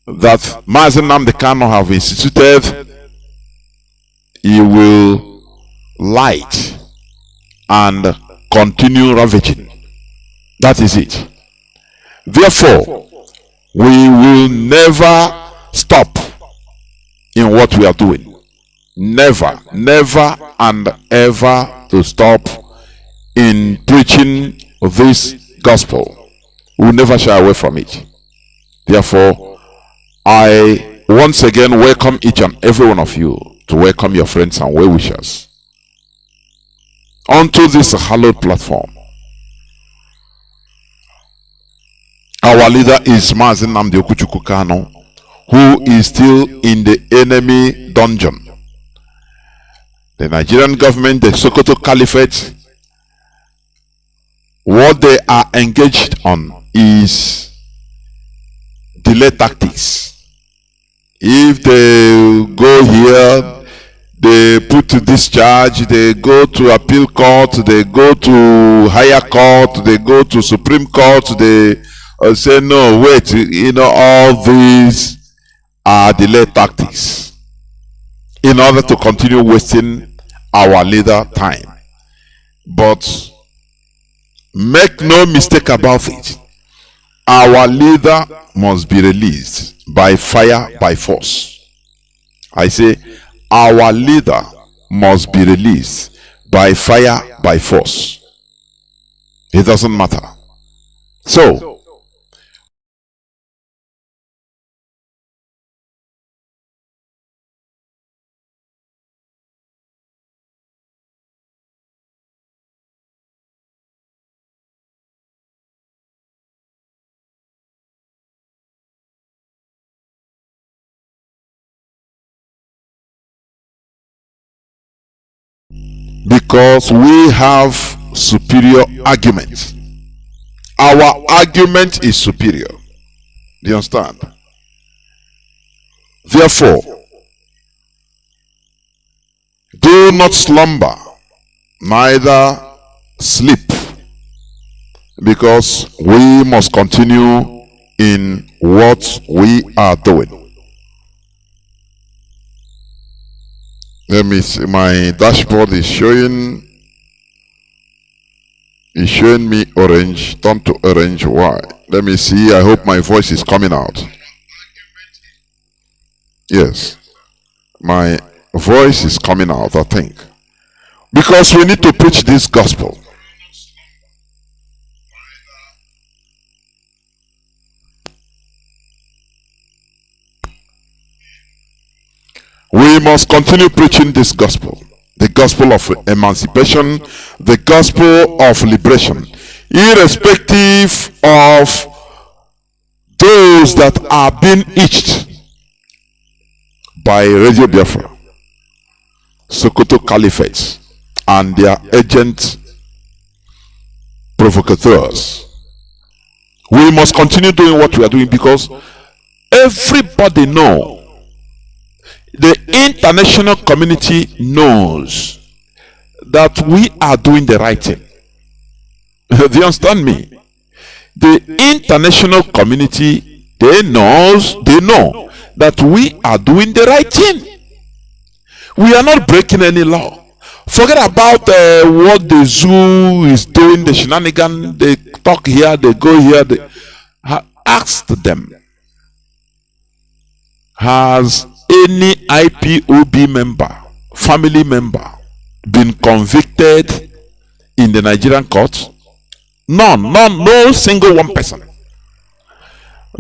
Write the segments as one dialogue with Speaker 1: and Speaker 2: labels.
Speaker 1: that Mazi Nnamdi Kanu have instituted, he will light and continue ravaging. That is it. Therefore, we will never stop in what we are doing. Never, never and ever to stop in preaching this gospel. We will never shy away from it. Therefore, I once again welcome each and every one of you to welcome your friends and well-wishers onto this hallowed platform. Our leader is Mazi Nnamdi Kanu, who is still in the enemy dungeon. The Nigerian government, the Sokoto Caliphate, what they are engaged on is delay tactics. If they go here, they put to discharge, they go to appeal court, they go to higher court, they go to Supreme Court, they say no, wait, all these are delay tactics in order to continue wasting our leader time. But make no mistake about it, our leader must be released by fire, by force. I say our leader must be released by fire, by force. It doesn't matter. So because we have superior argument. Our argument is superior. Do you understand? Therefore, do not slumber, neither sleep, because we must continue in what we are doing. Let me see, my dashboard is showing me orange, turn to orange. Why? Let me see, I hope my voice is coming out. Yes, my voice is coming out, I think, because we need to preach this gospel. We must continue preaching this gospel, the gospel of emancipation, the gospel of liberation, irrespective of those that are being itched by Radio Biafra, Sokoto Caliphate, and their agent provocateurs. We must continue doing what we are doing, because everybody knows, the international community knows that we are doing the right thing. Do you understand me? The international community, they know that we are doing the right thing. We are not breaking any law. Forget about what the zoo is doing, the shenanigan. They talk here, they go here. Ask them, has any IPOB member, family member, been convicted in the Nigerian court? None, no single one person.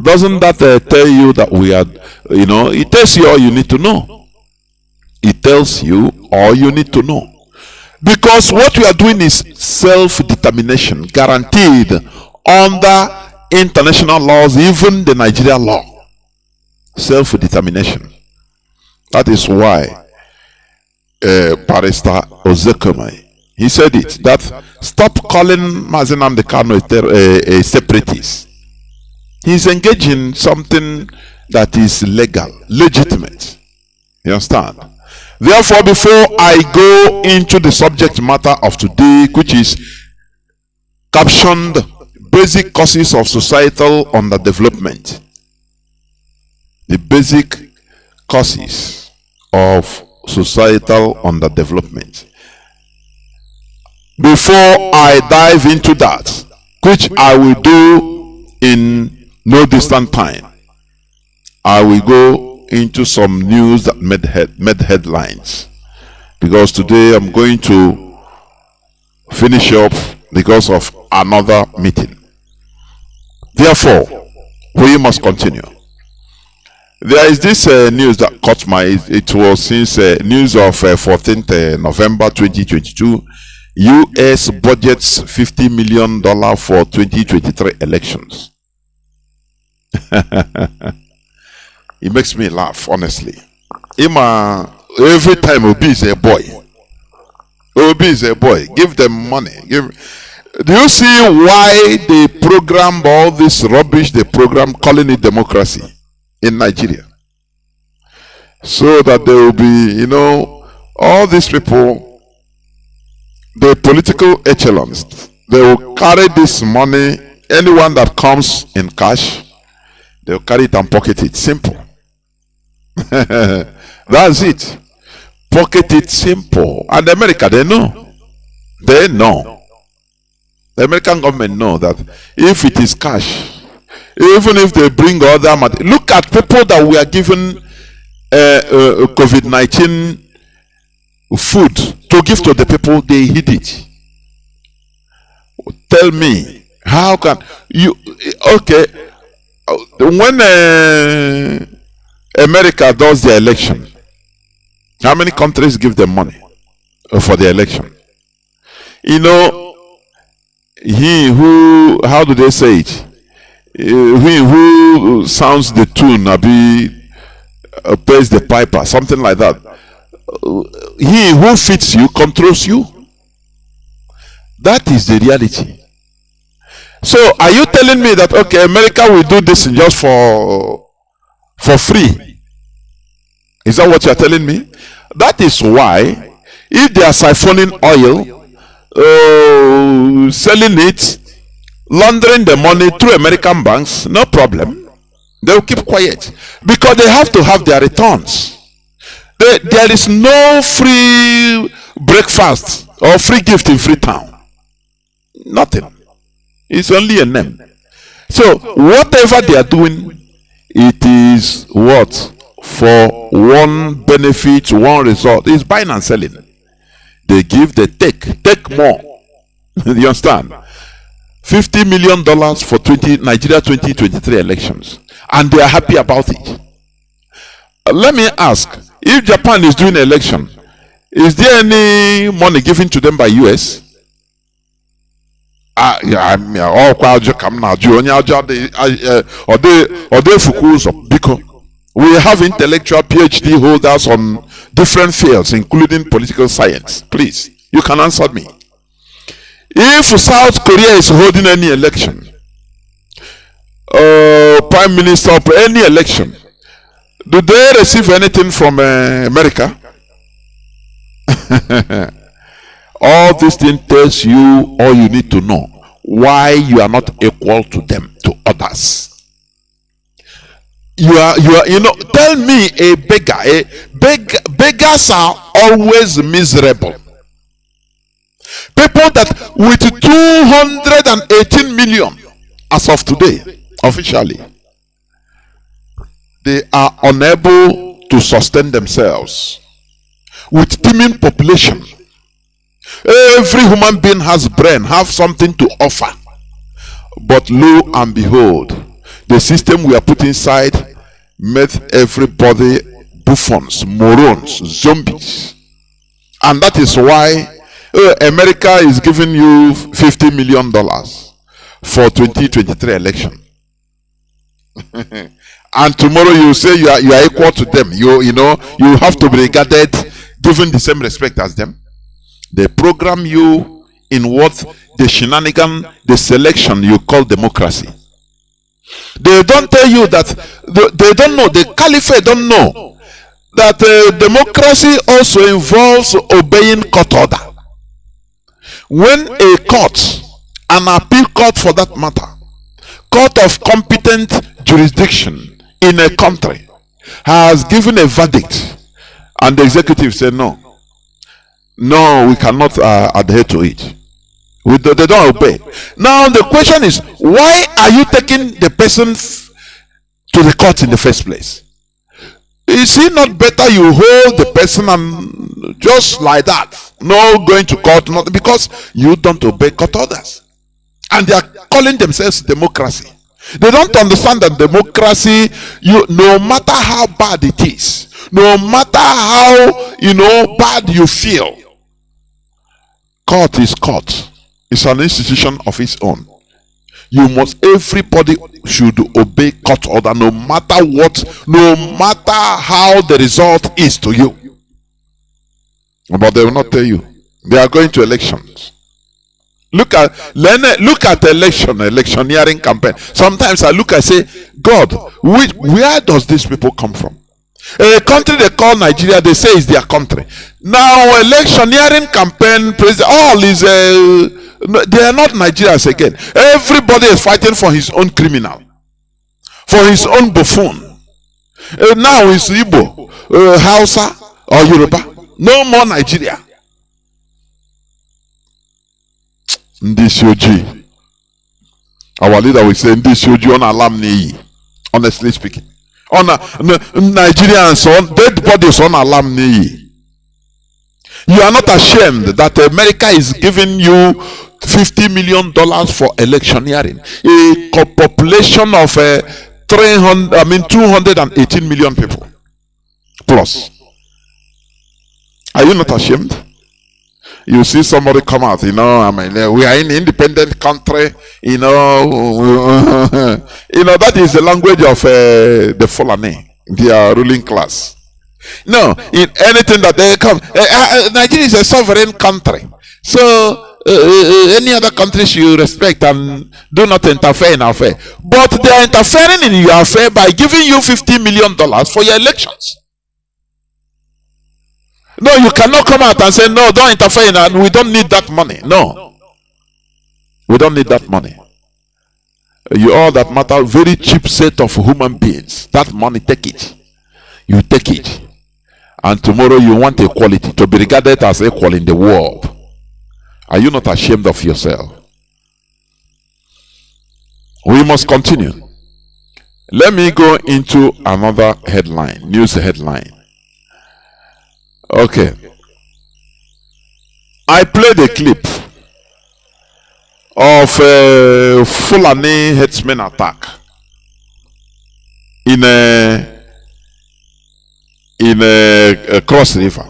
Speaker 1: Doesn't that tell you that we are, it tells you all you need to know. It tells you all you need to know. Because what we are doing is self-determination, guaranteed under international laws, even the Nigerian law. Self-determination. That is why Barrister Ozekome, he said it, that stop calling Mazi Nnamdi Kanu a separatist. He's engaged in something that is legal, legitimate. You understand? Therefore, before I go into the subject matter of today, which is captioned Basic Causes of Societal Underdevelopment, the basic causes of societal underdevelopment. Before I dive into that, which I will do in no distant time, I will go into some news that made headlines, because today I'm going to finish up because of another meeting. Therefore, we must continue. There is this news that caught my, it was since news of 14th November 2022. US budgets $50 million for 2023 elections. It makes me laugh, honestly. Every time Obi is a boy. Obi is a boy. Give them money. Do you see why they program all this rubbish they program calling it democracy in Nigeria? So that there will be, all these people, the political echelons, they will carry this money. Anyone that comes in cash, they will carry it and pocket it. Simple. That's it. Pocket it, simple. And America, they know. They know. The American government know that if it is cash, even if they bring other matter, look at people that we are given COVID-19 food to give to the people, they eat it. Tell me, how can you? Okay, when America does the election, how many countries give them money for the election? He who, how do they say it? He who sounds the tune, pays the piper, something like that. He who feeds you controls you. That is the reality. So, are you telling me that okay, America will do this just for free? Is that what you are telling me? That is why, if they are siphoning oil, selling it, laundering the money through American banks, no problem. They will keep quiet because they have to have their returns. There is no free breakfast or free gift in Freetown. Nothing. It's only a name. So whatever they are doing, it is what? For one benefit, one result. It's buying and selling. They give, they take more. You understand? $50 million for Nigeria 2023 elections, and they are happy about it. Let me ask, if Japan is doing election, is there any money given to them by US? We have intellectual PhD holders on different fields, including political science. Please, you can answer me. If South Korea is holding any election, prime minister of any election, do they receive anything from America? All these things tells you all you need to know, why you are not equal to them, to others. Tell me a beggar. Beggars are always miserable. People that with 218 million as of today, officially, they are unable to sustain themselves. With teeming population, every human being has brain, have something to offer. But lo and behold, the system we are put inside made everybody buffoons, morons, zombies. And that is why America is giving you $50 million for 2023 election. And tomorrow you say you are equal to them. You have to be regarded, given the same respect as them. They program you in what the shenanigan, the selection you call democracy. They don't tell you that, they don't know, the caliphate don't know that democracy also involves obeying court order. When a court, an appeal court for that matter, court of competent jurisdiction in a country, has given a verdict, and the executive said no, we cannot adhere to it. They don't obey. Now the question is, why are you taking the person to the court in the first place? Is it not better you hold the person and just like that, no going to court, not because you don't obey court orders? And they are calling themselves democracy. They don't understand that democracy, no matter how bad it is, no matter how bad you feel, court is court. It's an institution of its own. Everybody should obey court order, no matter what, no matter how the result is to you. But they will not tell you. They are going to elections. Look at electioneering campaign. Sometimes I look and say, God, where does these people come from? A country they call Nigeria, they say is their country. Now electioneering campaign, all is they are not Nigerians again. Everybody is fighting for his own criminal, for his own buffoon. Now it's Igbo, Hausa or Yoruba. No more Nigeria. Ndishoji. Our leader will say Ndishoji on alarm. Honestly speaking, on Nigerians on dead bodies on alarm. You are not ashamed that America is giving you $50 million for electioneering. A population of 218 million people plus. Are you not ashamed? You see somebody come out, we are in an independent country, that is the language of the Fulani, their ruling class. No, in anything that they come, Nigeria is a sovereign country. So any other countries you respect and do not interfere in our affair. But they are interfering in your affair by giving you $50 million for your elections. No, you cannot come out and say, no, don't interfere in that. We don't need that money. No. We don't need that money. You all that matter, very cheap set of human beings. That money, take it. You take it. And tomorrow you want equality, to be regarded as equal in the world. Are you not ashamed of yourself? We must continue. Let me go into another headline, news headline. Okay. I played a clip of a Fulani headsman attack in a Cross River.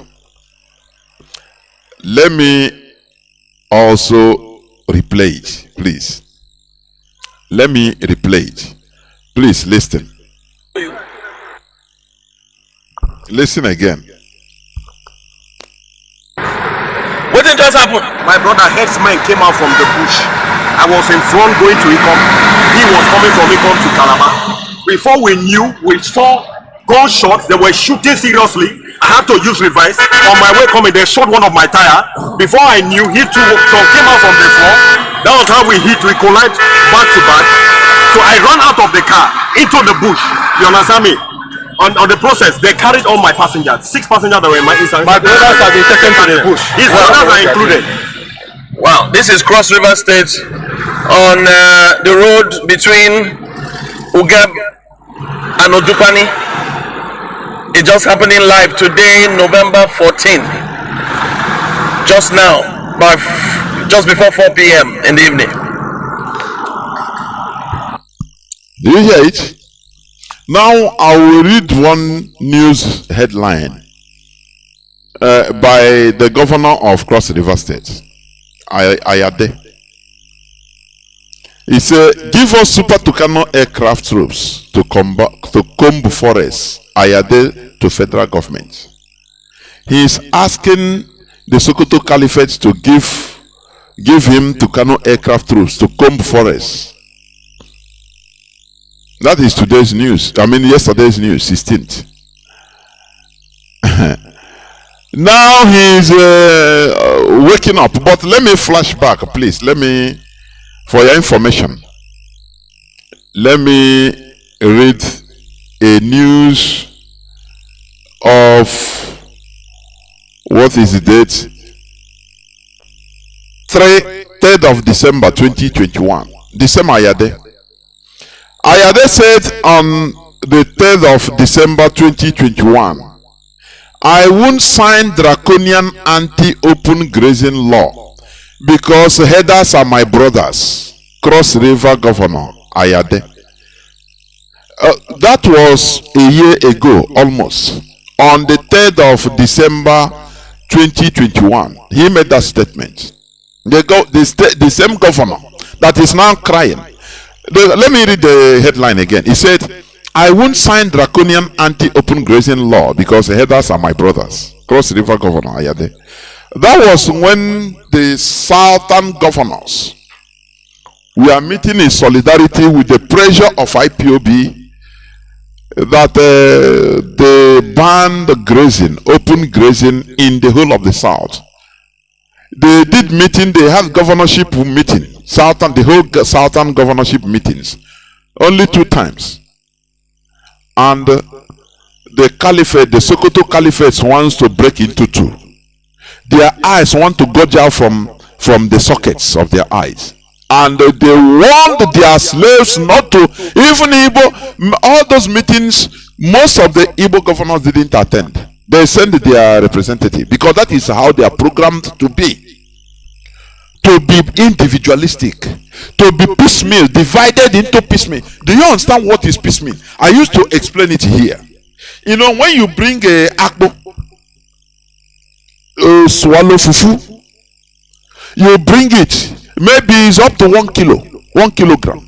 Speaker 1: Let me also replay it, please. Let me replay it. Please listen. Listen again.
Speaker 2: What did just happen? My brother headsman came out from the bush. I was in front going to Ikom. He was coming from Ikom to Calabar. Before we knew, we saw gunshots. They were shooting seriously. I had to use reverse. On my way coming, they shot one of my tire. Before I knew, he too came out from the floor. That was how we hit. We collide back to back. So I ran out of the car into the bush. You understand me? On the process, they carried all my passengers. 6 passengers that were in my inside. My brothers have been taken to the bush. His brothers are included.
Speaker 3: Wow, this is Cross River State on the road between Ugab and Odupani. It just happening live today, November 14th. Just now, just before 4 p.m. in the evening.
Speaker 1: Do you hear it? Now I will read one news headline by the governor of Cross River State, Ayade. He said, "Give us Super Tucano aircraft troops to comb forests." Ayade to federal government. He is asking the Sokoto Caliphate to give him Tucano aircraft troops to comb forests. That is today's news. Yesterday's news, 16th. Now he's waking up. But let me flash back, please. For your information, let me read a news of, what is the date? 3rd of December 2021. December Ayade. Ayade said on the 3rd of December 2021, I won't sign draconian anti-open grazing law because headers are my brothers. Cross River Governor Ayade. That was a year ago, almost. On the 3rd of December 2021, he made that statement. The same governor that is now crying. Let me read the headline again. He said, I won't sign draconian anti-open grazing law because the headers are my brothers. Cross River Governor Ayade. That was when the southern governors were meeting in solidarity with the pressure of IPOB that they banned grazing, open grazing in the whole of the south. They did meeting, they had governorship meeting, the whole southern governorship meetings, only 2 times. And the caliphate, the Sokoto caliphate wants to break into 2. Their eyes want to gouge out from the sockets of their eyes. And they warned their slaves not to, even Igbo, all those meetings, most of the Igbo governors didn't attend. They sent their representative because that is how they are programmed to be. To be individualistic, to be piecemeal, divided into piecemeal. Do you understand what is piecemeal? I used to explain it here. You know, when you bring a akbo, swallow fufu, you bring it. Maybe it's up to 1 kilo, 1 kilogram.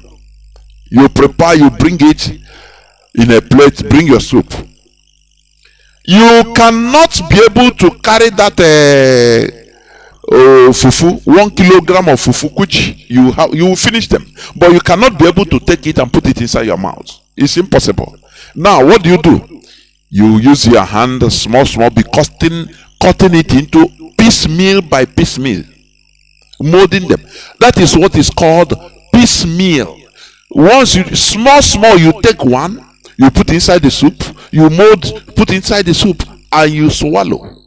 Speaker 1: You prepare, you bring it in a plate, bring your soup. You cannot be able to carry that fufu, 1 kilogram of fufu, which you will finish them. But you cannot be able to take it and put it inside your mouth. It's impossible. Now, what do? You use your hand, small, be cutting it into piecemeal by piecemeal. Molding them. That is what is called piecemeal. Once you small, you take one, you put inside the soup, you mold, put inside the soup, and you swallow.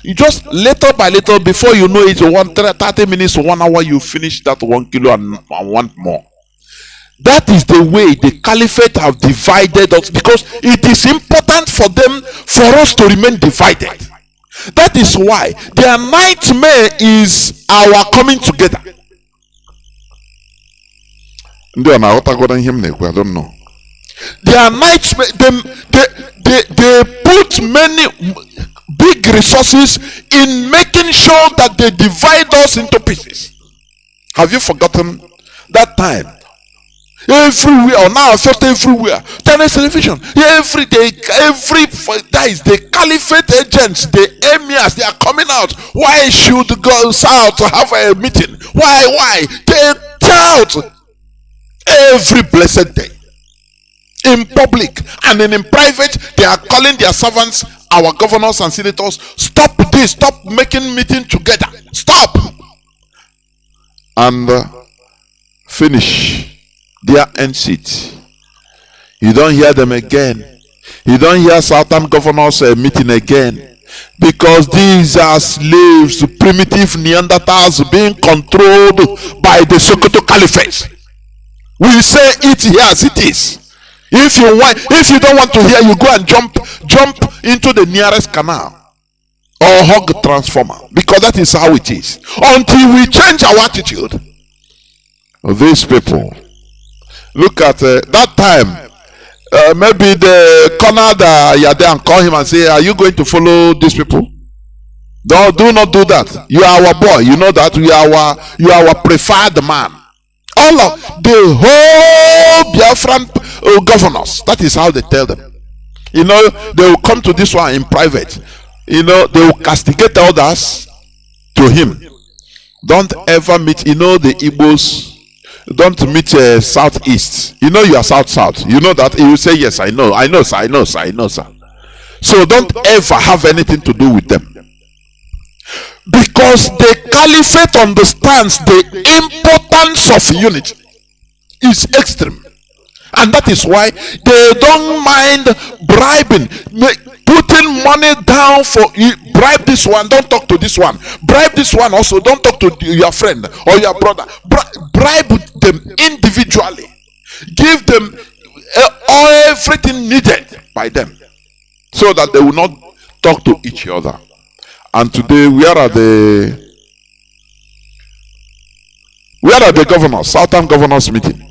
Speaker 1: You just little by little, before you know it, 30 minutes or 1 hour, you finish that 1 kilo and want more. That is the way the caliphate have divided us, because it is important for them, for us to remain divided. That is why their nightmare is our coming together. I don't know. Their nightmare, they put many big resources in making sure that they divide us into pieces. Have you forgotten that time? Everywhere, now I felt everywhere. Chinese television, every day, that is the caliphate agents, the emirs, they are coming out. Why should go south to have a meeting? Why? They shout every blessed day. In public and in private, they are calling their servants, our governors and senators, stop this, stop making meeting together, stop. And finish their end seat. You don't hear them again. You don't hear southern governors meeting again, because these are slaves, primitive Neanderthals being controlled by the Sokoto Caliphate. We say it here as it is. If you don't want to hear, you go and jump into the nearest canal or hug a transformer, because that is how it is. Until we change our attitude, these people. Look at that time. Maybe the cornered Yade and call him and say, "Are you going to follow these people?" No, do not do that. You are our boy. You know that you are our preferred man. All of the whole Biafran governors. That is how they tell them. You know, they will come to this one in private. You know, they will castigate others to him. Don't ever meet. You know, the Igbos. Don't meet southeast. You know you are south. You know that. You will say, yes, I know, sir. So don't ever have anything to do with them, because the caliphate understands the importance of unity is extreme, and that is why they don't mind bribing, putting money down for you. Bribe this one, don't talk to this one. Bribe this one also, don't talk to your friend or your brother. Bribe them individually. Give them everything needed by them, so that they will not talk to each other. And today we are at the governors, Southern governors meeting.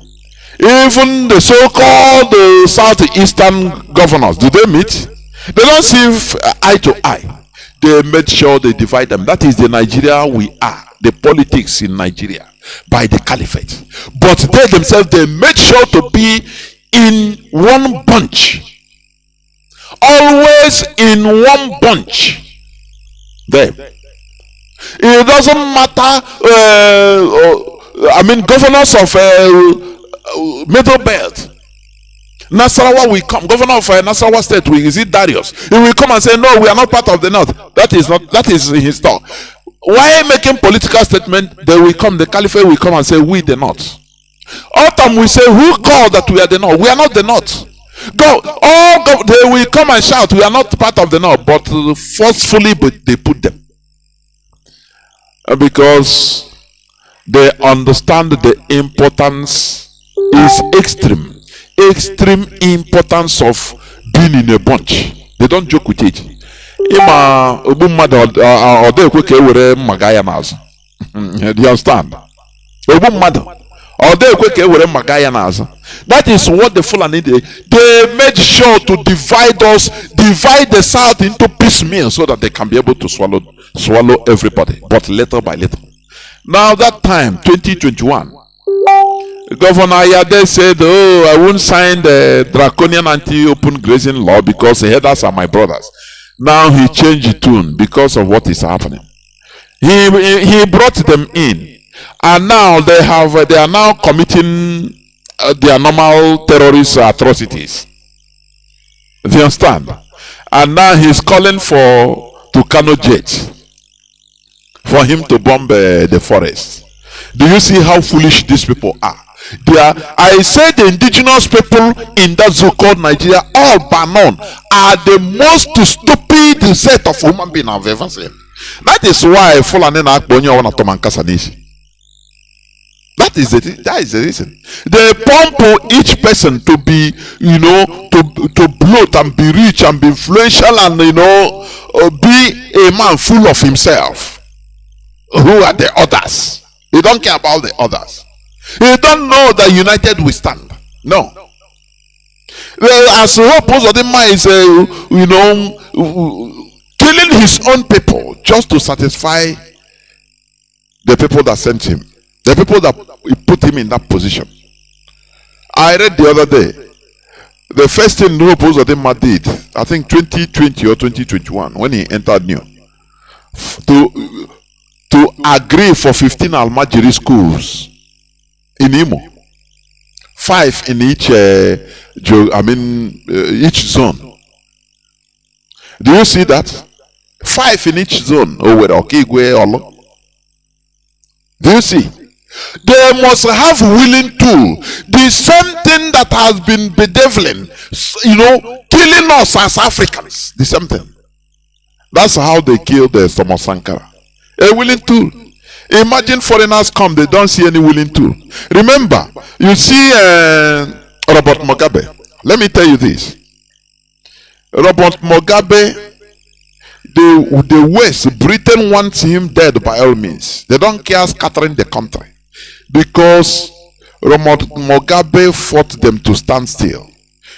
Speaker 1: Even the so-called southeastern governors, do they meet? They don't see eye to eye. They made sure they divide them. That is the Nigeria we are, the politics in Nigeria by the caliphate. But they themselves, they made sure to be in one bunch, always in one bunch. There, it doesn't matter. Governors of Middle Belt, Nasarawa will come. Governor of Nasarawa State, is it Darius? He will come and say, "No, we are not part of the North." That is his talk. Why making political statement? They will come. The caliphate will come and say, "We the North." Autumn will say, "Who called that we are the North? We are not the North." They will come and shout, "We are not part of the North," but forcefully, they put them because they understand the importance is extreme importance of being in a bunch. They don't joke with it. Ima ogbu mmadụ ọ dị ekwe ka e were mmaga ya n'azụ. Do you understand? Ogbu mmadụ ọ dị ekwe ka e were mmaga ya n'azụ. That is what the Fulani did. They made sure to divide the South into piecemeal so that they can be able to swallow everybody, but little by little. Now that time, 2021, Governor Ayade said, "Oh, I won't sign the draconian anti-open grazing law because the headers are my brothers." Now he changed tune because of what is happening. He brought them in, and now they are now committing their normal terrorist atrocities. Do you understand? And now he's calling to Kanu jet for him to bomb the forest. Do you see how foolish these people are? I say the indigenous people in that so-called Nigeria, all but none, are the most stupid set of human beings I've ever seen. That is why Fulani na Akponyo wana Tomankasa Nishi. That is the reason. They pump each person to be, to bloat and be rich and be influential and, be a man full of himself. Who are the others? They don't care about the others. They don't know that united we stand. No. As Hope is, killing his own people just to satisfy the people that sent him. The people that put him in that position. I read the other day, the first thing Hope Uzodinma did, I think 2020 or 2021, when he entered new, to agree for 15 Almajiri schools in Imo, 5 in each each zone. Do you see that? 5 in each zone. Do you see? They must have willing tool. The same thing that has been bedeviling, killing us as Africans. The same thing. That's how they killed Thomas Sankara. A willing tool. Imagine foreigners come, they don't see any willing tool. Remember, you see Robert Mugabe. Let me tell you this. Robert Mugabe, the West, Britain wants him dead by all means. They don't care scattering the country. Because Robert Mugabe fought them to stand still.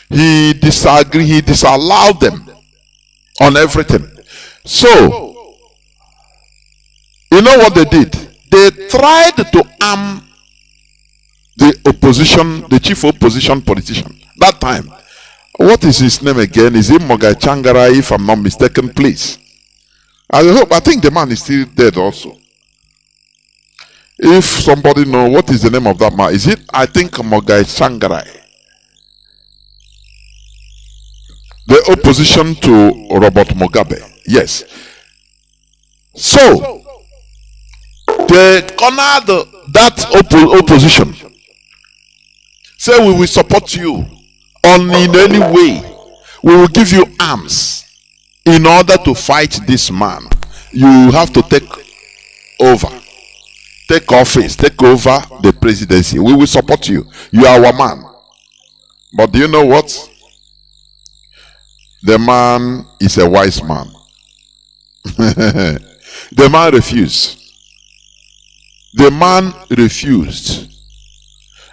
Speaker 1: He disallowed them on everything. So, you know what they did? They tried to arm the opposition, the chief opposition politician. That time, what is his name again? Is it Mogai Changara, if I'm not mistaken, please? I think the man is still dead also. If somebody know what is the name of that man, is it, I think, Mogai Changara? The opposition to Robert Mugabe. Yes. So, they cornered that opposition. Say, we will support you in any way. We will give you arms. In order to fight this man, you have to take over, take office, take over the presidency. We will support you. You are our man. But do you know what? The man is a wise man. The man refused. The man refused.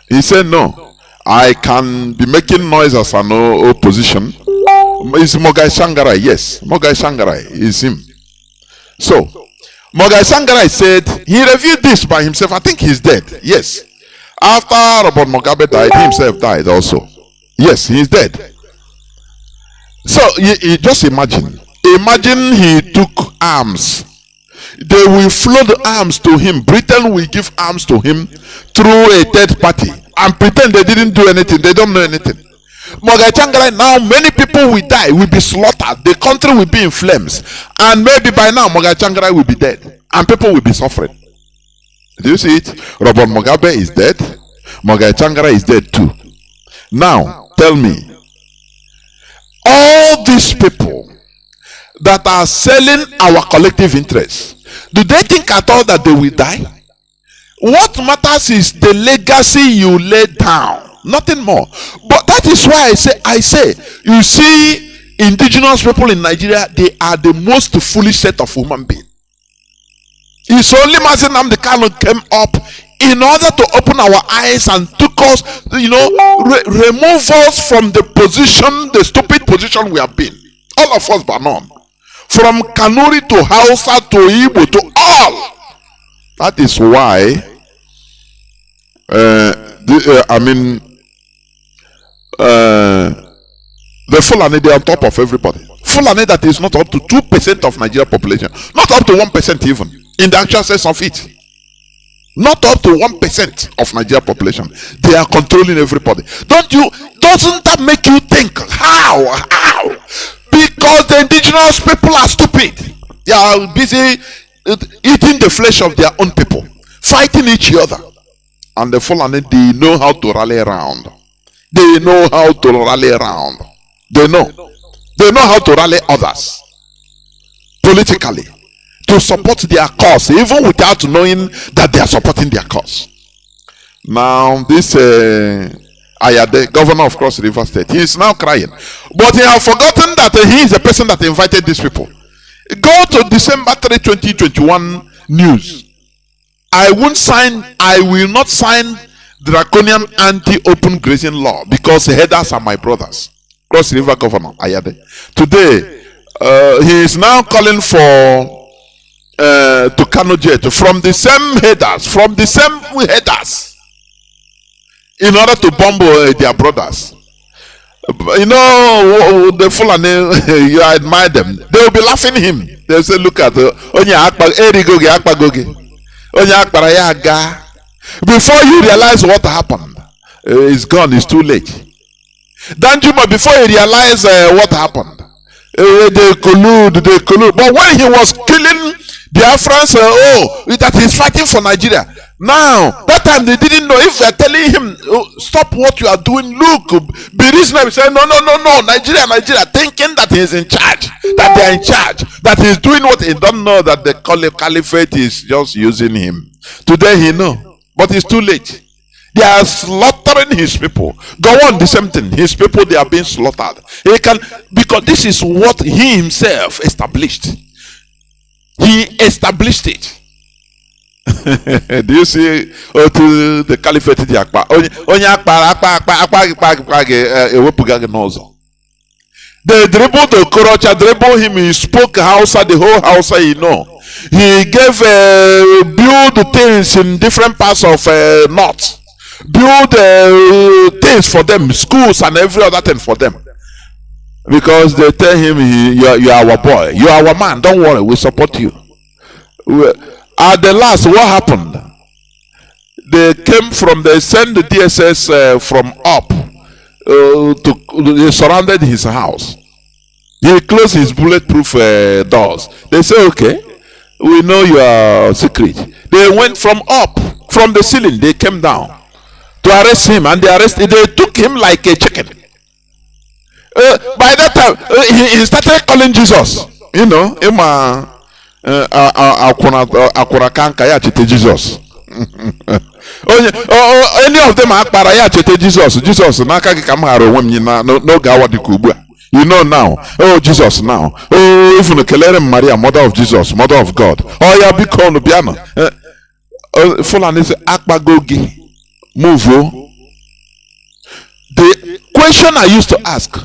Speaker 1: He said, no, I can be making noise as an opposition. It's Mogai Shangarai. Yes, Mogai Shangarai is him. So, Mogai Shangarai said he reviewed this by himself. I think he's dead. Yes. After Robert Mugabe died, he himself died also. Yes, he's dead. So, you just imagine. Imagine he took arms. They will flood arms to him. Britain will give arms to him through a third party and pretend they didn't do anything. They don't know anything. Mogai Shangarai, now many people will die, will be slaughtered. The country will be in flames. And maybe by now Mogai Shangarai will be dead. And people will be suffering. Do you see it? Robert Mugabe is dead. Mogai Shangarai is dead too. Now, tell me, all these people that are selling our collective interests, do they think at all that they will die? What matters is the legacy you lay down, nothing more. But that is why I say, you see, indigenous people in Nigeria, they are the most foolish set of human beings. It's only Mazi Nnamdi Kanu came up in order to open our eyes and took us, remove us from the position, the stupid position we have been. All of us but none. From Kanuri to Hausa to Igbo to all. That is why, the Fulani, they are on top of everybody. Fulani that is not up to 2% of Nigeria population. Not up to 1% even. In the actual sense of it. Not up to 1% of Nigeria population. They are controlling everybody. Doesn't that make you think? How? Because the indigenous people are stupid. They are busy eating the flesh of their own people, fighting each other. And the Fulani, they know how to rally around. They know how to rally around. They know how to rally others politically to support their cause, even without knowing that they are supporting their cause. Now, this Ayade, governor of Cross River State, he is now crying. But he has forgotten that he is the person that invited these people. Go to December 3, 2021 news. I will not sign draconian anti-open grazing law because headers are my brothers. Cross River Governor Ayade. Today, he is now calling for to Kanu Jet from the same headers, in order to bomb their brothers. You know, the Fulani, you admire them. They will be laughing him. They will say, look at before you realize what happened, it's gone, it's too late. Danjuma, before you realize what happened, they collude. But when he was killing Biafrans, that he's fighting for Nigeria. Now, that time they didn't know. If we are telling him, stop what you are doing, look, be reasonable. Say, no, Nigeria, thinking that he is in charge, that they are in charge, that he is doing what he don't know, that the caliphate is just using him. Today he know, but it's too late. They are slaughtering his people. Go on, the same thing. His people, they are being slaughtered. Because this is what he himself established. He established it. Do you see to the caliphate? They dribbled the Korocha, dribbled him. He spoke Hausa, the whole Hausa he know. He gave build things in different parts of north. Build things for them, schools and every other thing for them. Because they tell him, you are our boy, you are our man, don't worry, we support you. At the last, what happened? They sent the DSS from up they surrounded his house. He closed his bulletproof doors. They say, okay, we know your secret. They went from up, from the ceiling, they came down to arrest him, and they took him like a chicken. By that time, he started calling Jesus. You know, akwara kanka ya chete Jesus. Any of them akpara ya chete Jesus. Jesus n'aka gị ka m ghara onwe m n'oge awa dịka ugbu a. You know now. Oh, Jesus now. Oh, even kelere Maria, mother of Jesus, mother of God. Oh, ya biko unu bịa na. Fulani say akpago gị. Move. The question I used to ask,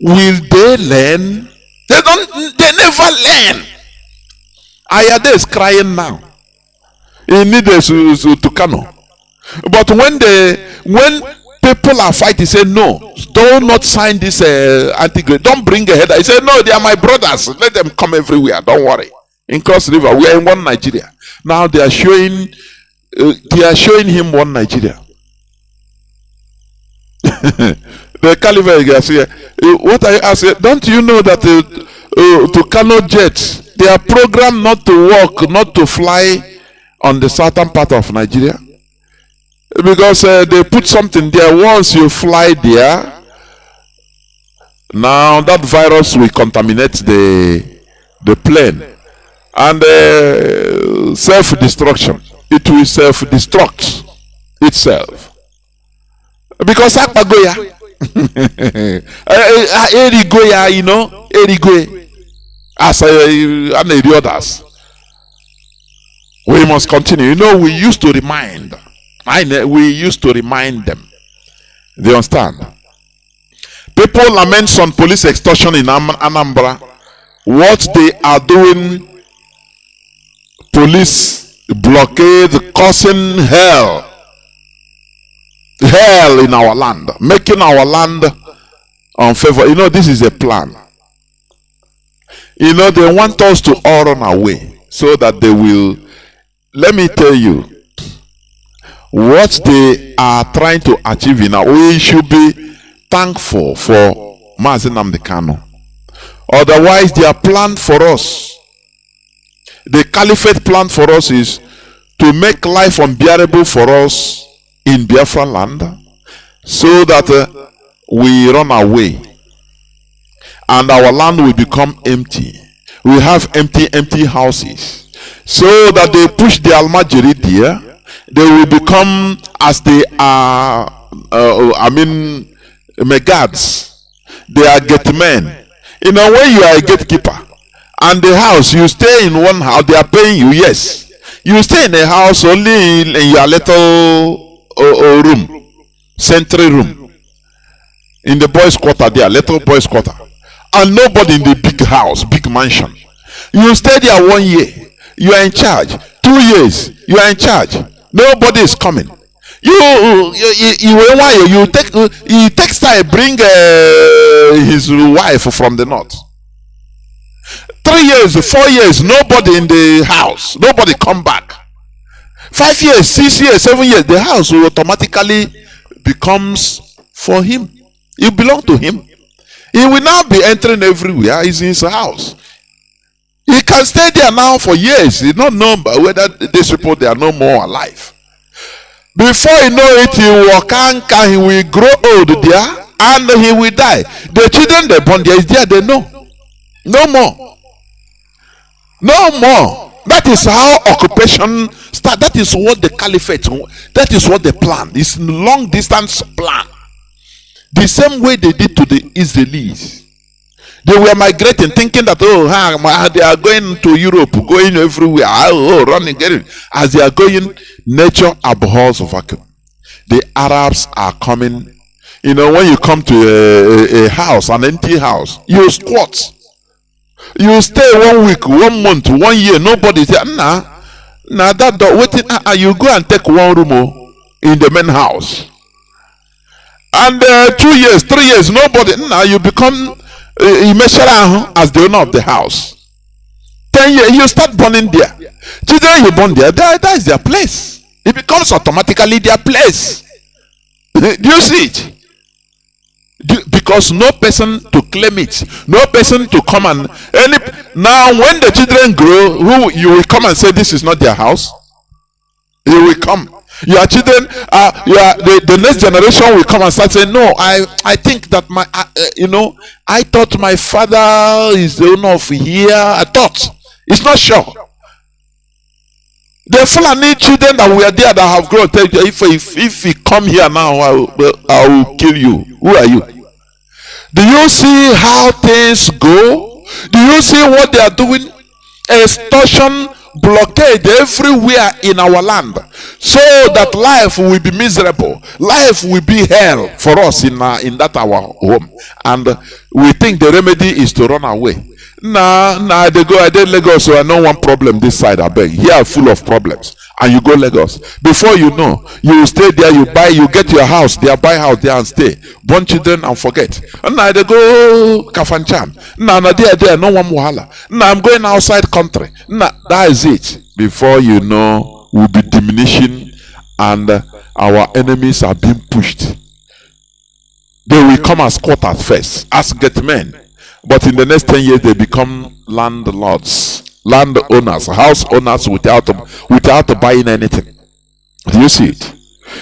Speaker 1: will they learn? They never learn. Ayade is crying now. He needs to Kanu. But when people are fighting, he said, no, do not sign this anti-grade. Don't bring a header. He said, no, they are my brothers. Let them come everywhere. Don't worry. In Cross River, we are in one Nigeria. Now they are showing him one Nigeria. The Caliphate here. What are you asking? Don't you know that to Kano jets, they are programmed not to walk, not to fly on the southern part of Nigeria? Because they put something there. Once you fly there, now that virus will contaminate the plane, and self-destruction. It will self-destruct itself. Because Akpagoya, Erigoya, you know, Erigoya, as the others. We must continue. You know, we used to remind them. They understand? People lament on police extortion in Anambra. What they are doing, police blockade, causing hell in our land, making our land unfavorable. You know, this is a plan. You know, they want us to all run away so that they will. Let me tell you what they are trying to achieve now. We should be thankful for Mazi Nnamdi Kanu. Otherwise, their plan for us, the caliphate plan for us, is to make life unbearable for us in Biafra land, so that we run away and our land will become empty. We have empty houses, so that they push the Almajiri there. They will become, as they are, megads. They are gate men. In a way, you are a gatekeeper. And the house, you stay in one house, they are paying you, yes. You stay in a house only in your little room, sentry room. In the boys' quarter there, little boys' quarter. And nobody in the big house, big mansion. You stay there 1 year, you are in charge. 2 years, you are in charge. Nobody is coming. You text time, bring his wife from the north. 3 years, 4 years, nobody in the house. Nobody come back. 5 years, 6 years, 7 years, the house will automatically becomes for him. It belongs to him. He will now be entering everywhere. He's in his house. He can stay there now for years. He don't know whether these people, they are no more alive. Before you know it, he will grow old there and he will die. The children they born there is there, they know. No more. No more. That is how occupation start. That is what the caliphate, that is what the plan. It's long distance plan. The same way they did to the Israelis. They were migrating, thinking that they are going to Europe, going everywhere, running, getting. As they are going, nature abhors vacuum. The Arabs are coming. You know, when you come to a house, an empty house, you squat. You stay 1 week, 1 month, 1 year. Nobody say, that door waiting. You go and take one room in the main house. And 2 years, 3 years, nobody. You become as the owner of the house. 10 years, you start burning there. Children, you burn there. That is their place. It becomes automatically their place. Do you see it? Because no person to claim it, no person to come and now when the children grow, who you will come and say this is not their house? You will come. Your children, the next generation will come and start saying, no, I think that I thought my father is the owner of here. I thought. It's not sure. The Fulani children that were there that have grown, tell you, if you come here now, I will kill you. Who are you? Do you see how things go? Do you see what they are doing? Extortion, blockade everywhere in our land, so that life will be miserable, life will be hell for us in that our home, and we think the remedy is to run away. Nah, they go, I did Lagos, so I know one problem this side, I beg. Here full of problems. And you go Lagos. Before you know, you stay there, you get your house there, buy house there and stay. Born children and forget. And now they go Kafanchan. Now there, no one wahala. Now I'm going outside country. Now that is it. Before you know, we'll be diminishing and our enemies are being pushed. They will come as quarters first, as get men. But in the next 10 years, they become landlords, landowners, house owners without buying anything. Do you see it?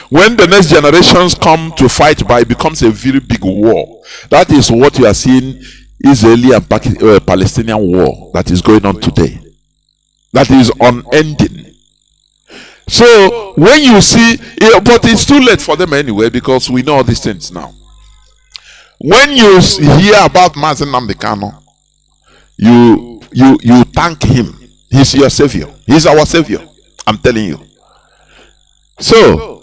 Speaker 1: When the next generations come to fight by, it becomes a very big war. That is what you are seeing, Israeli and Palestinian war that is going on today. That is unending. So when you see, but it's too late for them anyway, because we know all these things now. When you hear about Mazi Nnamdi Kanu, you thank him. He's your savior. He's our savior. I'm telling you. So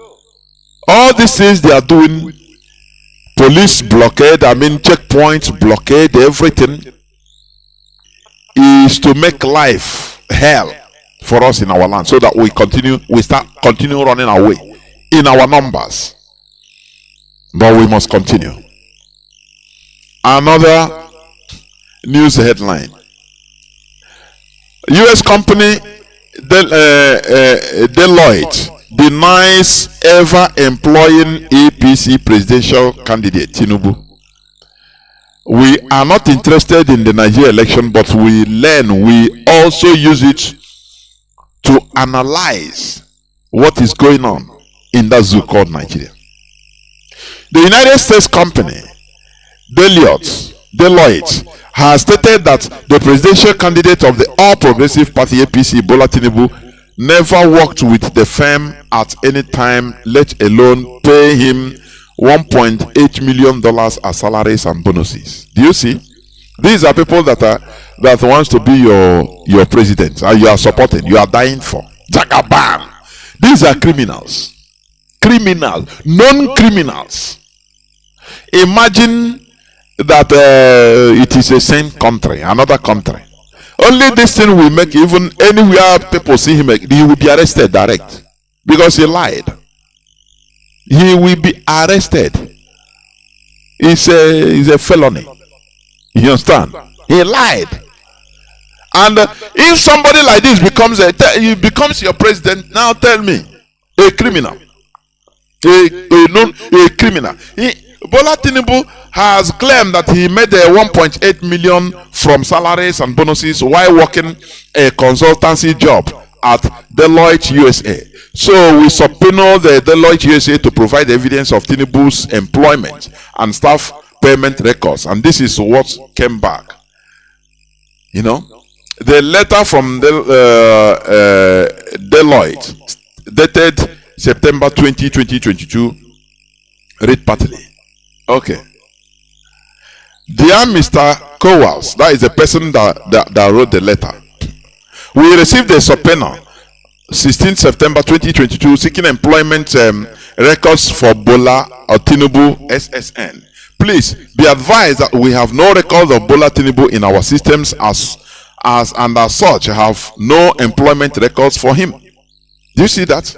Speaker 1: all these things they are doing, police blockade, checkpoints blockade, everything, is to make life hell for us in our land, so that we continue running away in our numbers. But we must continue. Another news headline: U.S. company Deloitte denies ever employing APC presidential candidate Cinedu. We are not interested in the Nigeria election, but we also use it to analyze what is going on in that zoo called Nigeria. The United States company Deloitte has stated that the presidential candidate of the All Progressive Party APC, Bola Tinubu, never worked with the firm at any time, let alone pay him $1.8 million as salaries and bonuses. Do you see? These are people that wants to be your president, and you are supporting, you are dying for. Jagaban. These are criminals, non-criminals. Imagine that it is the same country, another country. Only this thing will make, even anywhere people see him, he will be arrested direct, because he lied. He will be arrested. It's a felony. You understand? He lied. And if somebody like this becomes your president, now tell me, a criminal, a criminal. Bola Tinubu has claimed that he made 1.8 million from salaries and bonuses while working a consultancy job at Deloitte USA. So we subpoena the Deloitte USA to provide evidence of Tinubu's employment and staff payment records, and this is what came back. You know, the letter from Deloitte, dated September 20, 2022, read partly. Okay. Dear Mr. Kowals, that is the person that wrote the letter. We received a subpoena 16 September 2022 seeking employment records for Bola Tinubu SSN. Please be advised that we have no records of Bola Tinubu in our systems as such have no employment records for him. Do you see that?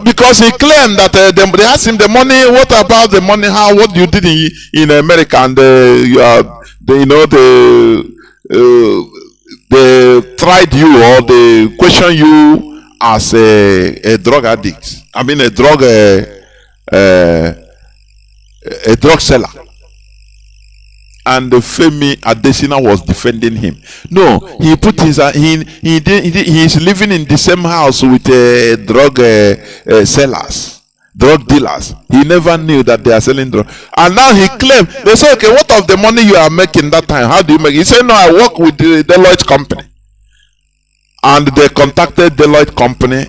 Speaker 1: Because he claimed that they asked him the money. What about the money? What you did in America? And they tried you, or they question you as a drug addict. I mean a drug seller. and Femi Adesina was defending him. No, he put his he's living in the same house with drug sellers, drug dealers. He never knew that they are selling drugs, and now he claimed. They say, okay, what of the money you are making that time? How do you make it? He said, no, I work with the Deloitte company, and they contacted Deloitte company,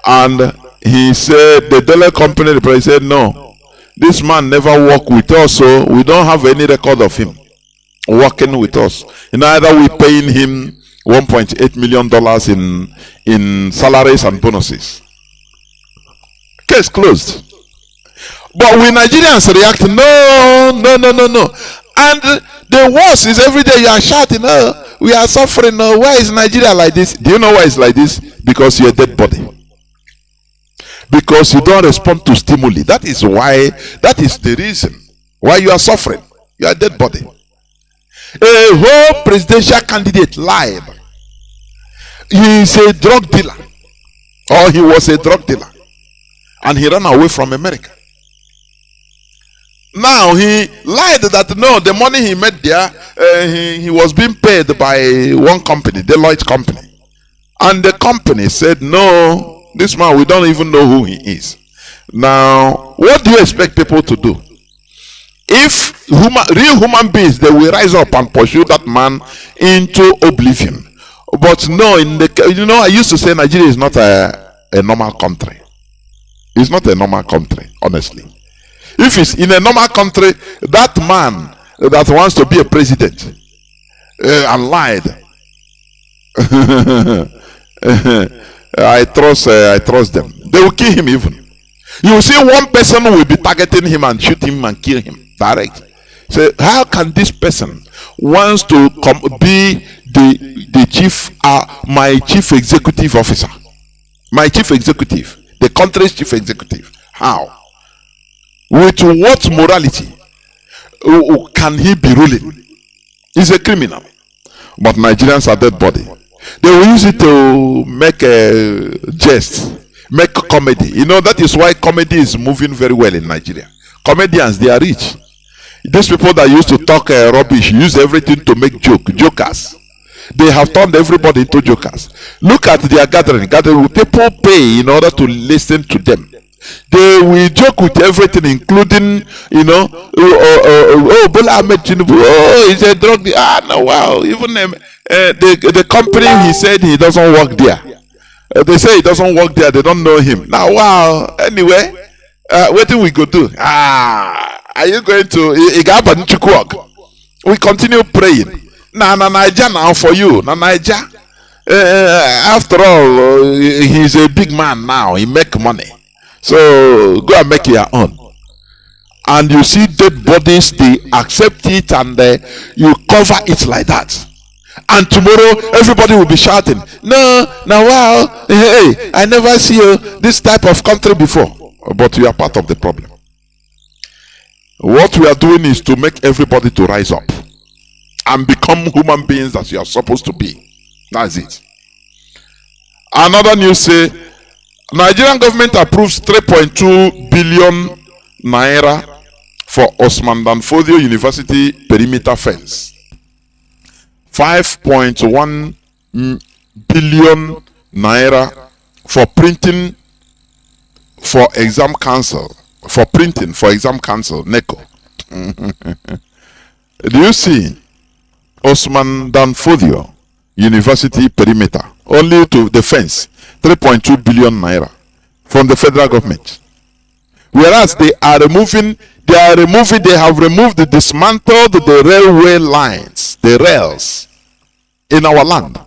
Speaker 1: and he said the Deloitte company, the president said, no, this man never worked with us, so we don't have any record of him working with us. And either we paying him $1.8 million in salaries and bonuses. Case closed. But we Nigerians react, no. And the worst is every day you are shouting, oh, we are suffering. Oh, why is Nigeria like this? Do you know why it's like this? Because you're a dead body. Because you don't respond to stimuli. That is the reason why you are suffering. You are a dead body. A whole presidential candidate lied. He is a drug dealer, or he was a drug dealer, and he ran away from America. Now he lied that no, the money he made there, he was being paid by one company, Deloitte company, and the company said no. This man, we don't even know who he is. Now, what do you expect people to do? If real human beings, they will rise up and pursue that man into oblivion. But no, I used to say Nigeria is not a normal country. It's not a normal country, honestly. If it's in a normal country, that man that wants to be a president and lied. I trust them. They will kill him even. You will see one person will be targeting him and shoot him and kill him direct. So how can this person wants to be the chief, my chief executive officer, my chief executive, the country's chief executive? How? With what morality can he be ruling? He's a criminal. But Nigerians are dead body. They will use it to make a jest, make comedy. That is why comedy is moving very well in Nigeria. Comedians, they are rich. These people that used to talk rubbish, use everything to make jokers. They have turned everybody into jokers. Look at their gathering. People pay in order to listen to them. They will joke with everything, including, Bola Ahmed Tinubu, he's a drug dealer. No, wow. Even the company, he said he doesn't work there. They say he doesn't work there. They don't know him. Now, wow. Anyway, what do we go do? Are you going to? We continue praying. Naija now for you. Naija. After all, he's a big man now. He make money. So go and make your own. And you see dead bodies, they accept it and you cover it like that. And tomorrow everybody will be shouting, no, now wow, hey, I never see this type of country before. But you are part of the problem. What we are doing is to make everybody to rise up and become human beings that you are supposed to be. That's it. Another news say Nigerian government approves 3.2 billion naira for Osman Dan Fodio University perimeter fence. 5.1 billion naira for printing for exam council. For printing for exam council, NECO. Do you see Osman Dan Fodio University perimeter? Only to the fence. 3.2 billion naira from the federal government. Whereas they have removed, dismantled the railway lines, the rails in our land.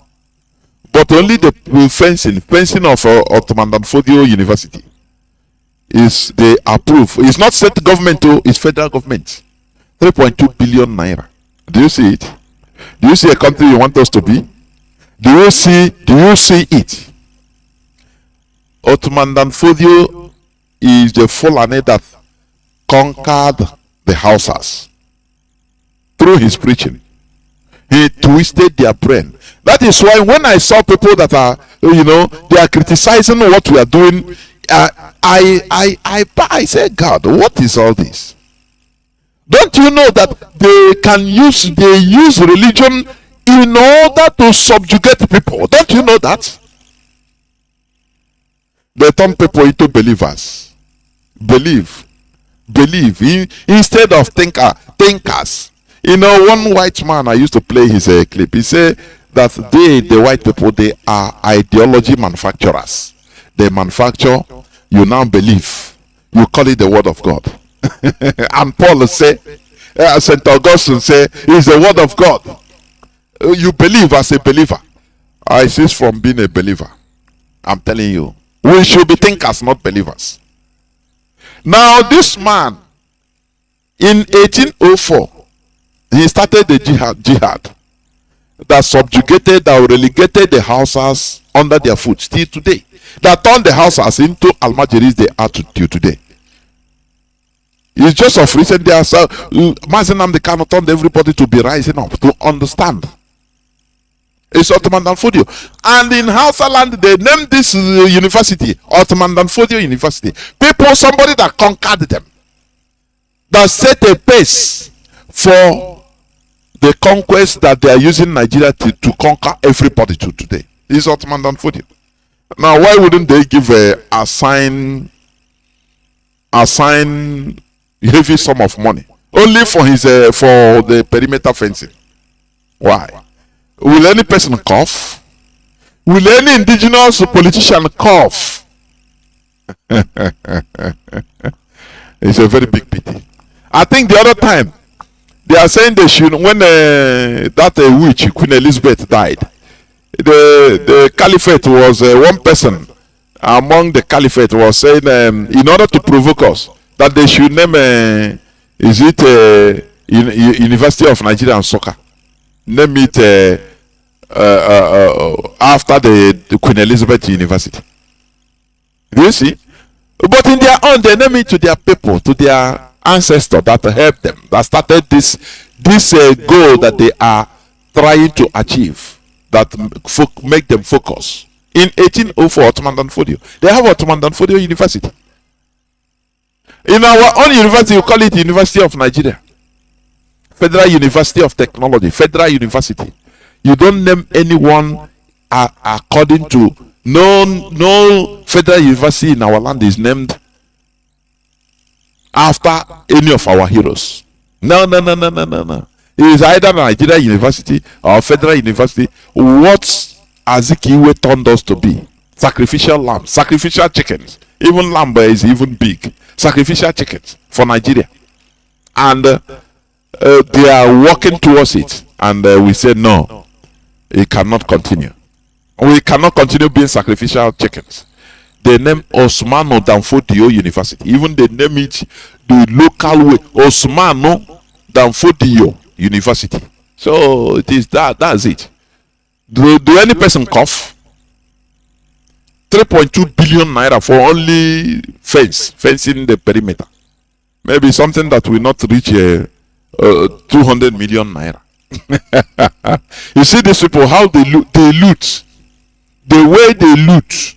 Speaker 1: But only the fencing of Ottoman Dan Fodio University is they approve. It's not state government, it's federal government. 3.2 billion naira. Do you see it? Do you see a country you want us to be? Do you see it? Ottoman Dan Fodio is the Fulani that conquered the Hausas through his preaching. He twisted their brain. That is why when I saw people that are, they are criticizing what we are doing, I say, God, what is all this? Don't you know that they use religion in order to subjugate people? Don't you know that? They turn people into believers. Believe instead of thinkers. You know, one white man, I used to play his clip. He said that the white people, they are ideology manufacturers. They manufacture, you now believe, you call it the word of God. And Paul say, St. Augustine say, it's the word of God. You believe as a believer. I cease from being a believer. I'm telling you, we should be thinkers, not believers. Now this man, in 1804, he started the jihad that subjugated, that relegated the Hausas under their foot still today. That turned the Hausas into Almajiris they are till today. It's just of recent days, Mazi Nnamdi Kanu turned everybody to be rising up, to understand. It's Ottoman Danfodio. And in Hausa land, they named this university Ottoman Danfodio University. People, somebody that conquered them, that set a pace for the conquest that they are using Nigeria to conquer everybody to today. It's Ottoman Danfodio. Now, why wouldn't they give a sign heavy sum of money only for his for the perimeter fencing? Why? Will any person cough? Will any indigenous politician cough? It's a very big pity. I think the other time they are saying they should, when that witch Queen Elizabeth died, the caliphate was one person among the caliphate was saying in order to provoke us that they should name University of Nigeria and Soccer, name it after the Queen Elizabeth University. Do you see? But in their own, they name it to their people, to their ancestor that helped them, that started this goal that they are trying to achieve, that make them focus. In 1804, Ottoman Danfodio, they have Ottoman Danfodio University. In our own university, we call it University of Nigeria, Federal University of Technology, Federal University. You don't name anyone according to no federal university in our land is named after any of our heroes. No. It is either Nigeria University or Federal University. What Azikiwe turned us to be? Sacrificial lamb, sacrificial chickens. Even lamb is even big. Sacrificial chickens for Nigeria. And they are working towards it. And we said no, it cannot continue. We cannot continue being sacrificial chickens. They name Osmano Danfodio University. Even they name it the local way, Osmano Danfodio University. So it is that's it. Do any person cough? 3.2 billion naira for only fencing the perimeter. Maybe something that will not reach 200 million naira. You see these people, how they loot. The way they loot.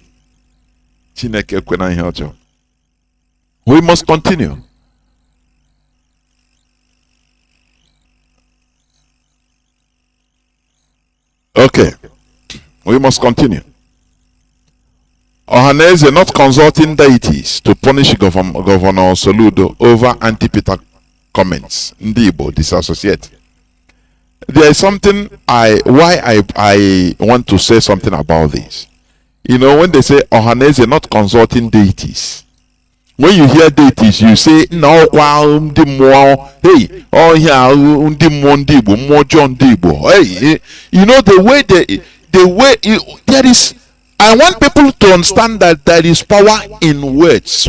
Speaker 1: We must continue. Okay. We must continue. Ohaneze not consulting deities to punish Governor Soludo over anti-Peter comments. Ndibo disassociate. There is something I want to say something about this. You know, when they say Ohaneze not consulting deities, when you hear deities, you say no, wow, hey, oh yeah, more John Dibo. Hey, you know the way there is. I want people to understand that there is power in words.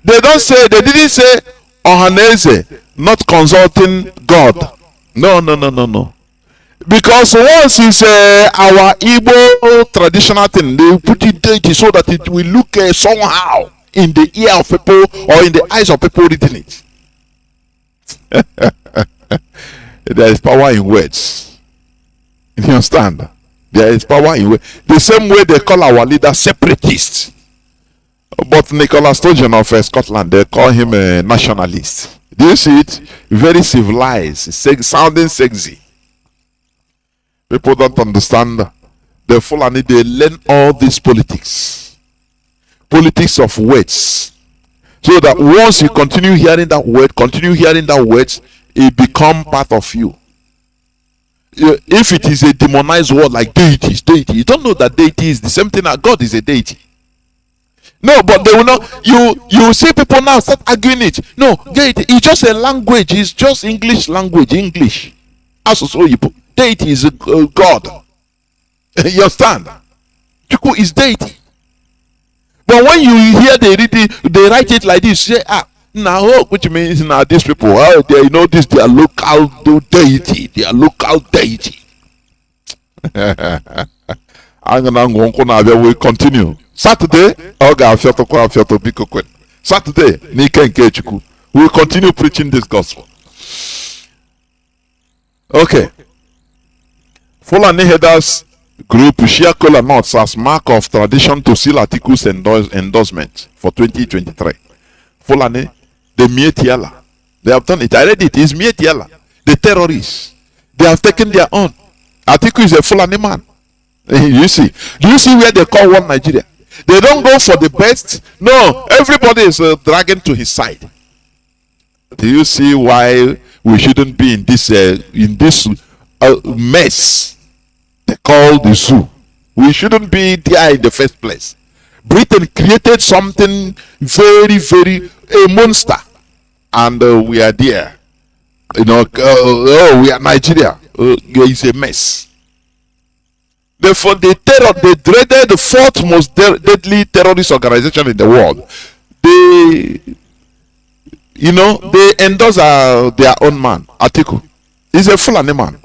Speaker 1: They didn't say Ohaneze not consulting God. No. Because once it's our Igbo traditional thing, they put it deity so that it will look somehow in the ear of people or in the eyes of people reading it. There is power in words. You understand? There is power in words. The same way they call our leader separatists. But Nicholas Sturgeon of Scotland, they call him a nationalist. Do you see it? Very civilized, sounding sexy. People don't understand. The Fulani, they learn all these politics of words, so that once you continue hearing that word, it become part of you. If it is a demonized word like deity, you don't know that deity is the same thing that God is a deity. No, but they will not. You see people now start arguing it. No, deity is just a language. It's just English language. English. Deity is God. You understand? Chuku is deity. But when you hear they write it like this, say now, which means now these people, they know this, their local deity, we continue. Saturday, Saturday, we'll continue preaching this gospel. Okay. Fulani headers group share kola nuts as mark of tradition to seal articles endorsement for 2023. Fulani, the Mietiala, they have done it. I read it. It's Mietiala, the terrorists. They have taken their own. Atiku is a Fulani man. You see? Do you see where they call one Nigeria? They don't go for the best. No, everybody is dragging to his side. Do you see why we shouldn't be in this mess they call the zoo? We shouldn't be there in the first place. Britain created something very, very a monster, and we are there. We are Nigeria. It's a mess. Therefore, they dreaded the fourth most deadly terrorist organization in the world. They endorse their own man, Atiku. He's a Fulani man.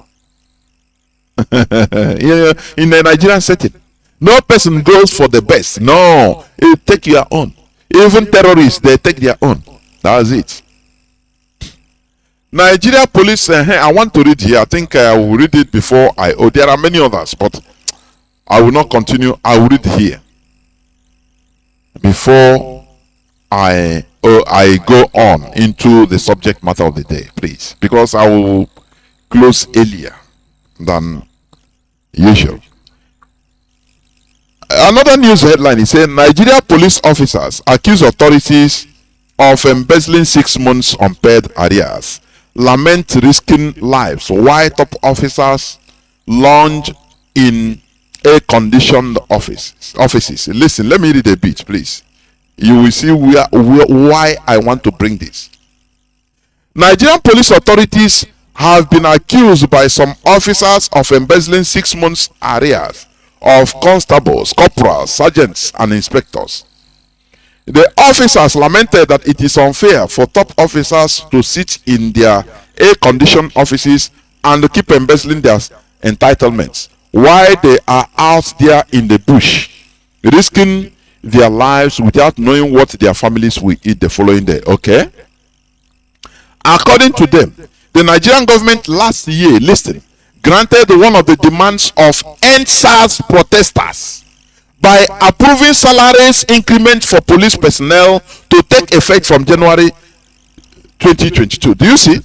Speaker 1: In a Nigerian setting, no person goes for the best. No, you take your own. Even terrorists, they take their own. That's it. Nigeria police. I want to read here. I think I will read it before there are many others, but I will not continue. I will read here before I go on into the subject matter of the day, please, because I will close earlier than usual. Another news headline is saying Nigeria police officers accuse authorities of embezzling 6 months unpaid arrears, lament risking lives while top officers lounge in air-conditioned offices. Listen, let me read a bit, please. You will see why I want to bring this. Nigerian police authorities have been accused by some officers of embezzling 6 months arrears of constables, corporals, sergeants, and inspectors. The officers lamented that it is unfair for top officers to sit in their air-conditioned offices and keep embezzling their entitlements while they are out there in the bush, risking their lives without knowing what their families will eat the following day. Okay? According to them, the Nigerian government last year, granted one of the demands of NSAS protesters by approving salaries increment for police personnel to take effect from January 2022. Do you see?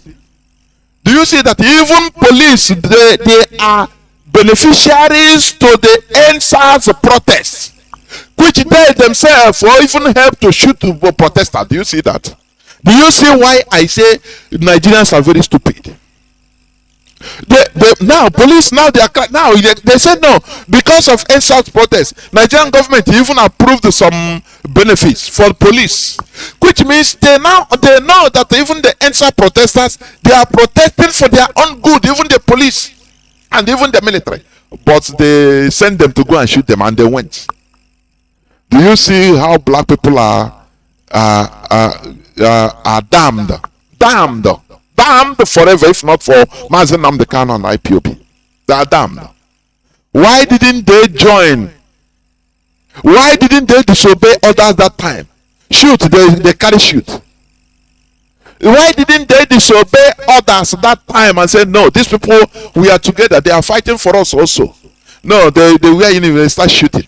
Speaker 1: Do you see that even police, they are beneficiaries to the NSAS protests, which they themselves or even help to shoot the protesters? Do you see that? Do you see why I say Nigerians are very stupid? Police they said no because of NSAS protests. Nigerian government even approved some benefits for police, which means they know that even the NSAS protesters, they are protesting for their own good, even the police and even the military, but they sent them to go and shoot them, and they went. Do you see how black people are damned forever, if not for Mazi, Nnamdi, Kanu, and IPOB? They are damned. Why didn't they join? Why didn't they disobey others that time? Shoot, they carry shoot. Why didn't they disobey others that time and say, no, these people, we are together, they are fighting for us also? No, they were in, they start shooting.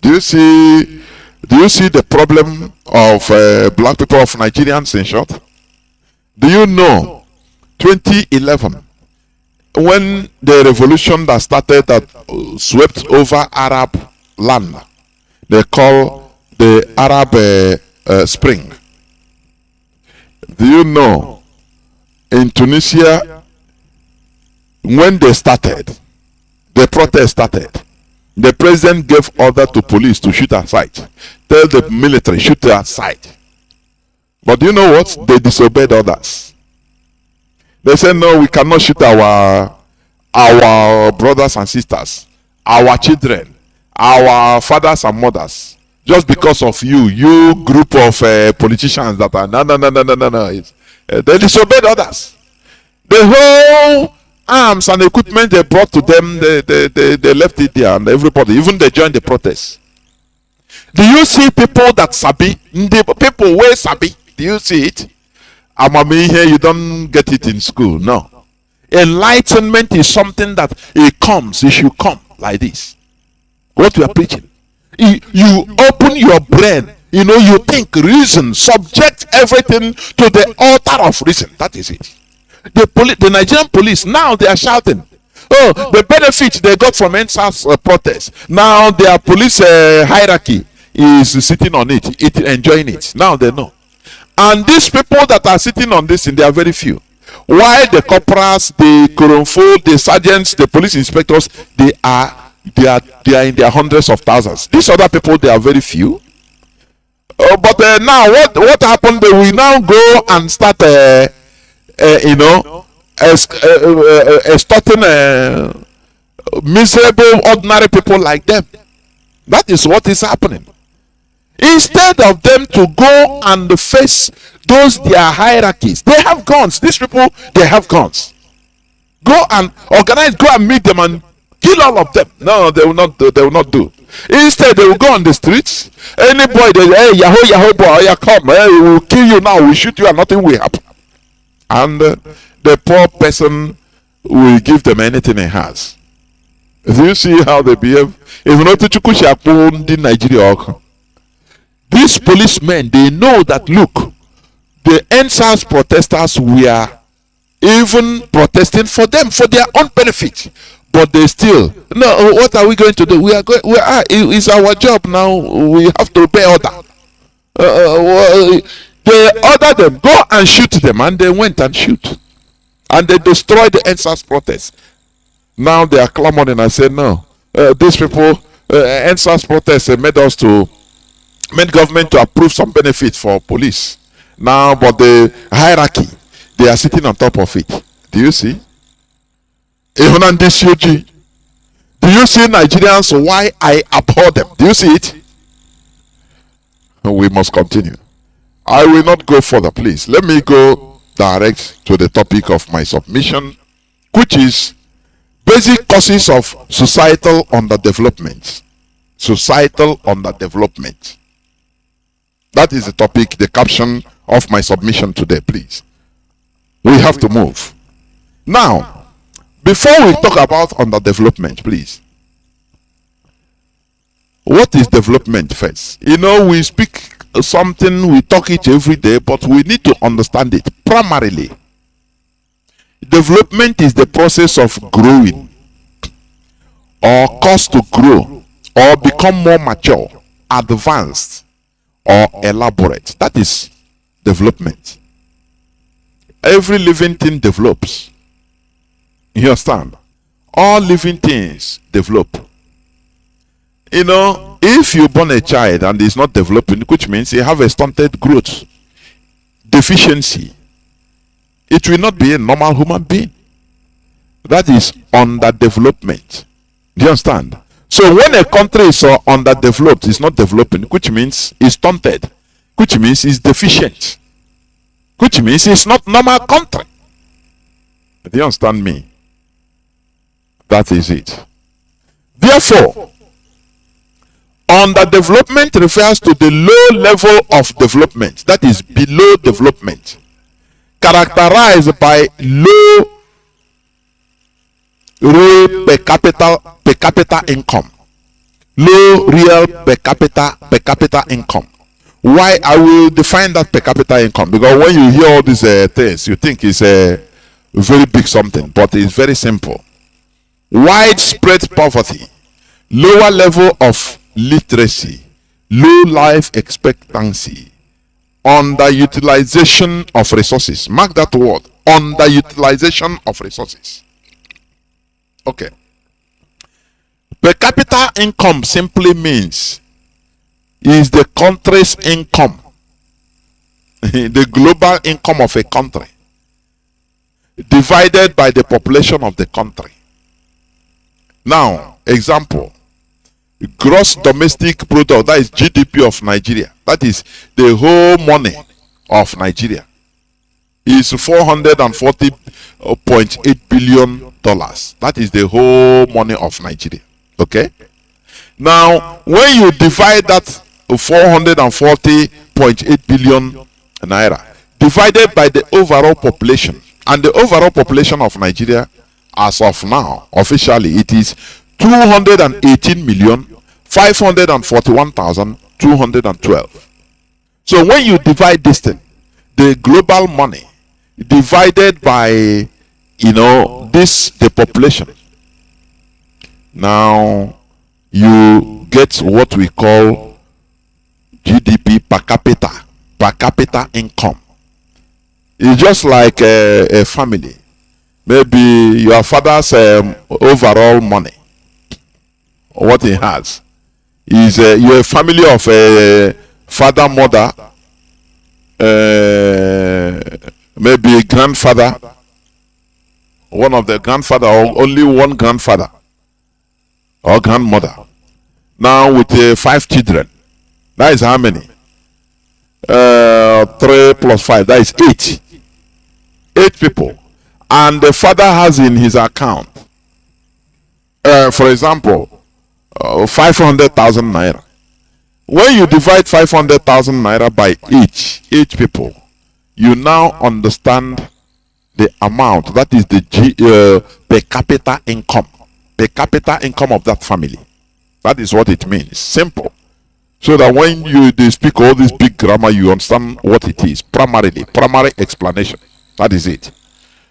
Speaker 1: Do you see Do you see the problem of black people, of Nigerians in short? Do you know 2011, when the revolution that started that swept over Arab land, they call the Arab Spring. Do you know in Tunisia, when they started, the protest started, the president gave order to police to shoot aside. Tell the military, shoot aside. But do you know what? They disobeyed orders. They said, no, we cannot shoot our brothers and sisters, our children, our fathers and mothers, just because of you group of politicians that are no. They disobeyed orders. The whole arms and equipment they brought to them, they left it there, and everybody, even they joined the protest. Do you see people that sabi? The people where sabi? Do you see it? Amami here, you don't get it in school. No. Enlightenment is something that it should come like this. What we are preaching. You open your brain, you think, reason, subject everything to the altar of reason. That is it. The Nigerian police, now they are shouting, oh, the benefit they got from NSAS protest. Now their police hierarchy is sitting on it, enjoying it. Now they know. And these people that are sitting on this, they are very few. While the corporals, the Koronfo, the sergeants, the police inspectors, they are in their hundreds of thousands. These other people, they are very few. But now what happened? They will now go and start extorting miserable ordinary people like them. That is what is happening. Instead of them to go and face their hierarchies, they have guns. These people, they have guns. Go and organize, go and meet them and kill all of them. No, they will not do. Instead, they will go on the streets. Any boy, hey, Yahoo boy, come, hey, we will kill you now, we shoot you and nothing will happen. And the poor person will give them anything he has. Do you see how they behave? These policemen, they know that, look, the NSAS protesters were even protesting for them, for their own benefit. But they still, no, what are we going to do? It's our job now. We have to obey order. They ordered them, go and shoot them, and they went and shoot. And they destroyed the NSAS protest. Now they are clamoring and say, no, these people, NSAS protest made government to approve some benefit for police. Now, but the hierarchy, they are sitting on top of it. Do you see? Do you see Nigerians, why I abhor them? Do you see it? We must continue. I will not go further, please. Let me go direct to the topic of my submission, which is basic causes of societal underdevelopment. Societal underdevelopment. That is the topic, the caption of my submission today, please. We have to move. Now, before we talk about underdevelopment, please. What is development first? We speak something, we talk it every day, but we need to understand it. Primarily, development is the process of growing, or cause to grow, or become more mature, advanced, or elaborate. That is development. Every living thing develops. You understand? All living things develop. If you born a child and is not developing, which means you have a stunted growth, deficiency, it will not be a normal human being. That is underdevelopment. Do you understand? So when a country is underdeveloped, it's not developing, which means it's stunted, which means it's deficient, which means it's not normal country. Do you understand me? That is it. Therefore, underdevelopment refers to the low level of development, that is below development, characterized by low real per capita income, low real per capita income. Why? I will define that per capita income, because when you hear all these things, you think it's a very big something, but it's very simple. Widespread poverty, lower level of literacy, low life expectancy, underutilization of resources. Mark that word, underutilization of resources. Okay. Per capita income simply means is the country's income, the global income of a country, divided by the population of the country. Now, example, gross domestic product, that is GDP of Nigeria, that is the whole money of Nigeria, is $440.8 billion. That is the whole money of Nigeria. Okay? Now, when you divide that 440.8 billion naira divided by the overall population, and the overall population of Nigeria as of now, officially, it is 218,541,212. So when you divide this thing, the global money divided by, the population, now you get what we call GDP per capita income. It's just like a family. Maybe your father's overall money, what he has, is you're a family of a father, mother, maybe a grandfather, one of the grandfather, or only one grandfather or grandmother. Now with 5 children, that is how many? 3 plus 5, that is 8. 8 people. And the father has in his account, for example, 500,000 naira. When you divide 500,000 naira by each people, you now understand the amount, that is the per capita income of that family. That is what it means. Simple. So that when they speak all this big grammar, you understand what it is. Primary explanation. That is it.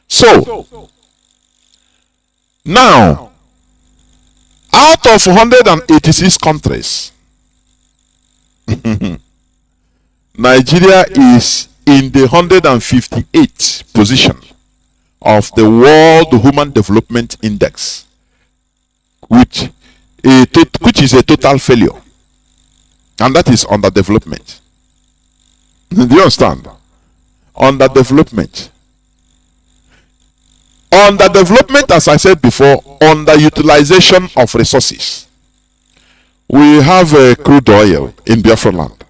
Speaker 1: So, now, out of 186 countries, Nigeria is in the 158th position of the World Human Development Index, which is a total failure, and that is underdevelopment. Do you understand? Underdevelopment. Underdevelopment, as I said before, underutilization of resources. We have crude oil in Biafra land,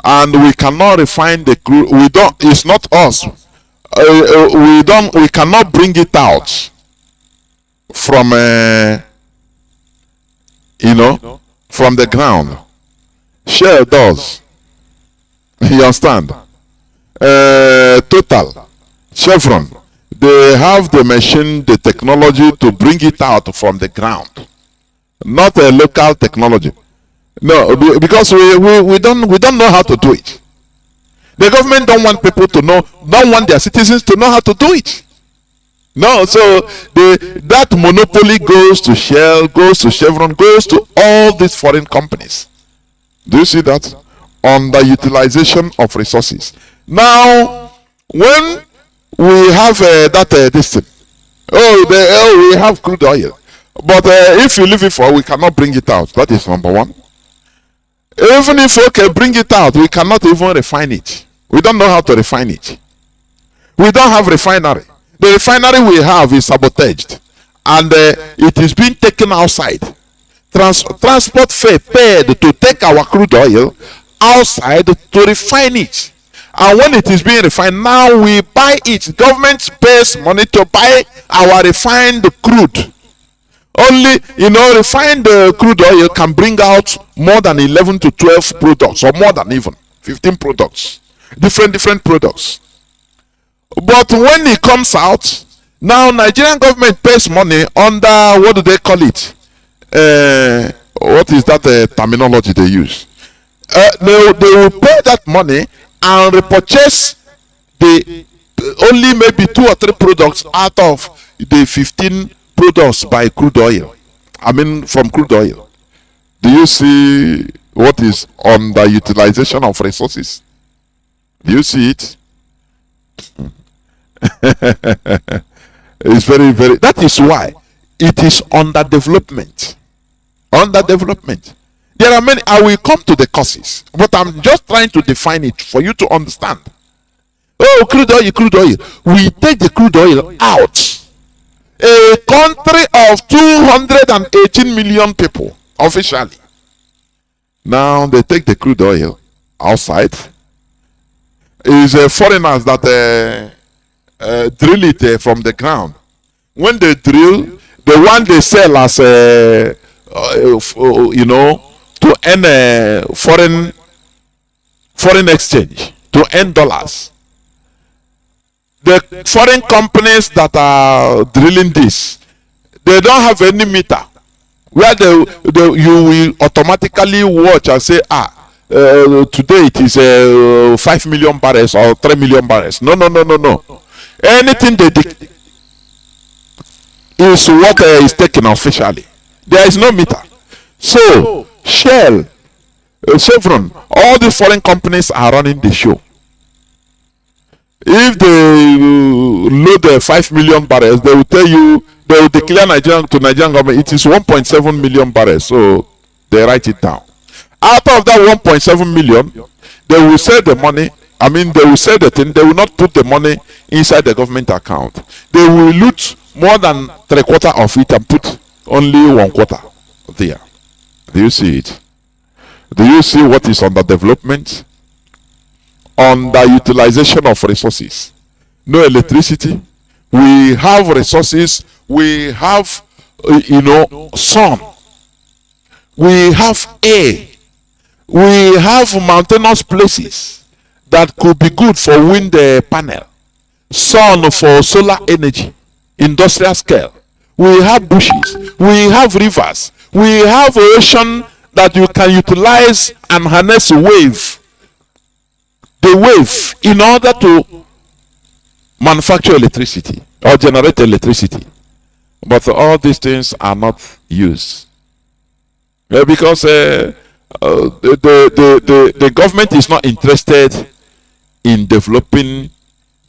Speaker 1: and we cannot refine the crude. We don't. It's not us. We cannot bring it out from from the ground. Shell does. You understand? Total, Chevron, they have the machine, the technology to bring it out from the ground, not a local technology. No, because we don't know how to do it. The government don't want people to know, don't want their citizens to know how to do it. No, so that monopoly goes to Shell, goes to Chevron, goes to all these foreign companies. Do you see that? Underutilization of resources. Now, when we have this thing, we have crude oil, but if you leave it for, we cannot bring it out. That is number one. Even if we can bring it out, we cannot even refine it. We don't know how to refine it. We don't have refinery. The refinery we have is sabotaged, and it is being taken outside. Transport fare paid to take our crude oil outside to refine it, and when it is being refined, now we buy it. Government pays money to buy our refined crude. Only, refined crude oil can bring out more than 11 to 12 products, or more than even 15 products, different products. But when it comes out, now Nigerian government pays money under, what do they call it? what is that terminology they use? They will pay that money and repurchase the only maybe 2 or 3 products out of the 15 products by crude oil. I mean, from crude oil. Do you see what is underutilization of resources? Do you see it? It's very, very. That is why it is underdevelopment. Underdevelopment. There are many. I will come to the causes, but I'm just trying to define it for you to understand. Oh, crude oil, crude oil. We take the crude oil out. A country of 218 million people officially. Now they take the crude oil outside. It's foreigners that drill it from the ground. When they drill, the one they sell as you know, to earn foreign exchange, to earn dollars. The foreign companies that are drilling this, they don't have any meter where you will automatically watch and say, today it is 5 million barrels or 3 million barrels. No. Anything they is what is taken officially. There is no meter. So Shell, Chevron, all these foreign companies are running the show. If they load 5 million barrels, they will tell you, they will declare Nigerian government it is 1.7 million barrels. So they write it down. Out of that 1.7 million, they will sell the money. I mean, they will sell the thing. They will not put the money inside the government account. They will loot more than 3/4 of it and put only 1/4 there. Do you see it? Do you see what is underdevelopment? Underutilization of resources. No electricity. We have resources. We have, sun. We have air. We have mountainous places that could be good for wind panel. Sun for solar energy, industrial scale. We have bushes. We have rivers. We have ocean that you can utilize and harness the wave in order to manufacture electricity or generate electricity. But all these things are not used because the government is not interested in developing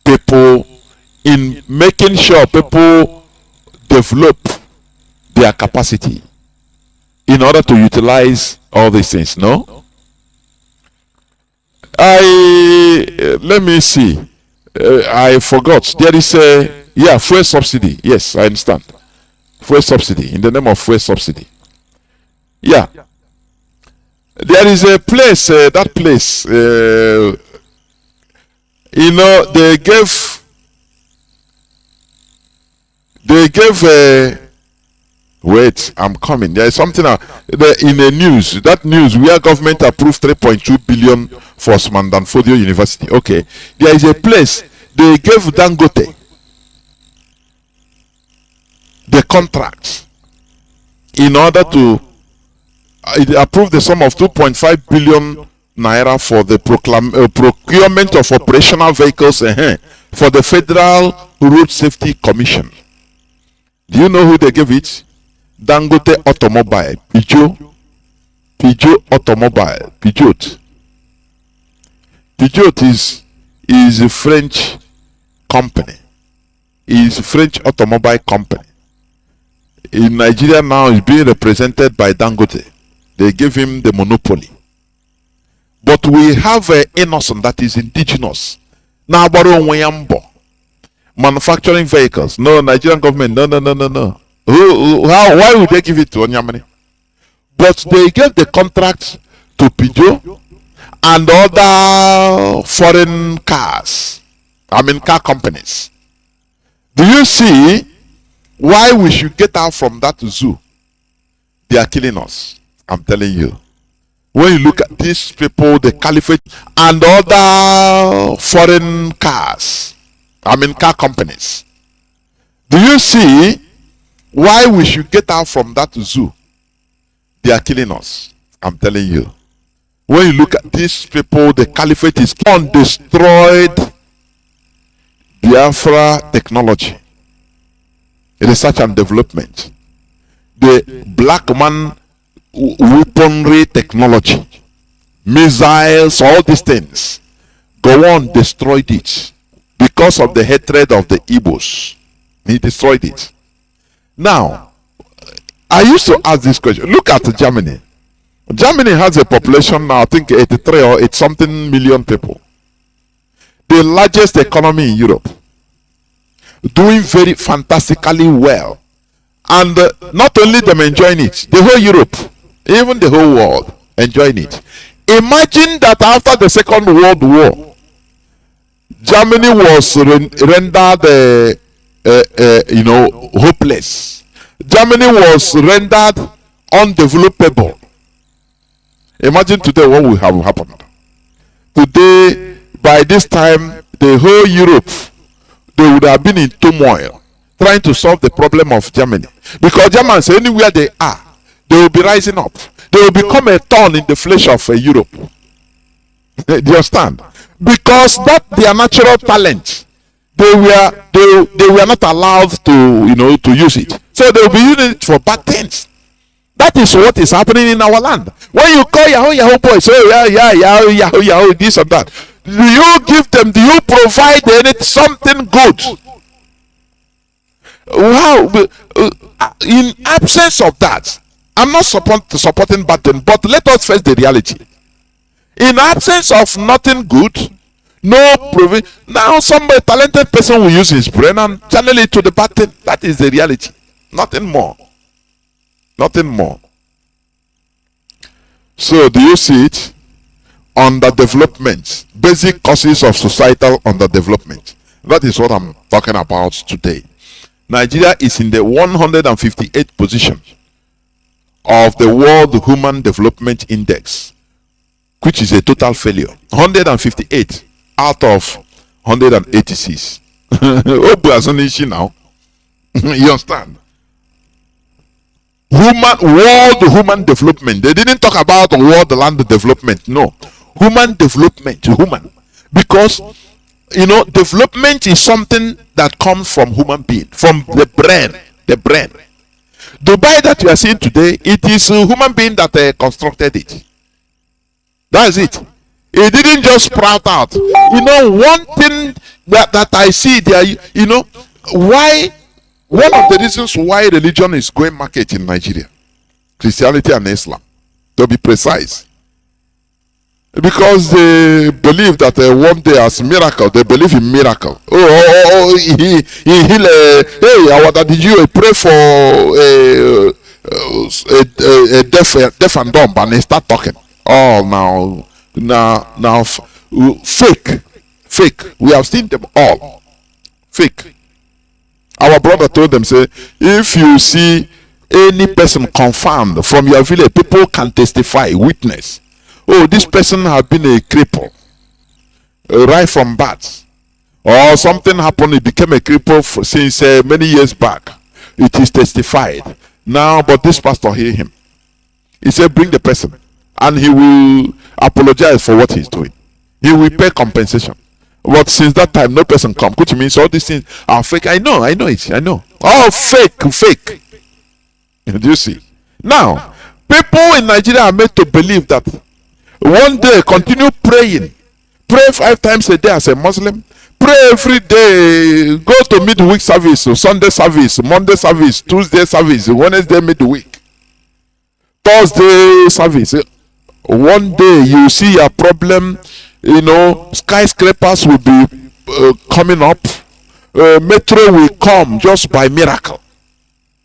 Speaker 1: people, in making sure people develop their capacity in order to utilize all these things. No? Let me see. I forgot. There is fuel subsidy. Yes, I understand. Fuel subsidy, in the name of fuel subsidy. Yeah. There is a place, that place, they gave wait, I'm coming. There is something in the news. That news where government approved 3.2 billion for Mandanfodio University. Okay. There is a place they gave Dangote the contract in order to approve the sum of 2.5 billion naira for the procurement of operational vehicles for the Federal Road Safety Commission. Do you know who they gave it? Dangote Automobile, Peugeot Automobile, Peugeot is a French company. Is a French automobile company. In Nigeria now is being represented by Dangote. They gave him the monopoly. But we have an innocent that is indigenous. Now, manufacturing vehicles. No, Nigerian government. No. Why would they give it to Onyamani? But they gave the contract to Peugeot and other foreign cars. I mean, car companies. Do you see why we should get out from that zoo? They are killing us. I'm telling you. When you look at these people, the caliphate and other foreign cars, I mean car companies. Do you see why we should get out from that zoo? They are killing us. I'm telling you. When you look at these people, the caliphate is destroyed Biafra technology, research and development, the black man weaponry technology, missiles, all these things. Go on, destroyed it because of the hatred of the Igbos. He destroyed it. Now, I used to ask this question. Look at Germany. Germany has a population now, I think 83 or 8 something million people. The largest economy in Europe. Doing very fantastically well. And not only them enjoying it, the whole Europe, even the whole world enjoying it. Imagine that after the Second World War, Germany was rendered, hopeless. Germany was rendered undevelopable. Imagine today what will have happened. Today, by this time, the whole Europe, they would have been in turmoil, trying to solve the problem of Germany. Because Germans, anywhere they are, they will be rising up. They will become a thorn in the flesh of Europe. Do you understand? Because that's their natural talent. They were not allowed to use it. So they will be using it for bad things. That is what is happening in our land. When you call Yahoo boys, Yahoo, this and that, do you give them, do you provide something good? Wow. In absence of that, I'm not supporting bad things, but let us face the reality. In absence of nothing good, no provision. Now some talented person will use his brain and channel it to the bad thing. That is the reality. Nothing more. Nothing more. So do you see it? Underdevelopment. Basic causes of societal underdevelopment. That is what I'm talking about today. Nigeria is in the 158th position of the World Human Development Index, which is a total failure. 158 out of 186. Now. You understand? World human development. They didn't talk about world land development. No. Human development. Human. Because, development is something that comes from human being. From the brain. The brain. Dubai that you are seeing today, it is a human being that constructed it. That's it. It didn't just sprout out. One thing that I see there, why, one of the reasons why religion is going market in Nigeria, Christianity and Islam, to be precise, because they believe that one day as miracle, they believe in miracle. He heal. Hey, did you pray for a deaf and dumb, and they start talking? Oh, now, fake. We have seen them all. Fake. Our brother told them, say, if you see any person confirmed from your village, people can testify, witness. Oh, this person has been a cripple right from birth, or something happened, he became a cripple since many years back. It is testified now, but this pastor hear him. He said, bring the person, and he will apologize for what he's doing. He will pay compensation. But since that time, no person come, which means all these things are fake. I know it. I know. Oh, fake. Do you see? Now, people in Nigeria are made to believe that one day, continue praying. Pray 5 times a day as a Muslim. Pray every day. Go to midweek service, Sunday service, Monday service, Tuesday service, Wednesday midweek, Thursday service. One day you see a problem, skyscrapers will be coming up. Metro will come just by miracle.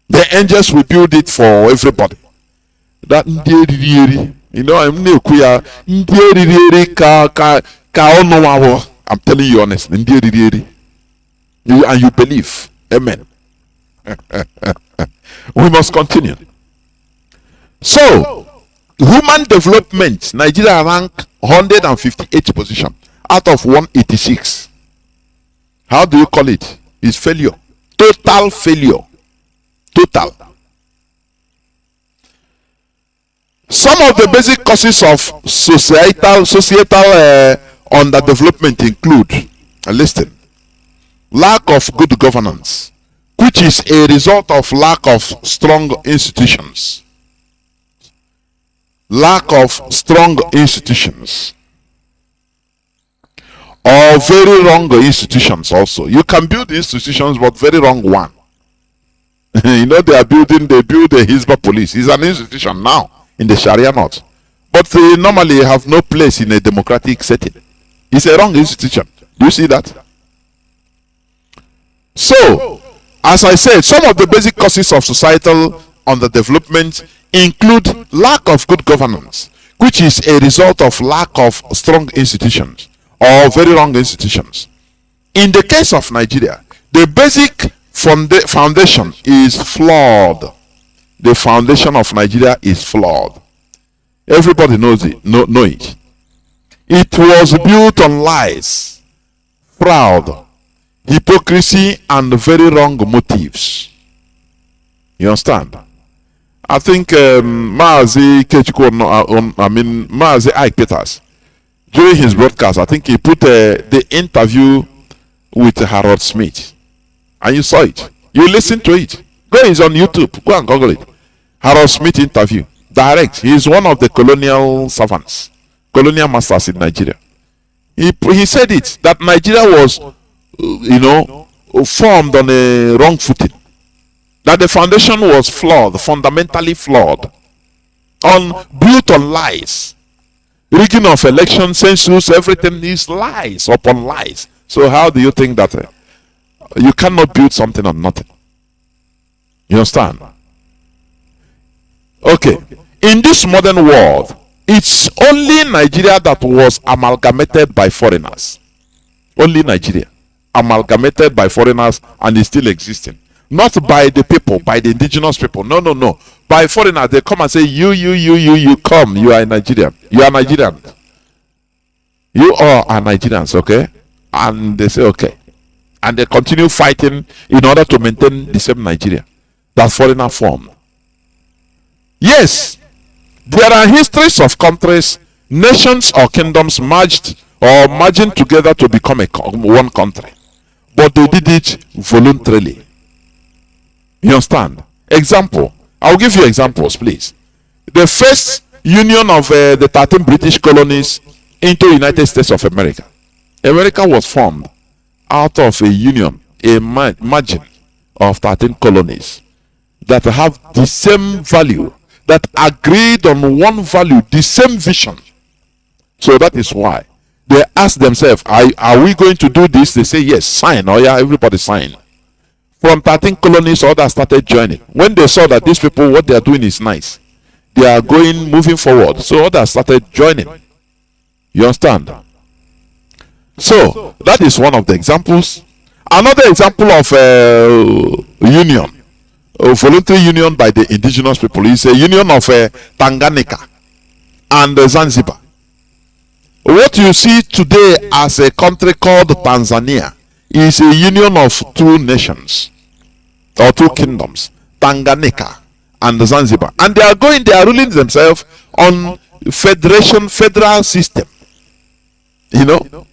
Speaker 1: The angels will build it for everybody. That I'm telling you honestly. And you believe. Amen. We must continue. So, human development, Nigeria rank 158th position out of 186. How do you call it? It's failure. Total failure. Total. Some of the basic causes of societal underdevelopment include, listen, lack of good governance, which is a result of lack of strong institutions. Lack of strong institutions, or very wrong institutions also. You can build institutions, but very wrong one. You know, they build a Hizbah police. It's an institution now in the Sharia not. But they normally have no place in a democratic setting. It's a wrong institution. Do you see that? So, as I said, some of the basic causes of societal underdevelopment include lack of good governance, which is a result of lack of strong institutions or very wrong institutions. In the case of Nigeria, the basic foundation is flawed. The foundation of Nigeria is flawed. Everybody knows it. Know it. It was built on lies, fraud, hypocrisy, and very wrong motives. You understand? I think Mazi Mazi Ike Peters, during his broadcast, I think he put the interview with Harold Smith, and you saw it. You listened to it. Go, it's on YouTube. Go and Google it. Harold Smith interview. Direct. He is one of the colonial servants, colonial masters in Nigeria. He said it, that Nigeria was, formed on a wrong footing. That the foundation was flawed, fundamentally flawed, built on lies. Rigging of election, census, everything is lies upon lies. So how do you think that you cannot build something on nothing? You understand? Okay. In this modern world, it's only Nigeria that was amalgamated by foreigners. Only Nigeria. Amalgamated by foreigners and is still existing. Not by the people, by the indigenous people. No, no, no. By foreigners, they come and say, you come. You are a Nigerian. You are Nigerian. You all are Nigerians, okay? And they say, okay. And they continue fighting in order to maintain the same Nigeria that foreigner formed. Yes, there are histories of countries, nations or kingdoms merged or merging together to become one country. But they did it voluntarily. You understand? Example. I'll give you examples, please. The first union of the 13 British colonies into United States of America. America was formed out of a union, a margin of 13 colonies that have the same value, that agreed on one value, the same vision. So that is why they ask themselves, are we going to do this? They say yes, sign. Oh yeah, everybody sign. From 13 colonies, others started joining. When they saw that these people, what they are doing is nice, they are moving forward. So others started joining. You understand? So that is one of the examples. Another example of union, a voluntary union by the indigenous people, is a union of Tanganyika and Zanzibar. What you see today as a country called Tanzania is a union of two nations or two kingdoms, Tanganyika and Zanzibar, and they are ruling themselves on federal system. You know,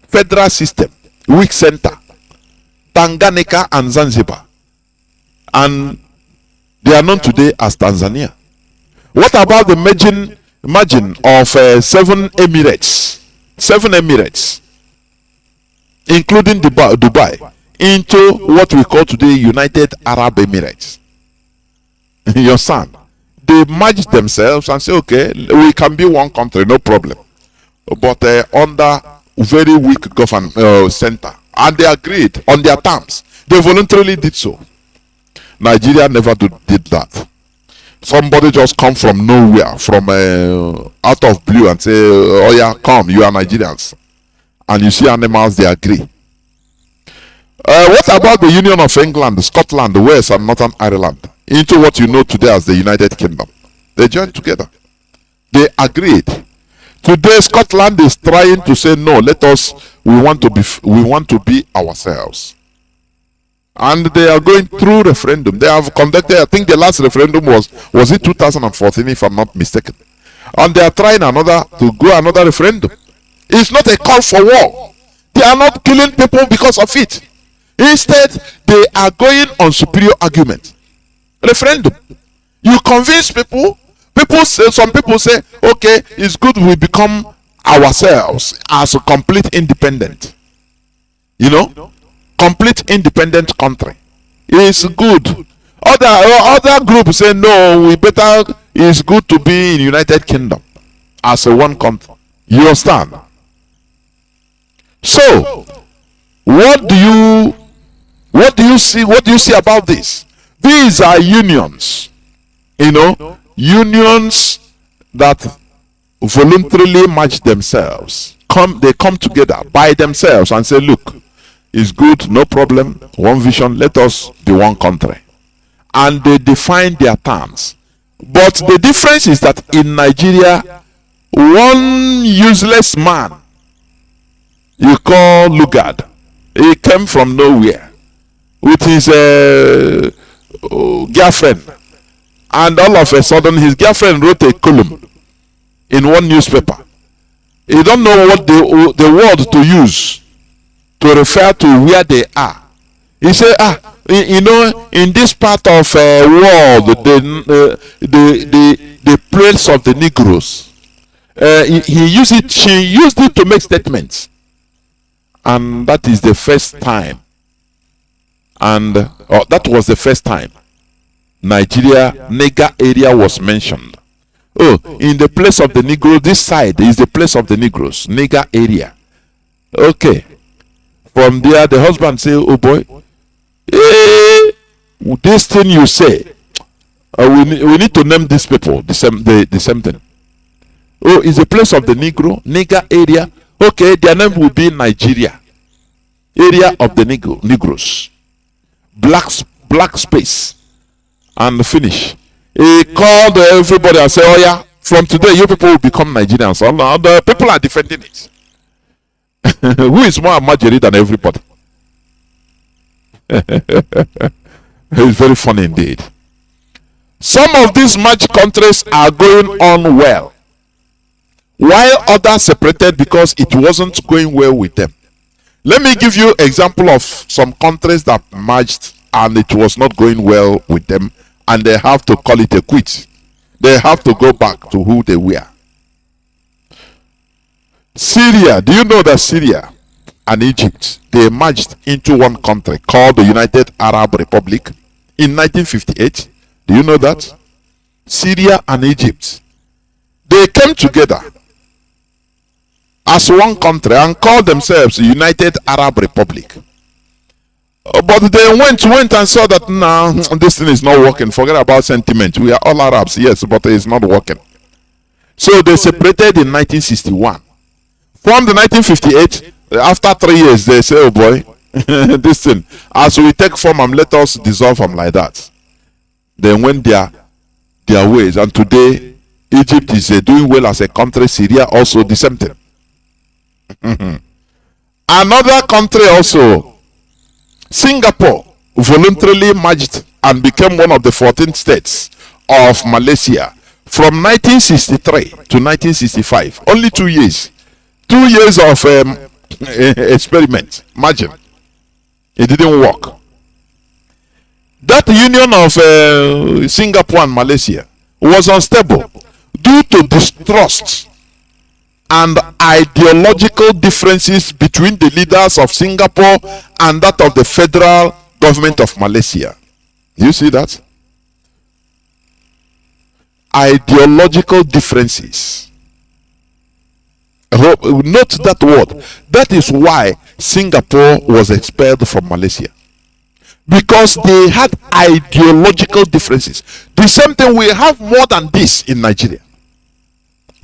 Speaker 1: federal system, weak center, Tanganyika and Zanzibar, and they are known today as Tanzania. What about the merging of 7 Emirates, including Dubai, into what we call today United Arab Emirates? You understand? They merged themselves and say, okay, we can be one country, no problem, but under very weak center, and they agreed on their terms. They voluntarily did so. Nigeria never did that. Somebody just come from nowhere, from out of blue, and say, oh yeah, come, you are Nigerians. And you see animals, they agree. What about the union of England, Scotland, Wales, and Northern Ireland into what you know today as the United Kingdom? They joined together. They agreed. Today, Scotland is trying to say, no, we want to be ourselves. And they are going through referendum. They have conducted, I think the last referendum was it 2014, if I'm not mistaken. And they are trying another referendum. It's not a call for war. They are not killing people because of it. Instead, they are going on superior argument. Referendum. You convince people. Some people say, okay, it's good we become ourselves as a complete independent. You know, complete independent country. It's good. Other groups say no, it's good to be in United Kingdom as a one country. You understand? So, what do you see about this? These are unions, unions that voluntarily match themselves. They come together by themselves and say, look, it's good, no problem, one vision, let us be one country. And they define their terms. But the difference is that in Nigeria, one useless man you call Lugard, he came from nowhere with his girlfriend, and all of a sudden his girlfriend wrote a column in one newspaper. He don't know what the word to use to refer to where they are. He said, in this part of world, the place of the Negroes, she used it to make statements. And that is the first time. And that was the first time Nigeria Nega area was mentioned. Oh, in the place of the Negroes, this side is the place of the Negroes, Nega area. Okay. From there, the husband say, oh boy, this thing you say, we need to name these people the same thing. Oh, it's a place of the Nega area. Okay, their name will be Nigeria. Area of the Negroes. Black space. And finish. He called everybody and said, oh yeah, from today you people will become Nigerians. The people are defending it. Who is more majority than everybody? It's very funny indeed. Some of these merged countries are going on well, while others separated because it wasn't going well with them. Let me give you example of some countries that merged and it was not going well with them, and they have to call it a quit. They have to go back to who they were. Syria. Do you know that Syria and Egypt, they merged into one country called the United Arab Republic in 1958? Do you know that? Syria and Egypt, they came together as one country and called themselves the United Arab Republic. But they went and saw that nah, this thing is not working. Forget about sentiment. We are all Arabs, yes, but it's not working. So they separated in 1961. From the 1958, after 3 years, they say, oh boy, this thing, as we take form and let us dissolve them like that. They went their ways, and today Egypt is doing well as a country. Syria also the same thing. Another country also, Singapore, voluntarily merged and became one of the 14 states of Malaysia from 1963 to 1965. Only 2 years. 2 years of experiment. Imagine. It didn't work. That union of Singapore and Malaysia was unstable due to distrust and ideological differences between the leaders of Singapore and that of the federal government of Malaysia. You see that? Ideological differences. Note that word. That is why Singapore was expelled from Malaysia. Because they had ideological differences. The same thing, we have more than this in Nigeria.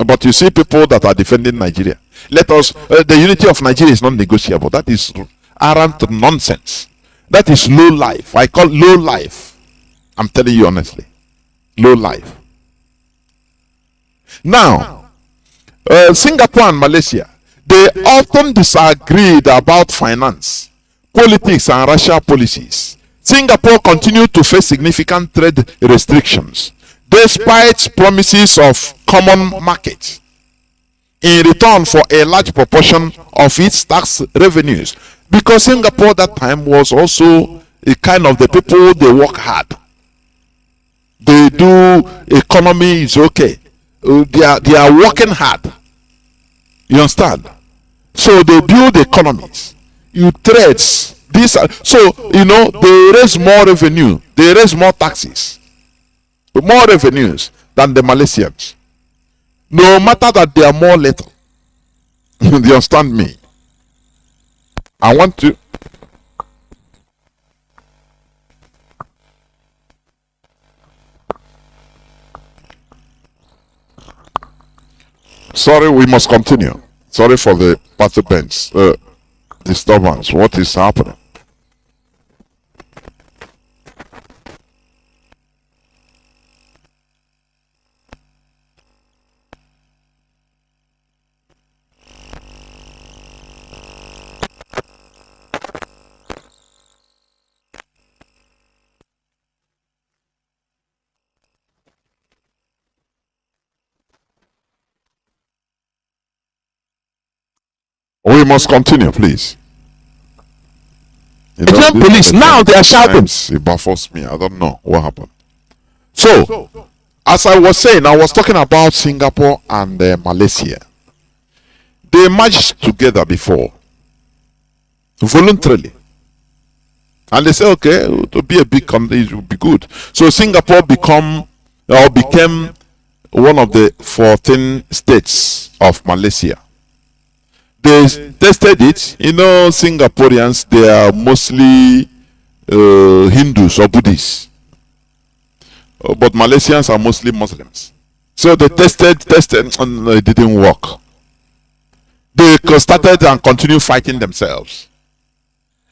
Speaker 1: But you see people that are defending Nigeria. Let us, the unity of Nigeria is not negotiable. That is arrant nonsense. That is low life. I call low life. I'm telling you honestly. Low life. Now, Singapore and Malaysia, they often disagreed about finance, politics, and racial policies. Singapore continued to face significant trade restrictions despite promises of common market in return for a large proportion of its tax revenues, because Singapore that time was also a kind of the people, they work hard, they do, economy is okay, they are working hard, you understand? So they build economies, you trades, these are, so you know, they raise more revenue, they raise more taxes, more revenues than the Malaysians, no matter that they are more little. Do you understand me? I want to. Sorry, we must continue. Sorry for the participants disturbance. What is happening? We must continue, please. You know, police now they are shouting. It baffles me. I don't know what happened. So, as I was saying, I was talking about Singapore and Malaysia. They merged together before, voluntarily, and they say, okay, to be a big country, it would be good. So Singapore became one of the 14 states of Malaysia. They tested it. You know, Singaporeans, they are mostly Hindus or Buddhists, but Malaysians are mostly Muslims. So they tested, and it didn't work. They started and continued fighting themselves.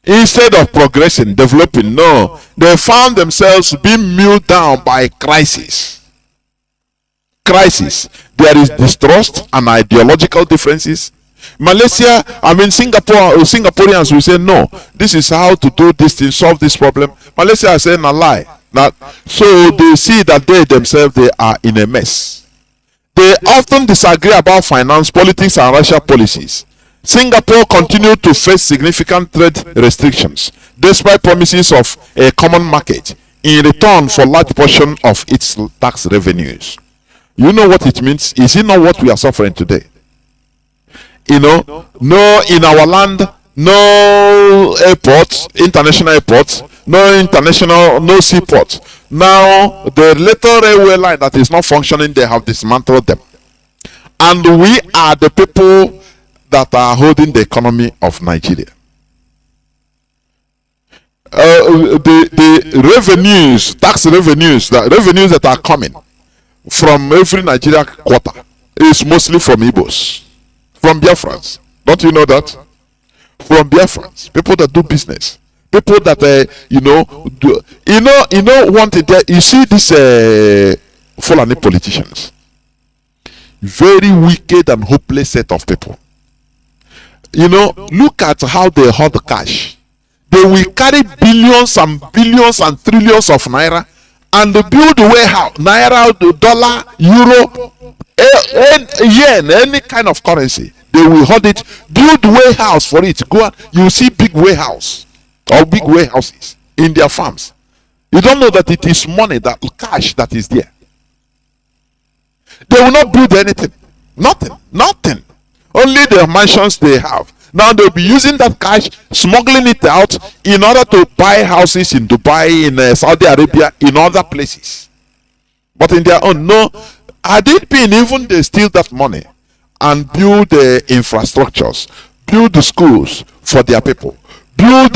Speaker 1: Instead of progressing, developing, no, they found themselves being mewed down by crisis. There is distrust and ideological differences. Malaysia, Singaporeans will say, no, this is how to do this to solve this problem. Malaysia is saying a lie. So they see that they themselves, they are in a mess. They often disagree about finance, politics, and racial policies. Singapore continued to face significant trade restrictions, despite promises of a common market in return for large portion of its tax revenues. You know what it means? Is it not what we are suffering today? You know, no, in our land, no airports, international airports, no seaports. Now, the little railway line that is not functioning, they have dismantled them. And we are the people that are holding the economy of Nigeria. The revenues, tax revenues, the revenues that are coming from every Nigeria quarter is mostly from Igbos, from Biafrans. Don't you know that? From Biafrans, people that do business, people that you see these Fulani politicians, very wicked and hopeless set of people. You know, look at how they hold the cash. They will carry billions and billions and trillions of naira and build a warehouse, naira, dollar, euro, yen, any kind of currency. They will hold it, build warehouse for it. Go on, you see big warehouse or big warehouses in their farms. You don't know that it is money, that cash that is there. They will not build anything, nothing. Only the mansions they have. Now they'll be using that cash, smuggling it out in order to buy houses in Dubai, in Saudi Arabia, in other places. But in their own, no. Had it been even they steal that money and build the infrastructures, build the schools for their people, build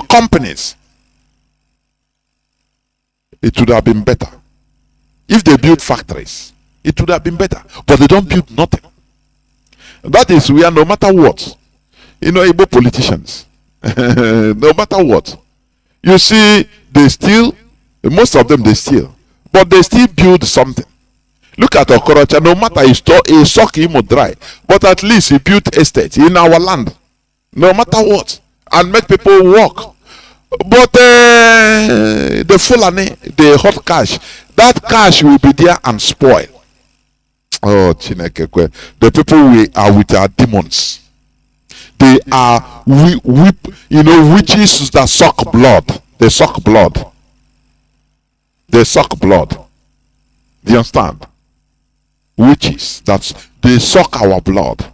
Speaker 1: companies, it would have been better. If they build factories, it would have been better. But they don't build nothing. That is where no matter what, Igbo politicians, no matter what, you see, they steal, most of them they steal, but they still build something. Look at Okorocha, no matter he suck him dry, but at least he built estates in our land, no matter what, and make people work. But the Fulani, the hot cash, that cash will be there and spoil. Oh, Chineke, the people we are with our demons. They are witches that suck blood. They suck blood. They suck blood. Do you understand? Witches that they suck our blood.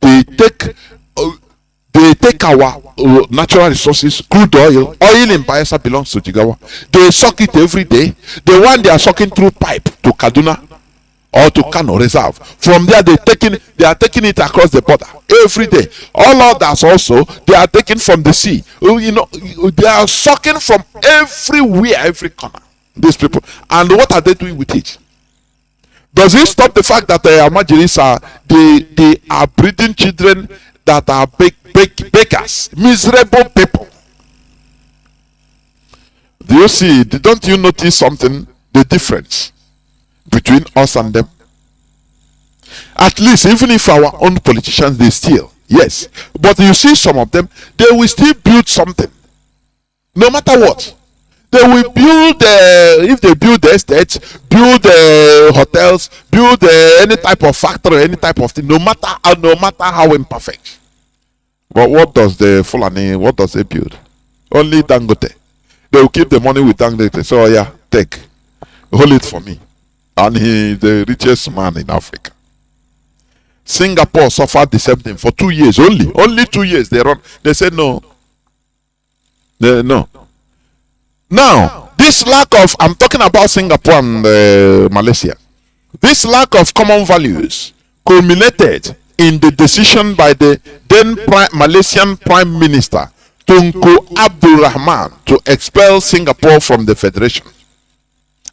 Speaker 1: They take our natural resources, crude oil in Biafra belongs to Jigawa. They suck it every day. The one they are sucking through pipe to Kaduna or to Kanu reserve. From there they are taking it across the border every day. All others also they are taking from the sea. They are sucking from everywhere, every corner. These people, and what are they doing with it? Does it stop the fact that the Amajiris they are breeding children that are bakers, miserable people? Do you see? Don't you notice something? The difference between us and them. At least, even if our own politicians they steal, yes, but you see some of them, they will still build something, no matter what. They will build, if they build the estates, build hotels, build any type of factory, any type of thing, no matter how imperfect. But what does the Fulani, what does they build? Only Dangote. They will keep the money with Dangote. So yeah, take, hold it for me. And he is the richest man in Africa. Singapore suffered the same thing for 2 years only. Only 2 years they run. They said no. No. Now, this lack of, I'm talking about Singapore and Malaysia. This lack of common values culminated in the decision by the then Malaysian Prime Minister Tunku Abdul Rahman to expel Singapore from the Federation.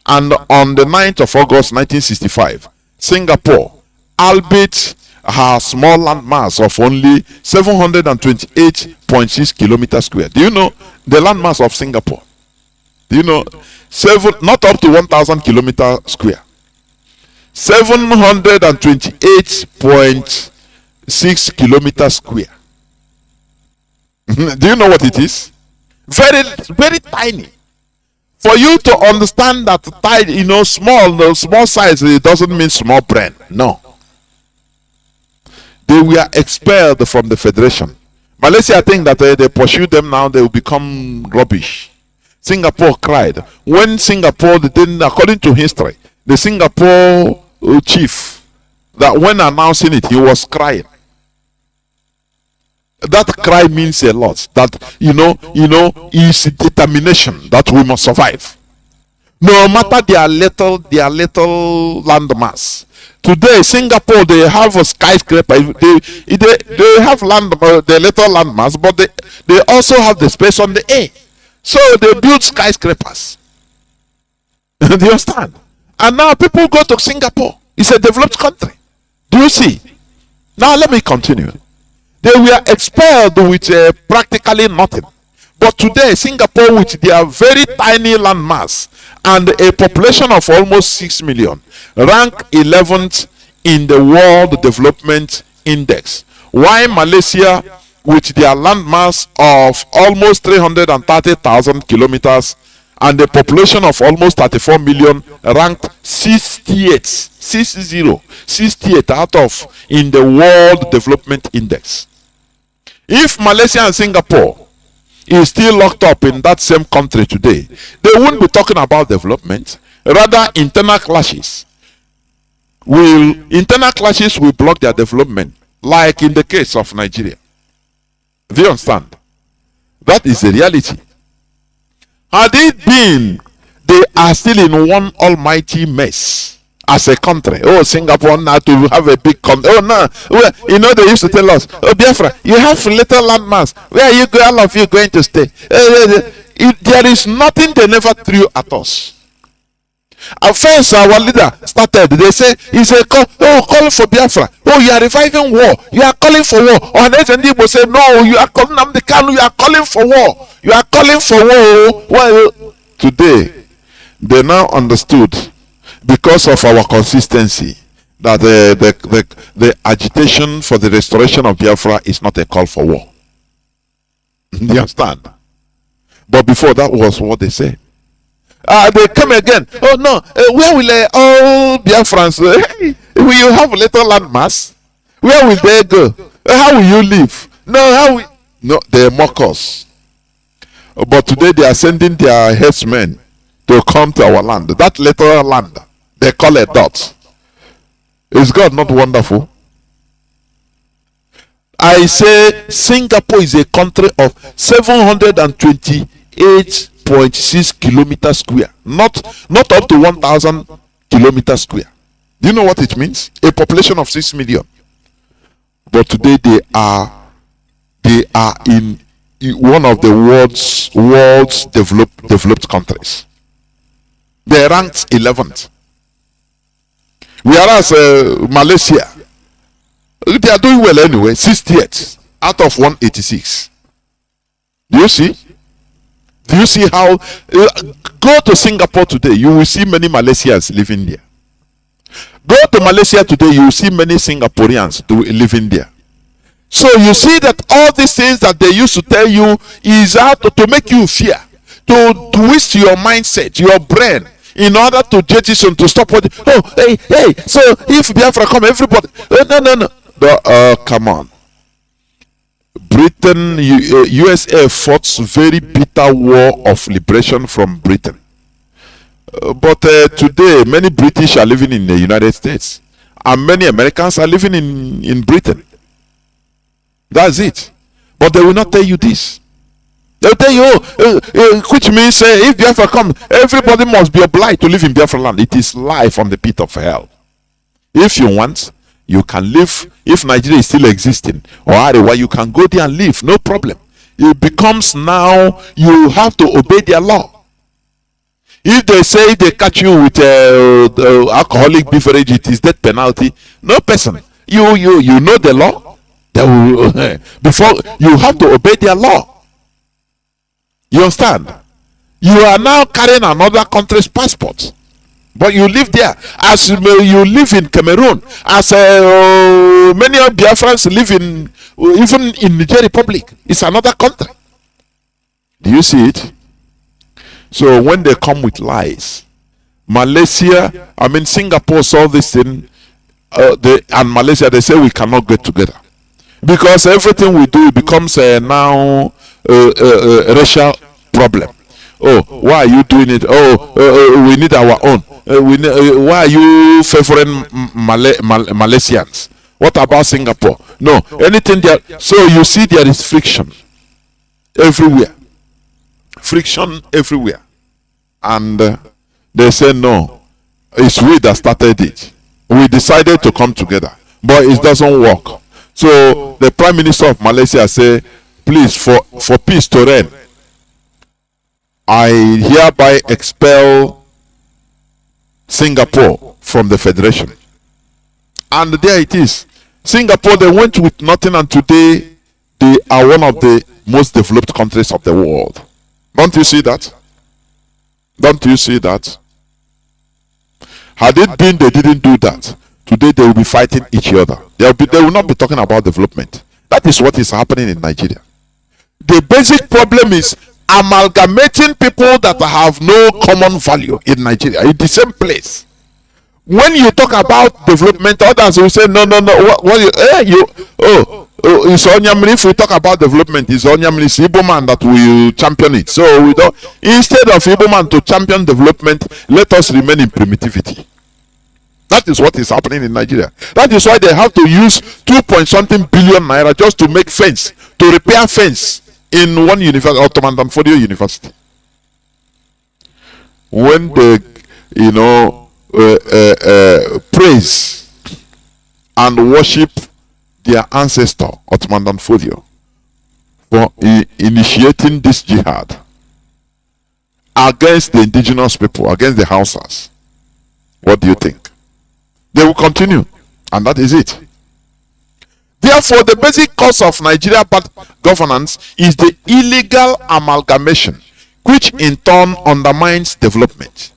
Speaker 1: And on the 9th of August 1965, Singapore, albeit her small landmass of only 728.6 kilometers square. Do you know the landmass of Singapore? Do you know? Not up to 1,000 kilometers square. 728.6 kilometers square. Do you know what it is? Very, very tiny. For you to understand that tiny, small size, it doesn't mean small brain. No. They were expelled from the Federation. Malaysia think that they pursue them now, they will become rubbish. Singapore cried. When Singapore, according to history, the Singapore chief, that when announcing it, he was crying. That cry means a lot. That, is determination that we must survive. No matter their little landmass. Today, Singapore, they have a skyscraper. They have the little landmass, but they also have the space on the air. So they build skyscrapers. Do you understand? And now people go to Singapore. It's a developed country. Do you see? Now let me continue. They were expelled with practically nothing. But today, Singapore, with their very tiny landmass and a population of almost 6 million, rank 11th in the World Development Index. While Malaysia, with their landmass of almost 330,000 kilometers and a population of almost 34 million, ranked 68 out of in the World Development Index. If Malaysia and Singapore is still locked up in that same country today, they won't be talking about development. Rather, internal clashes will block their development, like in the case of Nigeria. Do you understand? That is the reality. Had it been they are still in one almighty mess as a country. Oh, Singapore now to have a big country. Oh no, well, they used to tell us, oh Biafra, you have little landmass. Where are you going? All of you going to stay? There is nothing they never threw at us. At first, our leader started. They say, call for Biafra. Oh, you are reviving war. You are calling for war. Or Nnamdi will say, no, you are calling Nnamdi Kanu. You are calling for war. You are calling for war. Well, today, they now understood, because of our consistency, that the agitation for the restoration of Biafra is not a call for war. Do you understand? before, that was what they said. They come again. Oh no, where will all Biafrans? Will you have a little land mass? Where will they go? How will you live? No, they mock us. But today they are sending their headsmen to come to our land. That little land, they call it dot. Is God not wonderful? I say Singapore is a country of 728.6 kilometers square, not up to 1,000 kilometers square. Do you know what it means? A population of 6 million. But today they are in one of the world's developed countries. They ranked 11th. Whereas Malaysia, they are doing well anyway, 60th out of 186. Do you see? Do you see how? Go to Singapore today, you will see many Malaysians living there. Go to Malaysia today, you will see many Singaporeans living there. So you see that all these things that they used to tell you is out to make you fear, to twist your mindset, your brain, in order to jettison, to stop what. Oh, hey, so if Biafra come, everybody. No. Come on. Britain, USA fought very bitter war of liberation from Britain. But today, many British are living in the United States, and many Americans are living in Britain. That's it. But they will not tell you this. They'll tell you, which means if Biafra comes, everybody must be obliged to live in Biafra land. It is life on the pit of hell. If you want, you can live. If Nigeria is still existing, or Arewa, you can go there and live, no problem. It becomes now you have to obey their law. If they say they catch you with alcoholic beverage, it is death penalty. No person. You know the law. Before you have to obey their law. You understand? You are now carrying another country's passport, but you live there. As you live in Cameroon, as many of Biafrans live even in Niger Republic. It's another country. Do you see it? So when they come with lies, Singapore saw this thing, and Malaysia, they say we cannot get together because everything we do becomes now racial problem. Oh, why are you doing it? We need our own. Why are you favoring Malaysians? What about Singapore? No, anything there. So you see there is friction everywhere. Friction everywhere. And they say no, it's we that started it. We decided to come together, but it doesn't work. So the Prime Minister of Malaysia say, please, for peace to reign, I hereby expel Singapore from the Federation. And there it is. Singapore, they went with nothing, and today they are one of the most developed countries of the world. Don't you see that? Don't you see that? Had it been they didn't do that, today they will be fighting each other. They will not be talking about development. That is what is happening in Nigeria. The basic problem is amalgamating people that have no common value in Nigeria in the same place. When you talk about development, others will say no. It's Onyamini. If we talk about development, it's Onyamini, it's Igbo man that will champion it. So we don't. Instead of Igbo man to champion development, let us remain in primitivity. That is what is happening in Nigeria. That is why they have to use 2-point-something billion naira just to make fence, to repair fence in one university, Ottoman Danfodio University. When they, praise and worship their ancestor, Ottoman Danfodio, for initiating this jihad against the indigenous people, against the Hausas, what do you think? They will continue, and that is it. Therefore, the basic cause of Nigeria bad governance is the illegal amalgamation, which in turn undermines development.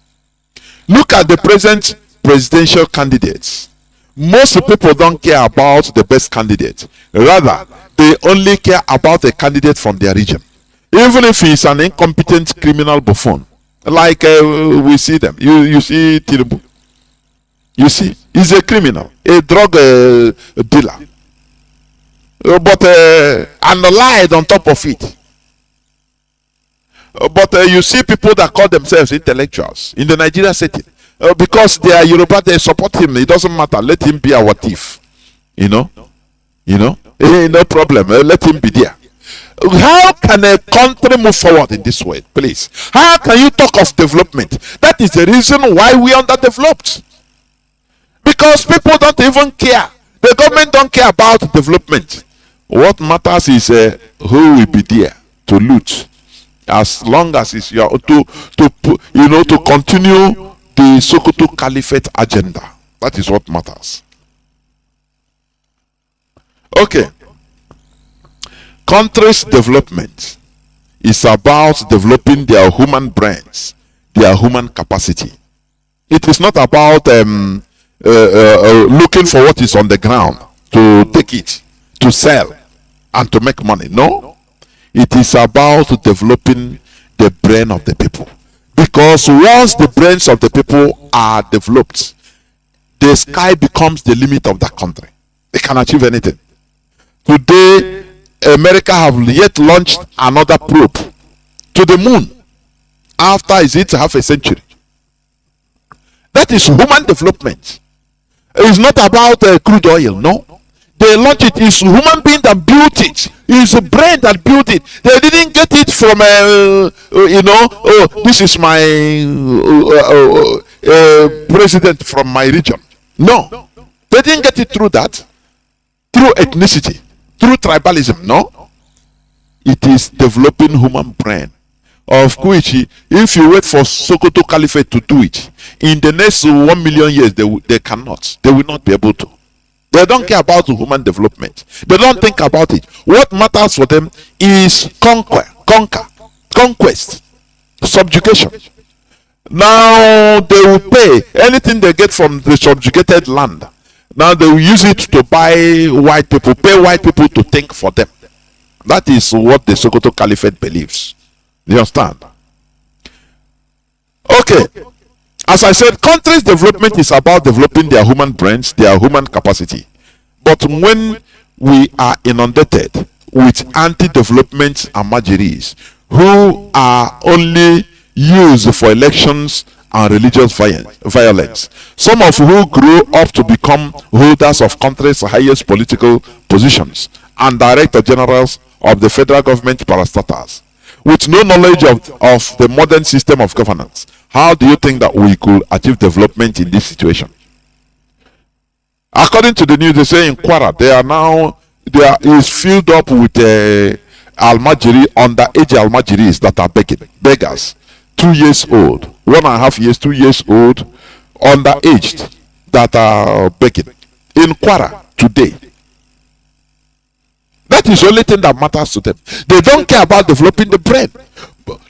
Speaker 1: Look at the present presidential candidates. Most people don't care about the best candidate. Rather, they only care about a candidate from their region. Even if he's an incompetent criminal buffoon, like we see them. You see Cinedu. You see, he's a criminal, a drug dealer, but and lied on top of it. But you see people that call themselves intellectuals in the Nigeria setting because they are Yoruba, they support him. It doesn't matter. Let him be our thief. No problem. Let him be there. How can a country move forward in this way, please? How can you talk of development? That is the reason why we are underdeveloped. Because people don't even care. The government don't care about development. What matters is who will be there to loot. As long as it's your to continue the Sokoto Caliphate agenda. That is what matters. Okay. Countries' development is about developing their human brains, their human capacity. It is not about looking for what is on the ground to take it, to sell, and to make money. No. It is about developing the brain of the people. Because once the brains of the people are developed, the sky becomes the limit of that country. They can achieve anything. Today, America have yet launched another probe to the moon after half a century. That is human development. It's not about crude oil, no. They launched it. It's human being that built it. It's a brain that built it. They didn't get it from this is my president from my region. No, they didn't get it through that, through ethnicity, through tribalism. No, it is developing human brain, of which if you wait for Sokoto Caliphate to do it, in the next 1 million years they cannot. They will not be able to. They don't care about human development. They don't think about it. What matters for them is conquest, subjugation. Now they will pay anything they get from the subjugated land. Now they will use it to buy white people, pay white people to think for them. That is what the Sokoto Caliphate believes. You understand? Okay. As I said, countries' development is about developing their human brains, their human capacity. But when we are inundated with anti-development amajiris who are only used for elections and religious violence, some of who grew up to become holders of countries' highest political positions and director generals of the federal government parastatals, with no knowledge of the modern system of governance, how do you think that we could achieve development in this situation? According to the news, they say in Kwara, there is filled up with Almajiri, underage Almajiris that are beggars, 2 years old, 1.5 years, 2 years old, underaged that are begging in Kwara today. That is the only thing that matters to them. They don't care about developing the brain.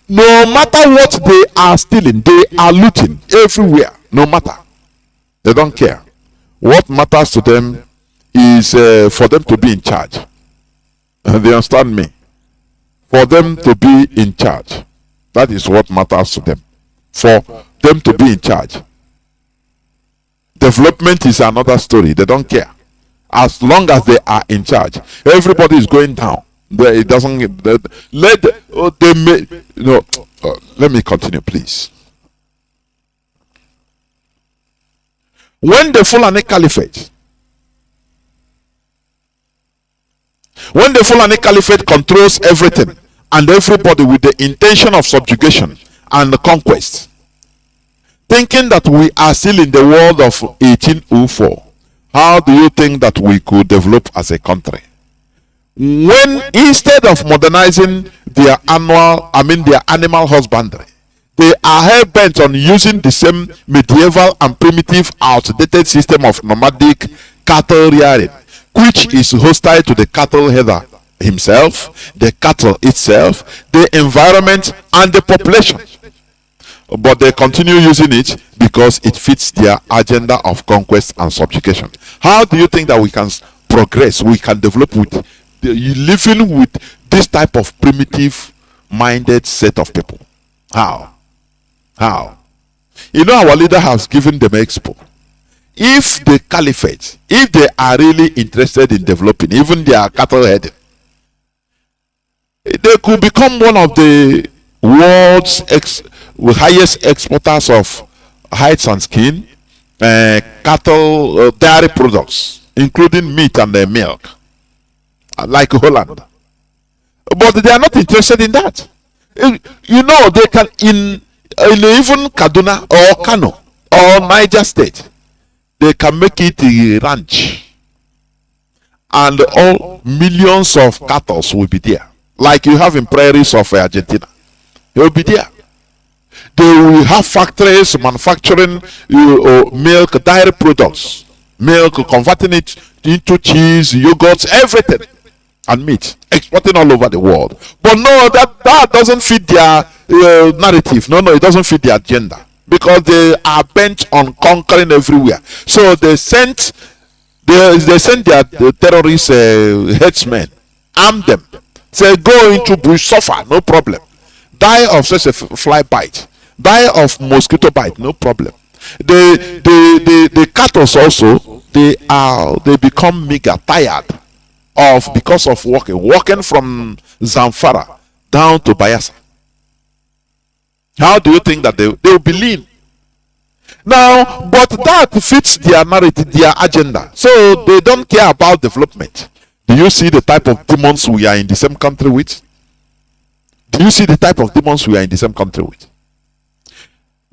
Speaker 1: No matter what they are stealing, they are looting everywhere. No matter. They don't care. What matters to them is for them to be in charge. They understand me? For them to be in charge. That is what matters to them. For them to be in charge. Development is another story. They don't care. As long as they are in charge, everybody is going down. It doesn't let me continue, please. When the Fulani Caliphate controls everything and everybody with the intention of subjugation and conquest, thinking that we are still in the world of 1804, how do you think that we could develop as a country? When instead of modernizing their animal husbandry, they are hell-bent on using the same medieval and primitive outdated system of nomadic cattle rearing, which is hostile to the cattle header himself, the cattle itself, the environment, and the population. But they continue using it because it fits their agenda of conquest and subjugation. How do you think that we can progress, we can develop with living with this type of primitive minded set of people. How? How? You know, our leader has given them expo. If the caliphate, if they are really interested in developing, even their cattle herding, they could become one of the world's highest exporters of hides and skin, cattle, dairy products, including meat and milk, like Holland. But they are not interested in that. You know, they can in even Kaduna or Kanu or Niger State, they can make it a ranch, and all millions of cattle will be there, like you have in prairies of Argentina. They will be there. They will have factories manufacturing milk, dairy products, milk, converting it into cheese, yogurts, everything, and meat, exporting all over the world. But no, that doesn't fit their narrative. No, it doesn't fit their agenda, because they are bent on conquering everywhere. So they sent their terrorist headsmen, arm them, say go into bush, suffer, no problem. Die of such a fly bite, die of mosquito bite, no problem. The cattle also, they become meager, tired of, because of walking from Zamfara down to Bayelsa. How do you think that they will be lean? Now, but that fits their narrative, their agenda. So they don't care about development. Do you see the type of demons we are in the same country with? Do you see the type of demons we are in the same country with?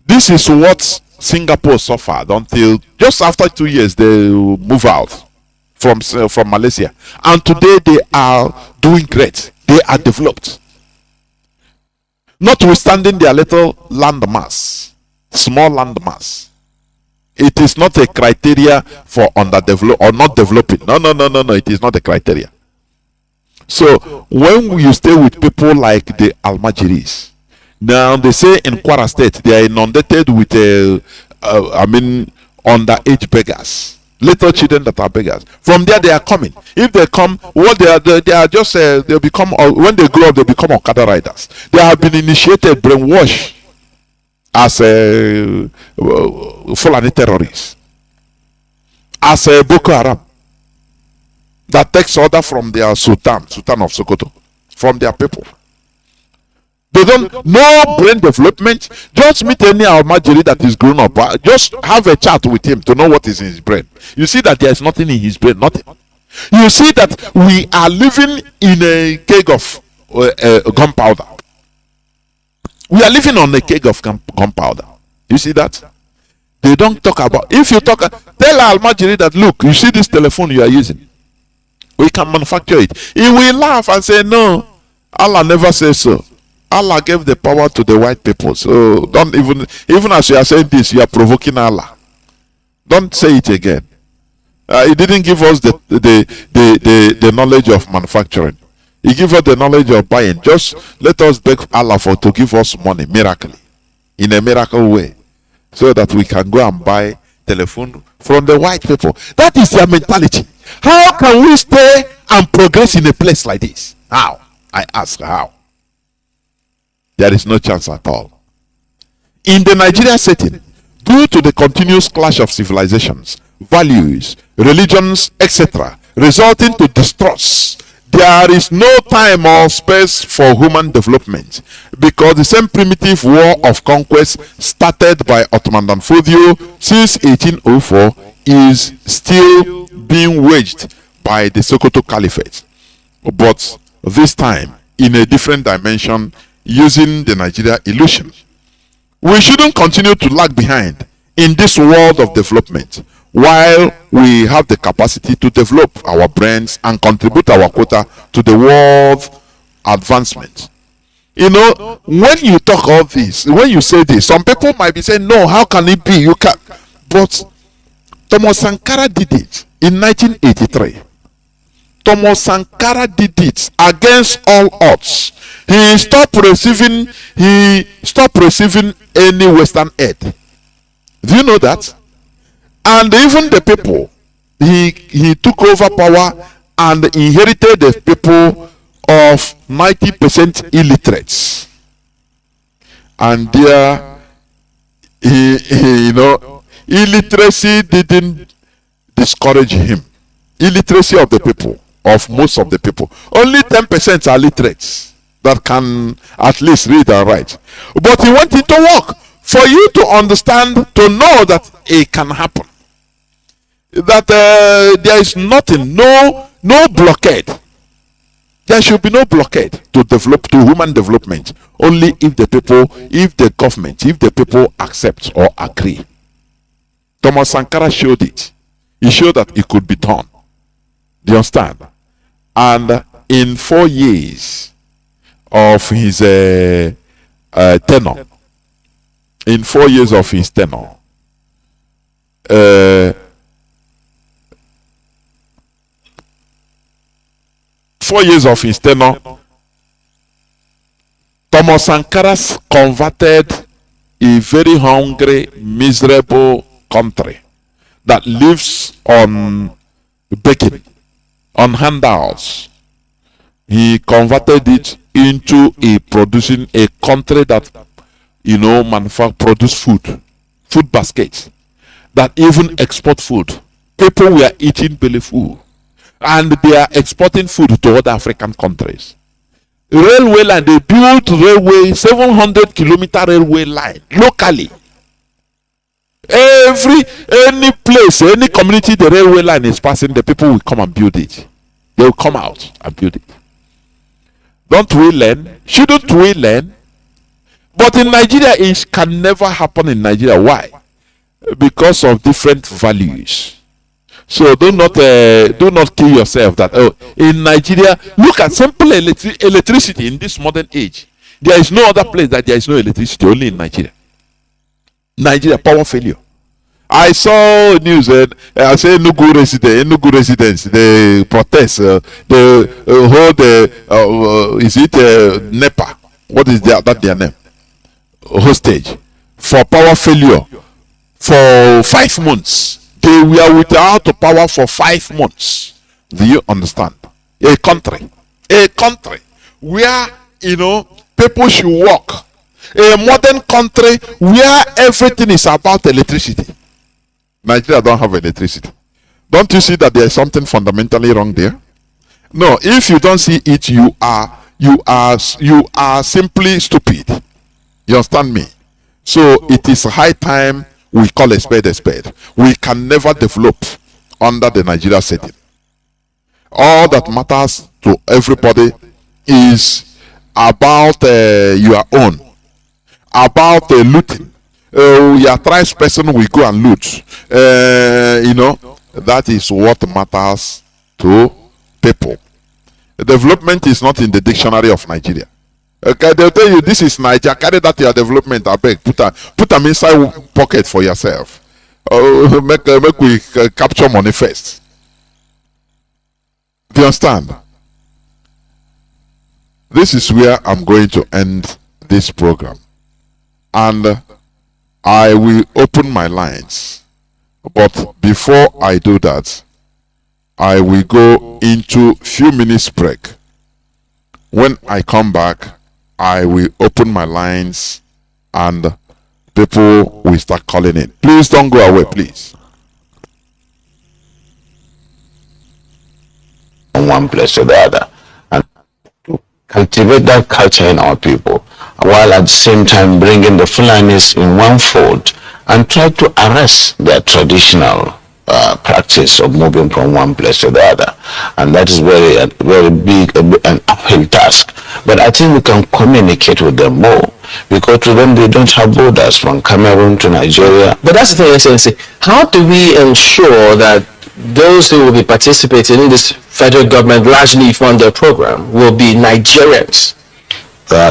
Speaker 1: This is what Singapore suffered until just after 2 years they move out from Malaysia, and today they are doing great. They are developed, notwithstanding their little land mass, small land mass. It is not a criteria for underdevelop or not developing. No. It is not a criteria. So when you stay with people like the Almajiris, now they say in Kwara State they are inundated with underage beggars, little children that are beggars. From there they are coming. If they come, what they are just they become, when they grow up they become Okada riders. They have been initiated, brainwashed as Fulani terrorists, as Boko Haram, that takes order from their Sultan of Sokoto, from their people. They don't know brain development. Just meet any Almajiri that is grown up. Just have a chat with him to know what is in his brain. You see that there is nothing in his brain, nothing. You see that we are living in a keg of gunpowder. We are living on a keg of gunpowder. You see that? They don't talk about. If you talk, tell Almajiri that, look, you see this telephone you are using, we can manufacture it. He will laugh and say, no, Allah never says so. Allah gave the power to the white people. So don't even as you are saying this, you are provoking Allah. Don't say it again. He didn't give us the knowledge of manufacturing. He gave us the knowledge of buying. Just let us beg Allah to give us money miraculously, in a miracle way, so that we can go and buy telephone from the white people. That is their mentality. How can we stay and progress in a place like this? How? I ask, how? There is no chance at all. In the Nigeria setting, due to the continuous clash of civilizations, values, religions, etc., resulting to distrust, there is no time or space for human development, because the same primitive war of conquest started by Ottoman Danfodio since 1804 is still being waged by the Sokoto Caliphate, but this time in a different dimension, using the Nigeria illusion. We shouldn't continue to lag behind in this world of development while we have the capacity to develop our brains and contribute our quota to the world advancement. You know, when you talk all this, when you say this, some people might be saying, no, how can it be? You can't. But Thomas Sankara did it in 1983. Thomas Sankara did it against all odds. He stopped receiving any Western aid. Do you know that? And even the people, he took over power and inherited the people of 90% illiterates. And there, illiteracy didn't discourage him. Illiteracy of the people, of most of the people. Only 10% are literates that can at least read and write. But he went into work for you to understand, to know that it can happen. That there is nothing, no blockade. There should be no blockade to develop, to human development, only if the people, if the government, if the people accept or agree. Thomas Sankara showed it. He showed that it could be done. Do you understand? And in 4 years of his tenure, in 4 years of his tenure, 4 years of his tenure, Thomas Sankara converted a very hungry, miserable country that lives on begging, on handouts. He converted it into a producing a country that produce food baskets, that even export food. People were eating belly food, and they are exporting food to other African countries. Railway line, they built railway, 700-kilometer railway line locally. Any place, any community the railway line is passing, the people will come and build it. They will come out and build it. Don't we learn? Shouldn't we learn? But in Nigeria, it can never happen in Nigeria. Why? Because of different values. So do not kill yourself that, in Nigeria, look at simple electricity in this modern age. There is no other place that there is no electricity, only in Nigeria. Nigeria, power failure. I saw news, I say Enugu residents, they protest, they hold, is it NEPA? What is their name? Hostage for power failure for 5 months. They were without power for 5 months. Do you understand? A country where people should work. A modern country where everything is about electricity. Nigeria don't have electricity. Don't you see that there is something fundamentally wrong there? No, if you don't see it, you are simply stupid. You understand me? So it is high time we call a spade a spade. We can never develop under the Nigeria setting. All that matters to everybody is about your own, about looting. Your tribe person will go and loot. That is what matters to people. Development is not in the dictionary of Nigeria. Okay, they'll tell you this is Nigeria. Carry that to your development. I beg, put them inside pocket for yourself. Make we capture money first. Do you understand? This is where I'm going to end this program, and I will open my lines. But before I do that, I will go into few minutes break. When I come back, I will open my lines and people will start calling in. Please don't go away, please.
Speaker 4: From one place to the other, and to cultivate that culture in our people, while at the same time bringing the Fulanis in one fold and try to arrest their traditional practice of moving from one place to the other. And that is very big, an uphill task. But I think we can communicate with them more, because to them they don't have borders from Cameroon to Nigeria.
Speaker 5: But that's the thing, Excellency. How do we ensure that those who will be participating in this federal government largely funded program will be Nigerians?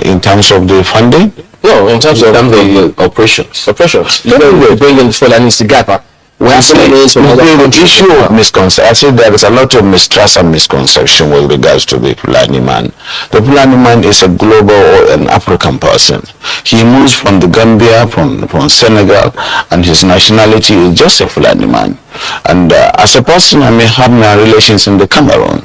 Speaker 4: In terms of the funding?
Speaker 5: No, in terms of the
Speaker 4: operations.
Speaker 5: We're bringing Fulanis together.
Speaker 4: The issue of misconception, I said there is a lot of mistrust and misconception with regards to the Fulani man. The Fulani man is a global or an African person. He moves from the Gambia, from Senegal, and his nationality is just a Fulani man. And as a person, I may have my relations in the Cameroon.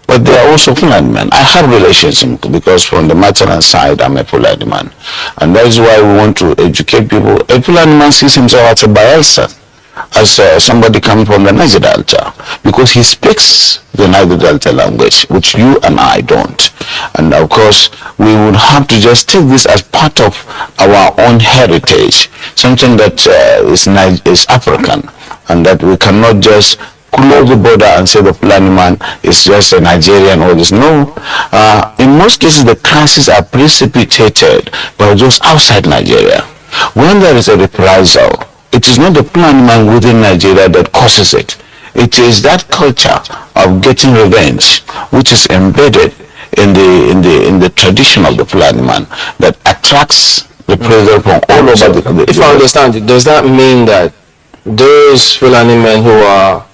Speaker 4: but they are also Fulani men. I have relations because from the maternal side, I'm a Fulani man. And that is why we want to educate people. A Fulani man sees himself as a Biafran, as somebody coming from the Niger Delta, because he speaks the Niger Delta language, which you and I don't. And of course, we would have to just take this as part of our own heritage, something that is African, and that we cannot just close the border and say the Fulani man is just a Nigerian or this. No. In most cases, the crises are precipitated by those outside Nigeria. When there is a reprisal, it is not the Fulani man within Nigeria that causes it. It is that culture of getting revenge, which is embedded in the tradition of the Fulani man, that attracts reprisal from all over the
Speaker 5: If I understand it, does that mean that those Fulani men who are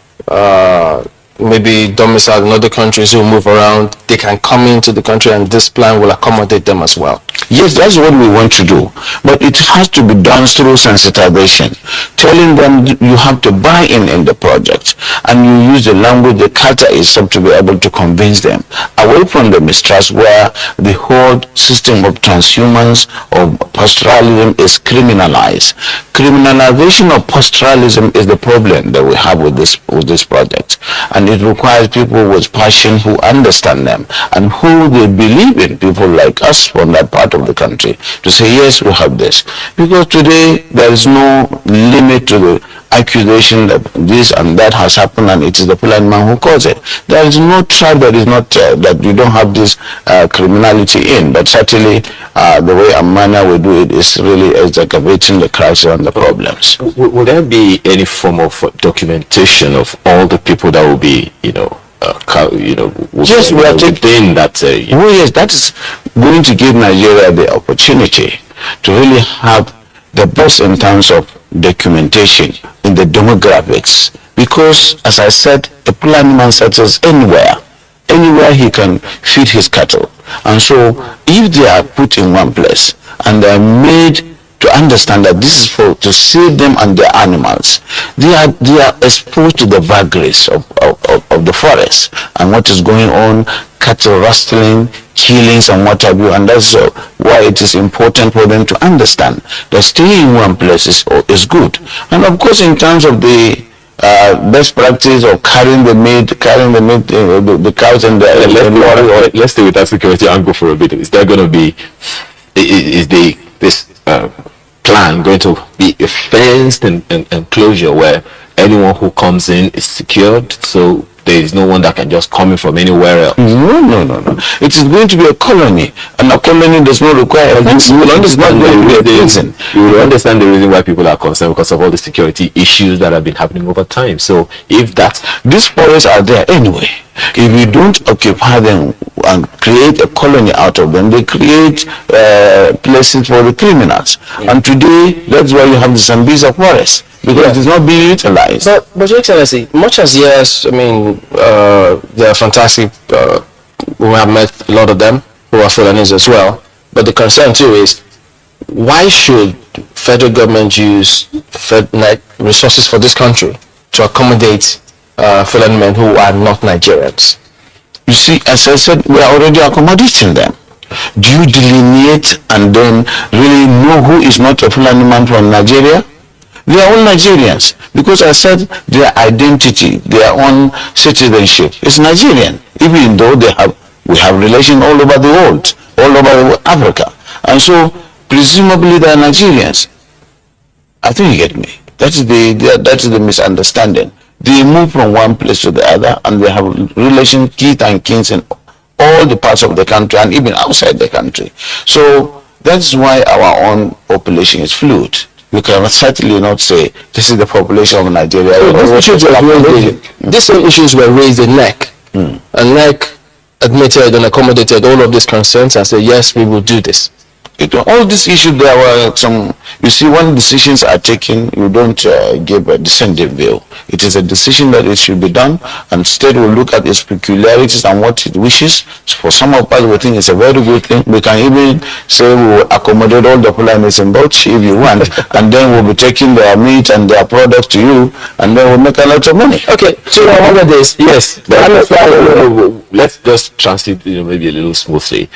Speaker 5: maybe domiciled in other countries who move around, they can come into the country and this plan will accommodate them as well?
Speaker 4: Yes, that's what we want to do. But it has to be done through sensitization, telling them you have to buy in the project, and you use the language, the culture itself to be able to convince them, away from the mistrust where the whole system of transhumance or pastoralism is criminalized. Criminalization of pastoralism is the problem that we have with this project, and it requires people with passion who understand them and who they believe in, people like us from that part of the country, to say yes, we have this. Because today there is no limit to the accusation that this and that has happened and it is the Fulani man who caused it. There is no tribe that is not that you don't have this criminality in, but certainly the way and manner we do it is really excavating the crisis and the problems.
Speaker 6: Will there be any form of documentation of all the people that will be,
Speaker 4: yes, we are taking
Speaker 6: that.
Speaker 4: Oh yes, that is going to give Nigeria the opportunity to really have the best in terms of documentation in the demographics, because as I said, the Fulani man settles anywhere he can feed his cattle, and so if they are put in one place and they are made to understand that this is to save them and their animals, they are exposed to the vagaries of the forest and what is going on, cattle rustling, killings and what have you, and that's why it is important for them to understand that staying in one place is good. And of course, in terms of the best practice of carrying the cows and the
Speaker 6: let's stay with that security angle for a bit. Is there going to be this plan going to be a fenced enclosure where anyone who comes in is secured, so there is no one that can just come in from anywhere else?
Speaker 4: No. It is going to be a colony, and a colony does not require a fence. You will understand
Speaker 6: the reason why people are concerned, because of all the security issues that have been happening over time. So if
Speaker 4: these forests are there anyway, if you don't occupy them and create a colony out of them, they create places for the criminals. And today, that's why you have the Sambisa forest, because it is not being utilized.
Speaker 5: But Your Excellency, much as yes, I mean, they are fantastic. We have met a lot of them who are Fulanis as well. But the concern too is, why should federal government use resources for this country to accommodate Fulani men who are not Nigerians?
Speaker 4: You see, as I said, we are already accommodating them. Do you delineate and then really know who is not a Fulani man from Nigeria? They are all Nigerians, because I said their identity, their own citizenship is Nigerian, even though we have relations all over the world, all over Africa, and so presumably they are Nigerians. I think you get me. That is the misunderstanding. They move from one place to the other, and they have relations, kith and kins in all the parts of the country and even outside the country. So that's why our own population is fluid. You can certainly not say this is the population of Nigeria.
Speaker 5: These same issues were raised in NEC, and NEC admitted and accommodated all of these concerns and said, yes, we will do this.
Speaker 4: All these issues, there were some, you see, when decisions are taken, you don't give a dissenting view. It is a decision that it should be done, and state will look at its peculiarities and what it wishes. So for some of us, we think it's a very good thing. We can even say we will accommodate all the Fulanis in Bauchi if you want, and then we'll be taking their meat and their products to you, and then we'll make a lot of money.
Speaker 5: Okay, so one of this, yes.
Speaker 6: Let's just transit, maybe a little smoothly.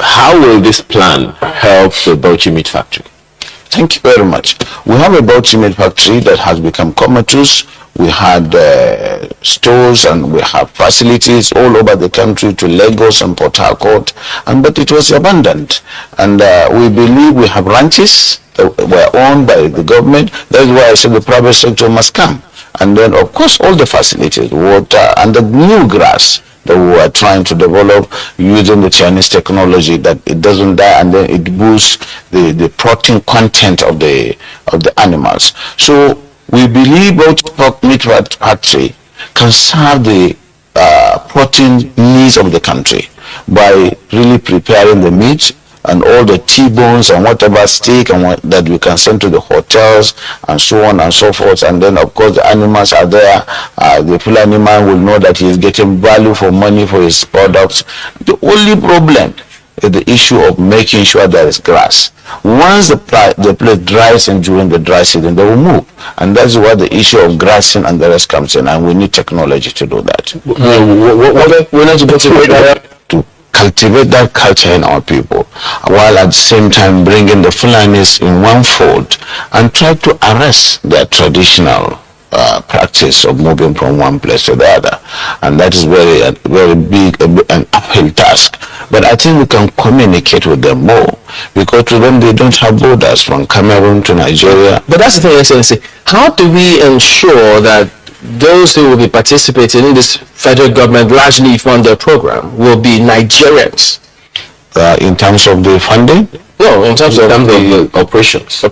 Speaker 6: How will this plan help the Bauchi meat factory?
Speaker 4: Thank you very much. We have a Bauchi meat factory that has become comatose. We had stores and we have facilities all over the country to Lagos and Port Harcourt, but it was abandoned. And we believe we have ranches that were owned by the government. That's why I said the private sector must come. And then, of course, all the facilities, water, and the new grass that we are trying to develop using the Chinese technology, that it doesn't die and then it boosts the protein content of the animals. So we believe both pork meat factory can serve the protein needs of the country by really preparing the meat and all the T-bones and whatever steak and that we can send to the hotels and so on and so forth. And then of course the animals are there. The Fulani man will know that he is getting value for money for his products. The only problem is the issue of making sure there is grass. Once the place dries and during the dry season, they will move. And that's where the issue of grassing and the rest comes in, and we need technology to do that.
Speaker 5: We need
Speaker 4: to cultivate that culture in our people, while at the same time bringing the Fulanis in one fold and try to arrest their traditional practice of moving from one place to the other. And that is very big, an uphill task. But I think we can communicate with them more, because to them they don't have borders from Cameroon to Nigeria.
Speaker 5: But that's the thing, Excellency. How do we ensure that those who will be participating in this federal government largely funded program will be Nigerians?
Speaker 4: In terms of the funding?
Speaker 5: No, in terms of
Speaker 6: the operations.
Speaker 5: You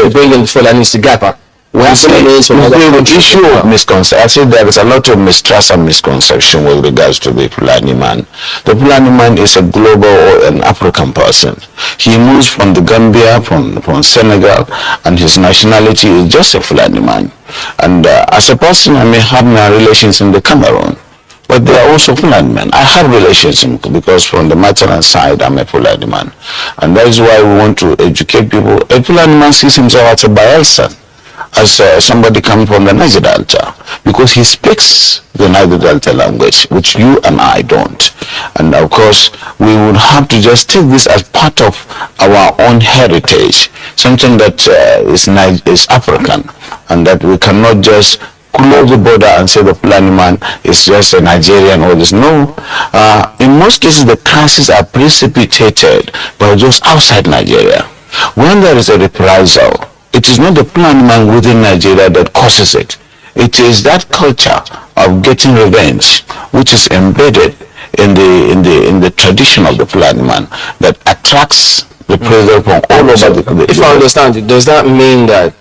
Speaker 5: bring in Fulanis to Gapa.
Speaker 4: The issue of misconception, I said there is a lot of mistrust and misconception with regards to the Fulani man. The Fulani man is a global or an African person. He moves from the Gambia, from Senegal, and his nationality is just a Fulani man. And as a person, I may have my relations in the Cameroon, but they are also Fulani men. I have relations because from the maternal side, I'm a Fulani man. And that is why we want to educate people. A Fulani man sees himself as a Bayelsan, as somebody coming from the Niger Delta, because he speaks the Niger Delta language, which you and I don't. And of course, we would have to just take this as part of our own heritage, something that is African, and that we cannot just close the border and say the Fulani man is just a Nigerian or this. No. In most cases, the crises are precipitated by those outside Nigeria. When there is a reprisal, it is not the Fulani man within Nigeria that causes it. It is that culture of getting revenge, which is embedded in the tradition of the Fulani man, that attracts the pressure from all over the
Speaker 5: If I understand it, does that mean that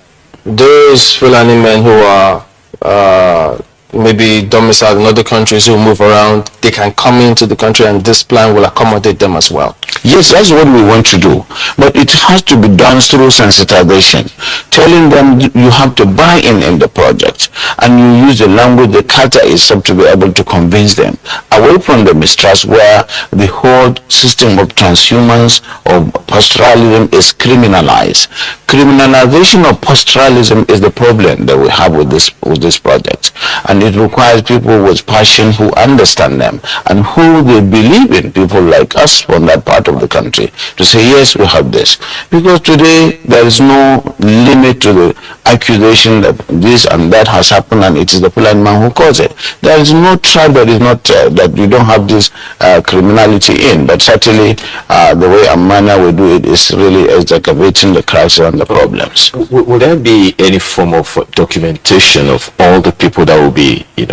Speaker 5: those Fulani men who are maybe domiciled in other countries who move around, they can come into the country and this plan will accommodate them as well?
Speaker 4: Yes, that's what we want to do. But it has to be done through sensitization, telling them you have to buy in the project, and you use the language, the culture itself, to be able to convince them, away from the mistrust where the whole system of transhumance or pastoralism is criminalized. Criminalization of pastoralism is the problem that we have with this project, and it requires people with passion who understand them and who they believe in, people like us from that part of the country, to say yes, we have this. Because today there is no limit to the accusation that this and that has happened and it is the Fulani man who caused it. There is no tribe that is not that you don't have this criminality in, but certainly the way and manner we do it is really excavating the crisis and the problems.
Speaker 6: Will there be any form of documentation of all the people that will be,
Speaker 4: yes,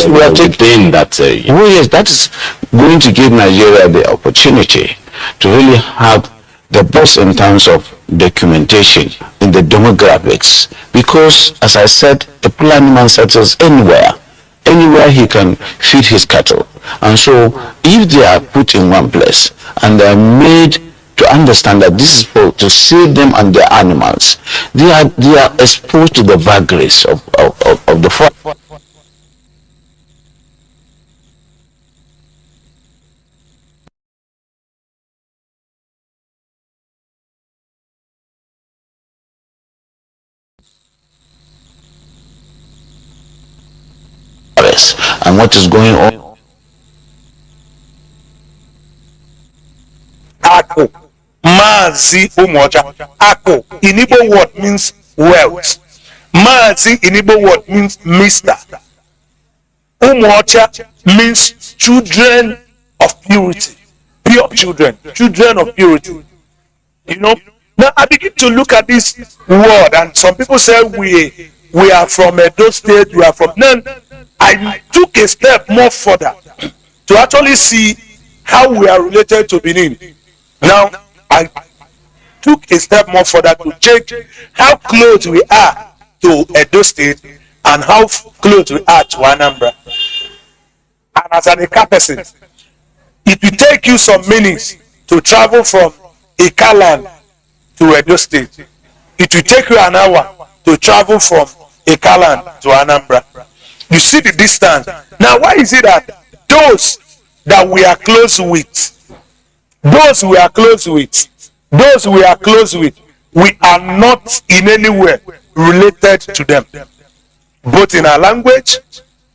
Speaker 4: we are taking
Speaker 6: that.
Speaker 4: Yes, that is going to give Nigeria the opportunity to really have the best in terms of documentation in the demographics, because as I said, the Fulani man settles anywhere anywhere he can feed his cattle. And so if they are put in one place and they are made to understand that this is for to save them and their animals, they are exposed to the vagaries of the forest. And what is going on.
Speaker 7: Ako, Mazi Umoja. Ako, in Igbo word means wealth. Mazi in Igbo word means Mr. Umoja means children of purity. Pure children. Children of purity. You know? Now I begin to look at this word, and some people say we are from Edo State, we are from. Then I took a step more further to actually see how we are related to Benin. Now I took a step more further to check how close we are to Edo State and how close we are to Anambra. And as an Eka person, it will take you some minutes to travel from Ekaland to Edo State. It will take you an hour to travel from Ekaland to Anambra. You see the distance. Now, why is it that those that we are close with, we are not in any way related to them, both in our language,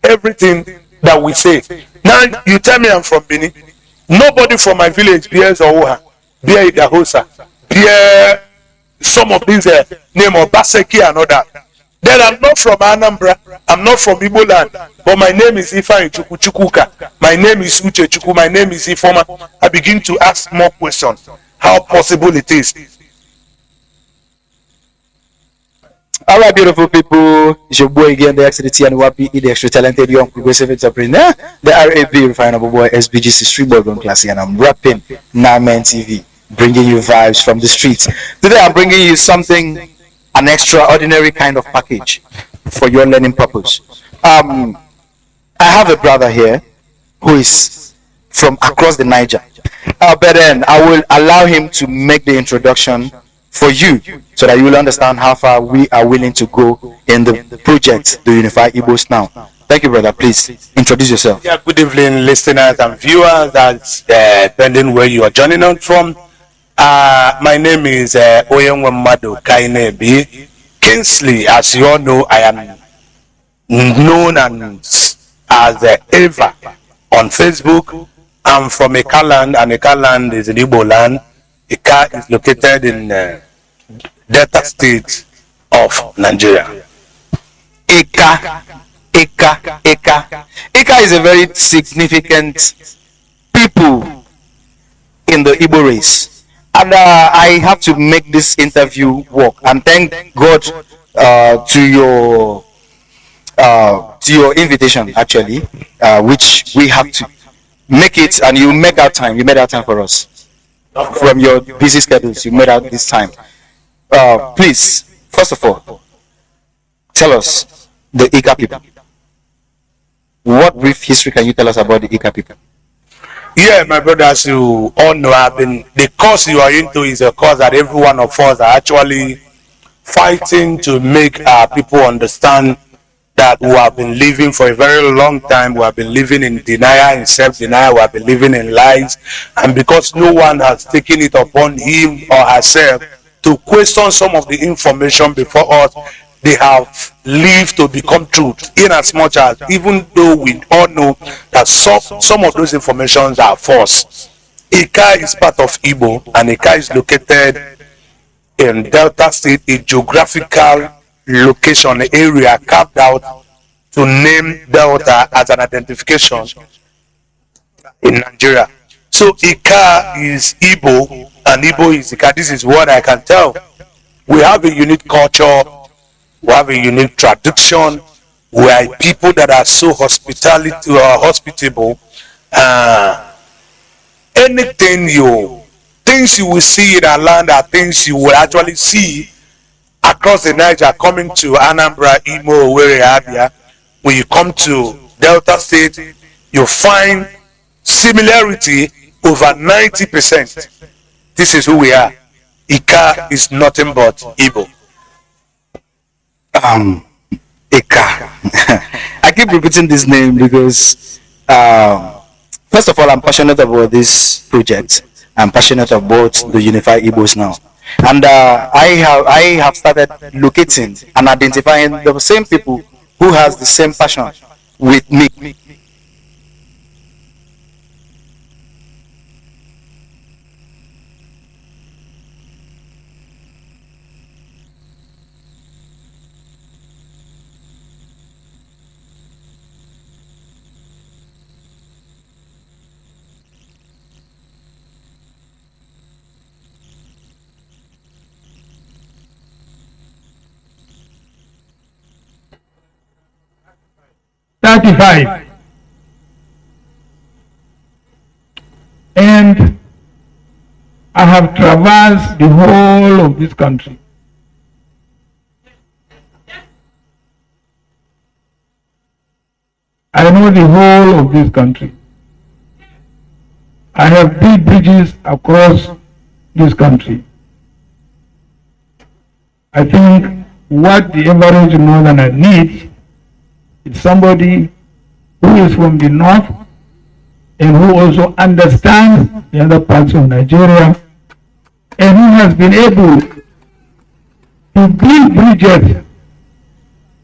Speaker 7: everything that we say. Now, you tell me I'm from Benin. Nobody from my village bears Oha, bear Hausa, bear some of these name of Baseki and all that. Then I'm not from Anambra, I'm not from Igbo land, but my name is Ifeanyi Chukwuka, my name is Uche Chukwu, my name is Ifoma. I begin to ask more questions. How possible it is.
Speaker 8: All right, beautiful people, it's your boy again, the Excellency and Wapi, the extra talented young progressive entrepreneur, the RAB refinable boy, SBGC Street Boy Gun Classy, and I'm rapping Namen TV, bringing you vibes from the streets. Today I'm bringing you something, an extraordinary kind of package for your learning purpose. I have a brother here who is from across the Niger, but then I will allow him to make the introduction for you so that you will understand how far we are willing to go in the project to unify Igbos now. Thank you, brother. Please introduce yourself.
Speaker 7: Yeah, good evening, listeners and viewers, that's depending where you are joining on from. My name is Oyenwemadu Kainebi Kingsley. As you all know, I am known as Eva on Facebook. I'm from Ekaland, and Ekaland is in Igbo land. Eka is located in Delta State of Nigeria.
Speaker 8: Eka is a very significant people in the Igbo race. And I have to make this interview work, and thank God to your invitation, actually, which we have to make it, and you make out time. You made out time for us from your busy schedules. You made out this time. Please, first of all, tell us the Ika people. What brief history can you tell us about the Ika people?
Speaker 7: Yeah, my brothers, you all know the cause you are into is a cause that every one of us are actually fighting to make our people understand that we have been living for a very long time. We have been living in denial, in self-denial. We have been living in lies. And because no one has taken it upon him or herself to question some of the information before us, they have lived to become truth, in as much as, even though we all know that some of those informations are false. Ika is part of Igbo, and Ika is located in Delta State, a geographical location area carved out to name Delta as an identification in Nigeria. So Ika is Igbo, and Igbo is Ika. This is what I can tell. We have a unique culture. We have a unique tradition. We are people that are so hospitable. Things you will see in our land are things you will actually see across the Niger, coming to Anambra, Imo, Owerri, Abia. When you come to Delta State, you find similarity over 90%. This is who we are. Ika is nothing but Igbo.
Speaker 8: Ika. I keep repeating this name because, first of all, I'm passionate about this project. I'm passionate about the Unified Igbos now. And I have started locating and identifying the same people who has the same passion with me.
Speaker 9: And I have traversed the whole of this country. I know the whole of this country. I have built bridges across this country. I think what the average northerner needs is somebody who is from the north and who also understands the other parts of Nigeria and who has been able to build bridges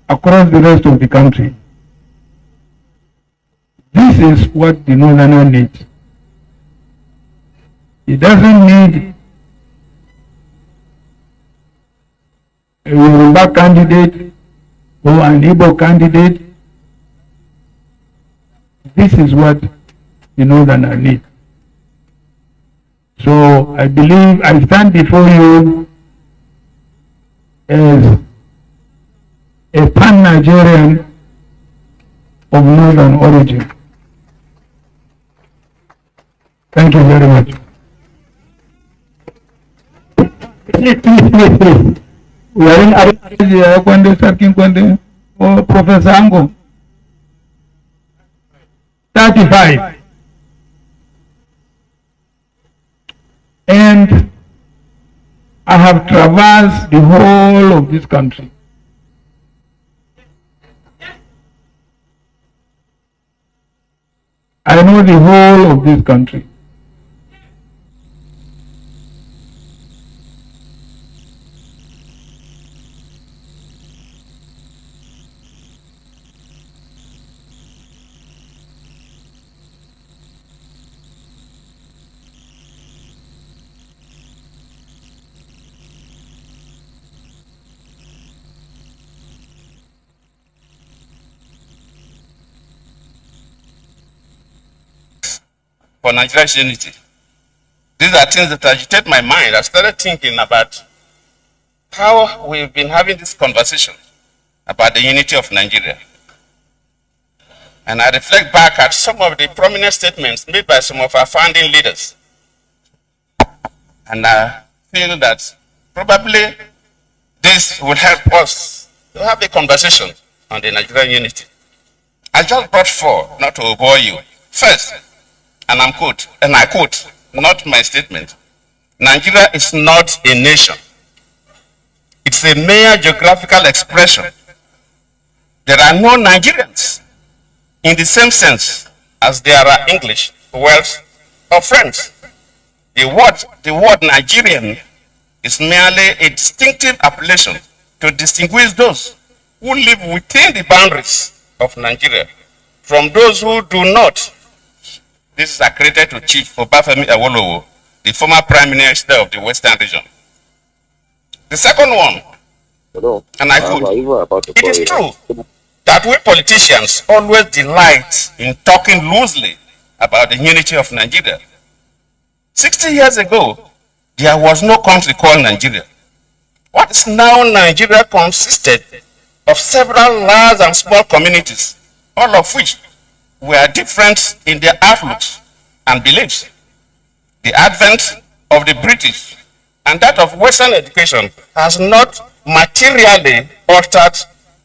Speaker 9: across the rest of the country. This is what the northerner needs. He doesn't need a Yoruba candidate or an Igbo candidate. This is what the northerner needs. So I believe I stand before you as a pan-Nigerian of northern origin. Thank you very much. Wearing Kwande Sarkin Kwande or Professor Ango. 35. And I have traversed the whole of this country. I know the whole of this country.
Speaker 10: For Nigeria's unity. These are things that agitate my mind. I started thinking about how we've been having this conversation about the unity of Nigeria. And I reflect back at some of the prominent statements made by some of our founding leaders. And I feel that probably this will help us to have a conversation on the Nigerian unity. I just brought four, not to bore you. First, and I quote, not my statement, Nigeria is not a nation. It's a mere geographical expression. There are no Nigerians in the same sense as there are English, Welsh, or French. The word Nigerian is merely a distinctive appellation to distinguish those who live within the boundaries of Nigeria from those who do not. This is accredited to Chief Obafemi Awolowo, the former Prime Minister of the Western region. The second one, and I quote, it is true that we politicians always delight in talking loosely about the unity of Nigeria. 60 years ago, there was no country called Nigeria. What is now Nigeria consisted of several large and small communities, all of which were different in their outlooks and beliefs. The advent of the British and that of Western education has not materially altered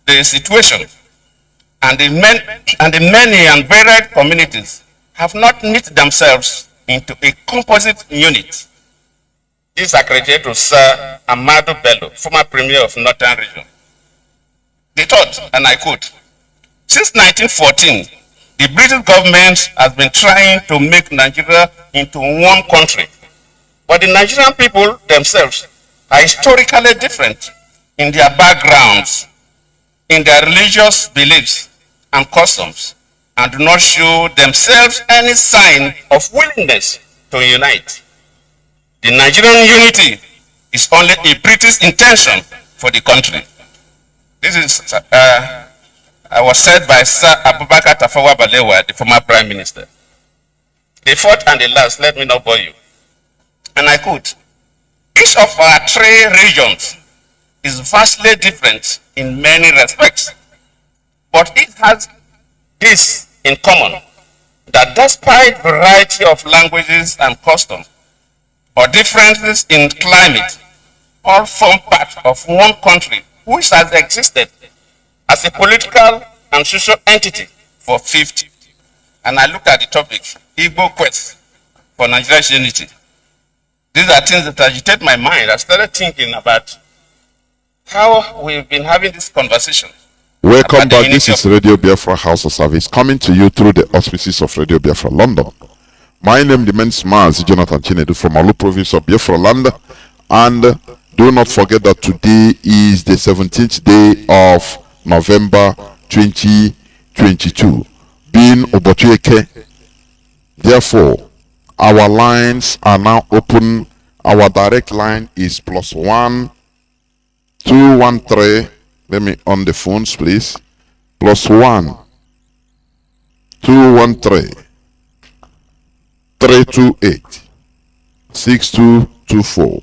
Speaker 10: the situation. and the many and varied communities have not knit themselves into a composite unit. This is accredited to Sir Amado Bello, former Premier of Northern Region. They thought, and I quote, since 1914, the British government has been trying to make Nigeria into one country. But the Nigerian people themselves are historically different in their backgrounds, in their religious beliefs and customs, and do not show themselves any sign of willingness to unite. The Nigerian unity is only a British intention for the country. This is was said by Sir Abubakar Tafawa Balewa, the former Prime Minister. The fourth and the last, let me not bore you. And I quote, each of our three regions is vastly different in many respects, but it has this in common, that despite variety of languages and customs, or differences in climate, all form part of one country which has existed as a political and social entity for 50. And I look at the topic, Igbo quest for Nigeria's unity. These are things that agitate my mind. I started thinking about how we've been having this conversation.
Speaker 1: Welcome back. This is Radio Biafra Hausa service coming to you through the auspices of Radio Biafra London. My name remains Mazi Cinedu from Alu province of Biafra land. And do not forget that today is the 17th day of November 2022, being Obotueke. Therefore, our lines are now open. Our direct line is +1 213. Let me on the phones, please. +1 213 328 6224.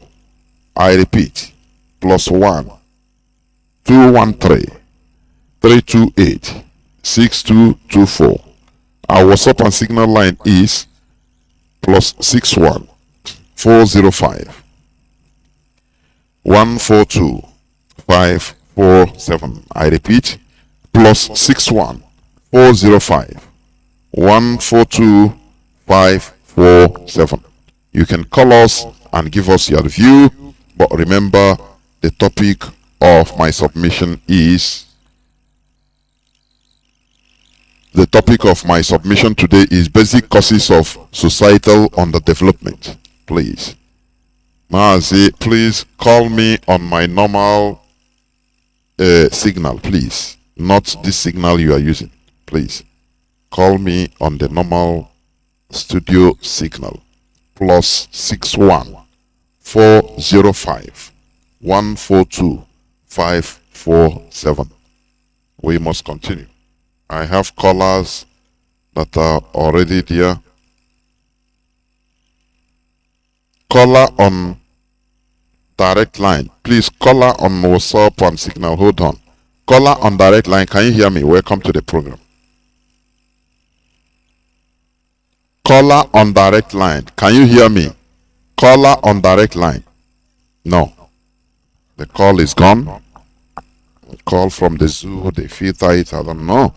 Speaker 1: I repeat, +1 213 328 6224. Our WhatsApp and Signal line is +61 405 142 547. I repeat, +61 405 142 547. You can call us and give us your view, but remember the topic of my submission is today is basic causes of societal underdevelopment. Please, Mazi, please call me on my normal signal, please, not this signal you are using. Please call me on the normal studio signal, +61 405 142 547. We must continue. I have callers that are already there. Caller on direct line. Please, caller on WhatsApp and Signal. Hold on. Caller on direct line. Can you hear me? Welcome to the program. Caller on direct line. Can you hear me? Caller on direct line. No. The call is gone. The call from the zoo, they filter it, I don't know.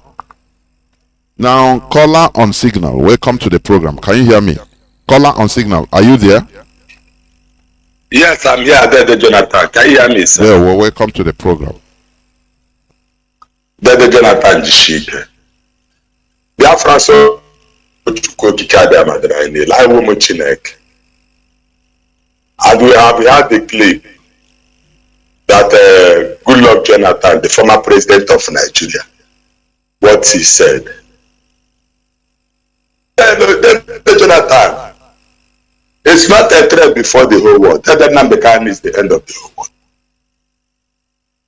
Speaker 1: Now, caller on Signal. Welcome to the program. Can you hear me? Caller on Signal. Are you there?
Speaker 11: Yes, I'm here, Dede Jonathan. Can you hear me, sir?
Speaker 1: Yeah, well, welcome to the program.
Speaker 11: Dede Jonathan Jishike. Biafrans Kikade Amadraini, Lai Woman Chinek. And we have had the clip that Goodluck Jonathan, the former president of Nigeria, what he said. Jonathan, it's not a threat before the whole world. Nnamdi Kanu is the end of the whole world.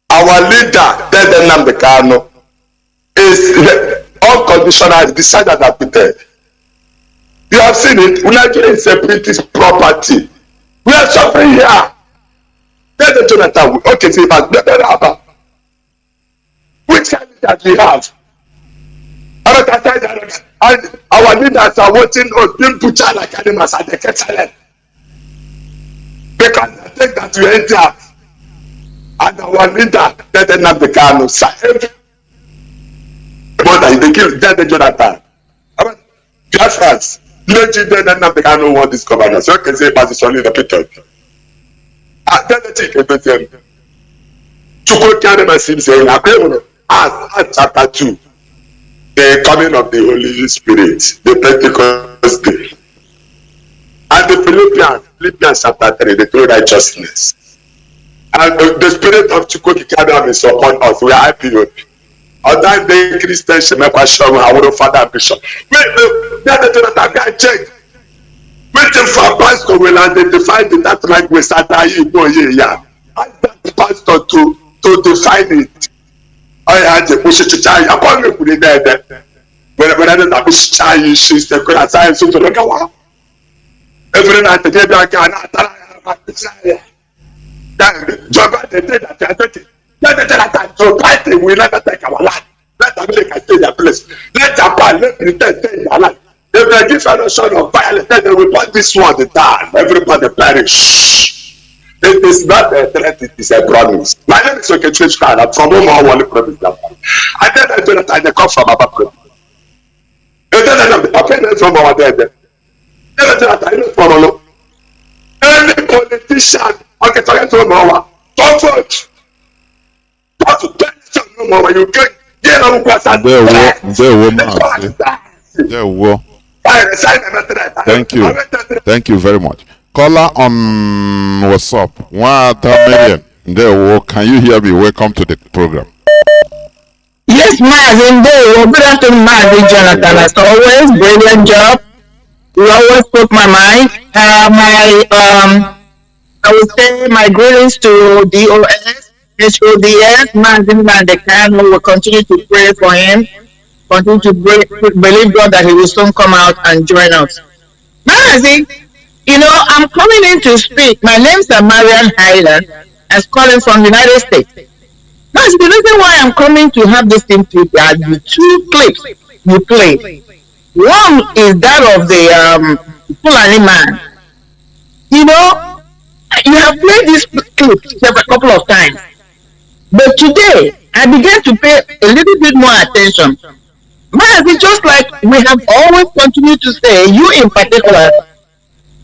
Speaker 11: Our leader, Nnamdi Kanu, is unconditional, decided that Peter. You have seen it. Nigeria is a British property. We are suffering here. Jonathan, okay, see, but which kind of that we have? And our leaders are watching us being butchered like animals at the Excellency. Because I think that we enter and our leader, Nnamdi Kanu, and they killed Jonathan. Biafrans, legendary Nnamdi Kanu want this governor. So you can say position in the picture. Then the thing is them. Chukwu Kanu seems saying, Acts chapter 2, the coming of the Holy Spirit, the Pentecost day. And the Philippians chapter 3, the true righteousness. And the spirit of Chukwu Kanu is upon us. We are IPOP. On that day, Christians should make a show our father and bishop. That guy check. Waiting for a pastor will identify that language that I yeah. And that pastor to define it. I had to push it to try. I can't put it there. Whenever I did that, she's the good science to look at. Every night, the day I can. That the day that I did it. So fighting will never take our life. Let America take their place. Let Japan, let Britain take their life. If they give a son of violence, then they will put this one down. Everybody perish. It is not a threat, it is a promise. My name is Okechukwu Kanu. I'm from Omo Awole province. I tell them that I come from Aba province. They tell them that I came from our dead. They tell them that I know from Olo. Any politician, okay, talking to Omo, don't vote.
Speaker 1: Thank you very much. Caller on WhatsApp. Can you hear me? Welcome to the program.
Speaker 12: Yes, Mazi. Good afternoon, Mazi Jonathan. As always, brilliant job. You always spoke my mind. I would say my greetings to DOS. HODS, Mazi Nnamdi Kanu, will continue to pray for him, continue to believe God that he will soon come out and join us. Mazi, I'm coming in to speak. My name is Marian Highland. I'm calling from the United States. Mazi, the reason why I'm coming to have this thing to are the two clips you played. One is that of the Fulani man. You have played this clip a couple of times. But today, I began to pay a little bit more attention. Mazi, just like we have always continued to say, you in particular,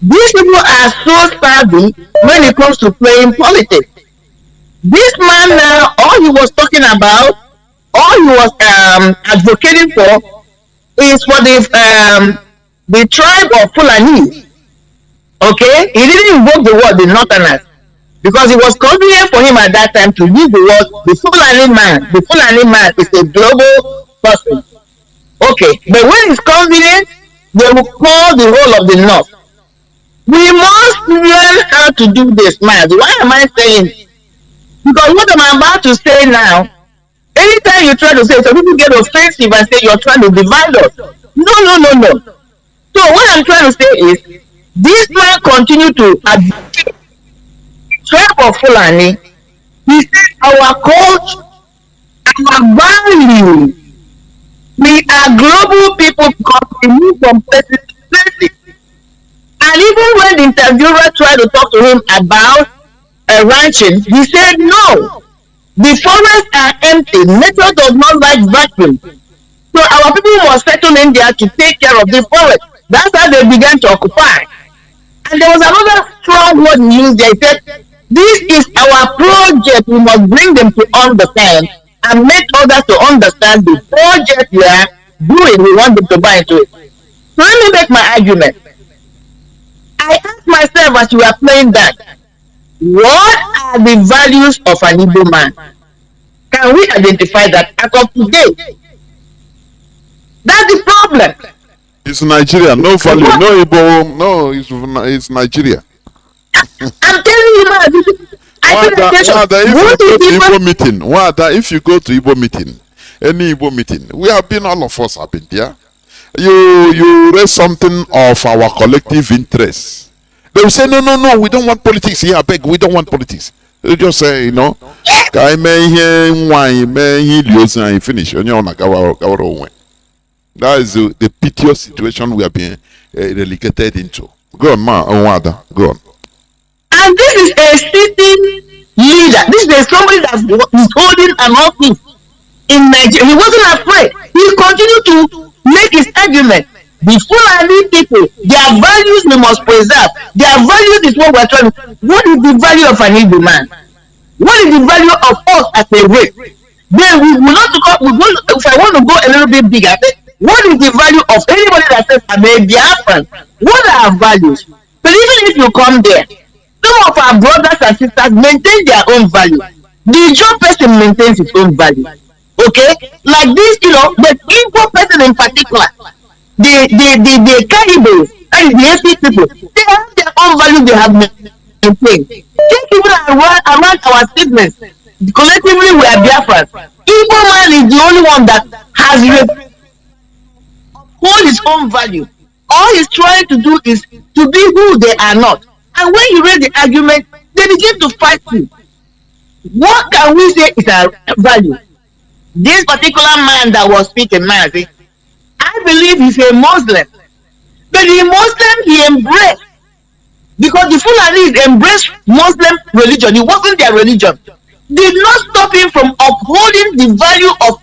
Speaker 12: these people are so savvy when it comes to playing politics. This man now, all he was talking about, all he was advocating for, is for the tribe of Fulani. Okay? He didn't invoke the word the Northerners. Because it was convenient for him at that time to use the word the Fulani man. The Fulani man is a global person. Okay, but when it's convenient, they will call the whole of the North. We must learn how to do this, man. Why am I saying? Because what I'm about to say now, anytime you try to say, so people get offensive and say you're trying to divide us. No. So what I'm trying to say is, this man continue to advocate tribe of Fulani. He said our culture, our value. We are global people because we move from places to places. And even when the interviewer tried to talk to him about ranching, he said no. The forests are empty. Nature does not like vacuum. So our people must settle in there to take care of the forest. That's how they began to occupy. And there was another strong word he used there. He said, this is our project. We must bring them to understand and make others to understand the project we are doing. We want them to buy into it. So let me make my argument. I asked myself as we are playing that, what are the values of an Igbo man? Can we identify that as of today? That's the problem.
Speaker 1: It's Nigeria, no value, no Igbo, no, it's Nigeria.
Speaker 12: I'm telling you, man.
Speaker 1: If you go to Igbo meeting, any Igbo meeting, we have been, all of us have been there. You raise something of our collective interest. They will say, no, we don't want politics here. I beg, we don't want politics. They just say, I may hear wine, may he finish. That is the piteous situation we are being relegated into. Go on, Wada, go on.
Speaker 12: And this is a sitting leader. This is somebody that is holding an office in Nigeria. He wasn't afraid. He continued to make his argument. The Fulani people, their values we must preserve. Their values is what we're trying to. What is the value of an Igbo man? What is the value of us as a race? Then we will not talk. If I want to go a little bit bigger, what is the value of anybody that says I'm a Biafran? What are our values? But even if you come there, some of our brothers and sisters maintain their own value. The John person maintains his own value. Okay, like this, the Igbo person in particular, the Caribous and the ethnic people, they have their own value. They have maintained. Just even around our statements, collectively we are Biafrans. Igbo man is the only one that has hold his own value. All he's trying to do is to be who they are not. And when you raise the argument, they begin to fight you. What can we say is our value? This particular man that was speaking, Mazi, I believe he's a Muslim. But the Muslim he embraced, because the Fulanis embraced Muslim religion. It wasn't their religion. Did not stop him from upholding the value of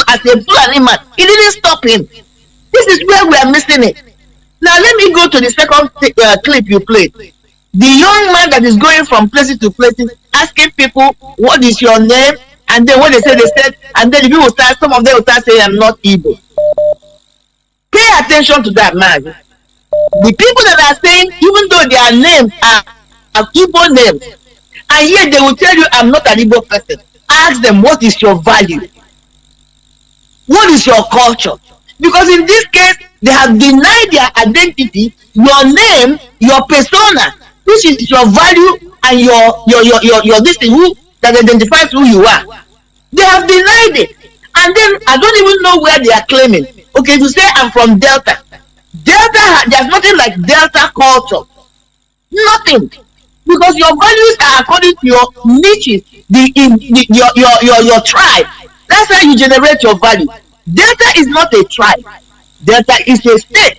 Speaker 12: as a Fulani man. It didn't stop him. This is where we are missing it. Now let me go to the second clip you played. The young man that is going from places to places, asking people, what is your name? And then when they said, and then the people start, some of them will start saying, I'm not Igbo. Pay attention to that, man. The people that are saying, even though their names are Igbo names, and yet they will tell you, I'm not an Igbo person. Ask them, what is your value? What is your culture? Because in this case, they have denied their identity, your name, your persona, which is your value and your this thing that identifies who you are. They have denied it. And then I don't even know where they are claiming. Okay, to say I'm from Delta. Delta, there's nothing like Delta culture. Nothing. Because your values are according to your niches, your tribe. That's how you generate your value. Delta is not a tribe. Delta is a state.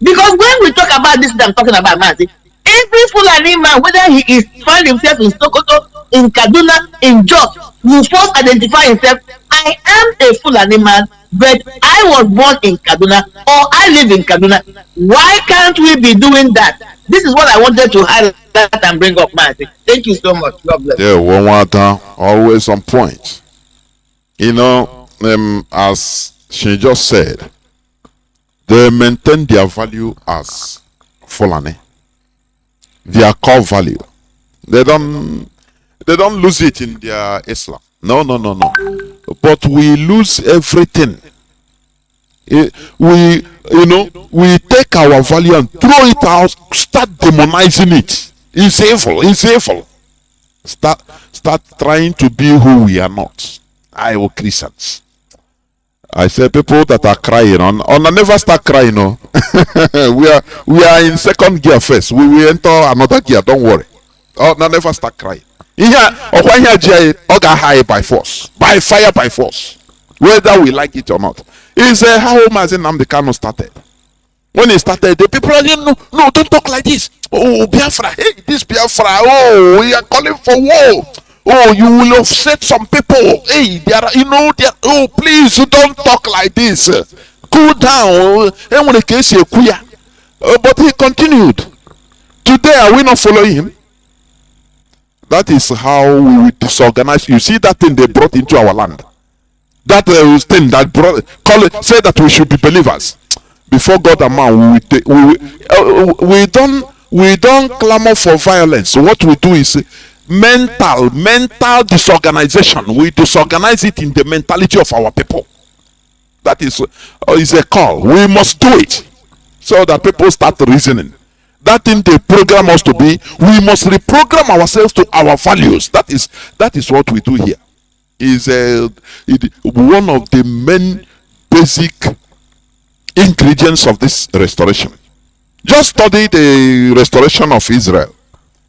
Speaker 12: Because when we talk about this that I'm talking about, Mazi, every Fulani man, whether he is find himself in Sokoto, in Kaduna, in Jos, will first identify himself. I am a Fulani man, but I was born in Kaduna or I live in Kaduna. Why can't we be doing that? This is what I wanted to highlight and bring up, Mazi. Thank you so much. God bless.
Speaker 1: Yeah, one more time, always on point. As she just said, they maintain their value as Fulani, their core value. They don't lose it in their Islam. No. But we lose everything. We take our value and throw it out, start demonizing it. It's evil. Start trying to be who we are not. Christians. I say people that are crying on never start crying. No, we are in second gear first. We will enter another gear. Don't worry. Never start crying. High by force, by fire, by force, whether we like it or not. It's how Mazi Nnamdi Kanu started. When he started, the people are saying, no, don't talk like this. Oh, Biafra, hey, this Biafra. Oh, we are calling for war. Oh, you will upset some people. Hey, oh, please, don't talk like this. Cool down. But he continued. Today, are we not following him? That is how we disorganize. You see that thing they brought into our land. That thing that said that we should be believers before God and man. We don't clamor for violence. So what we do is mental disorganization. We disorganize it in the mentality of our people. That is a call. We must do it so that people start reasoning. That thing they program us to be, we must reprogram ourselves to our values. That is what we do here. Is one of the main basic ingredients of this restoration. Just study the restoration of Israel.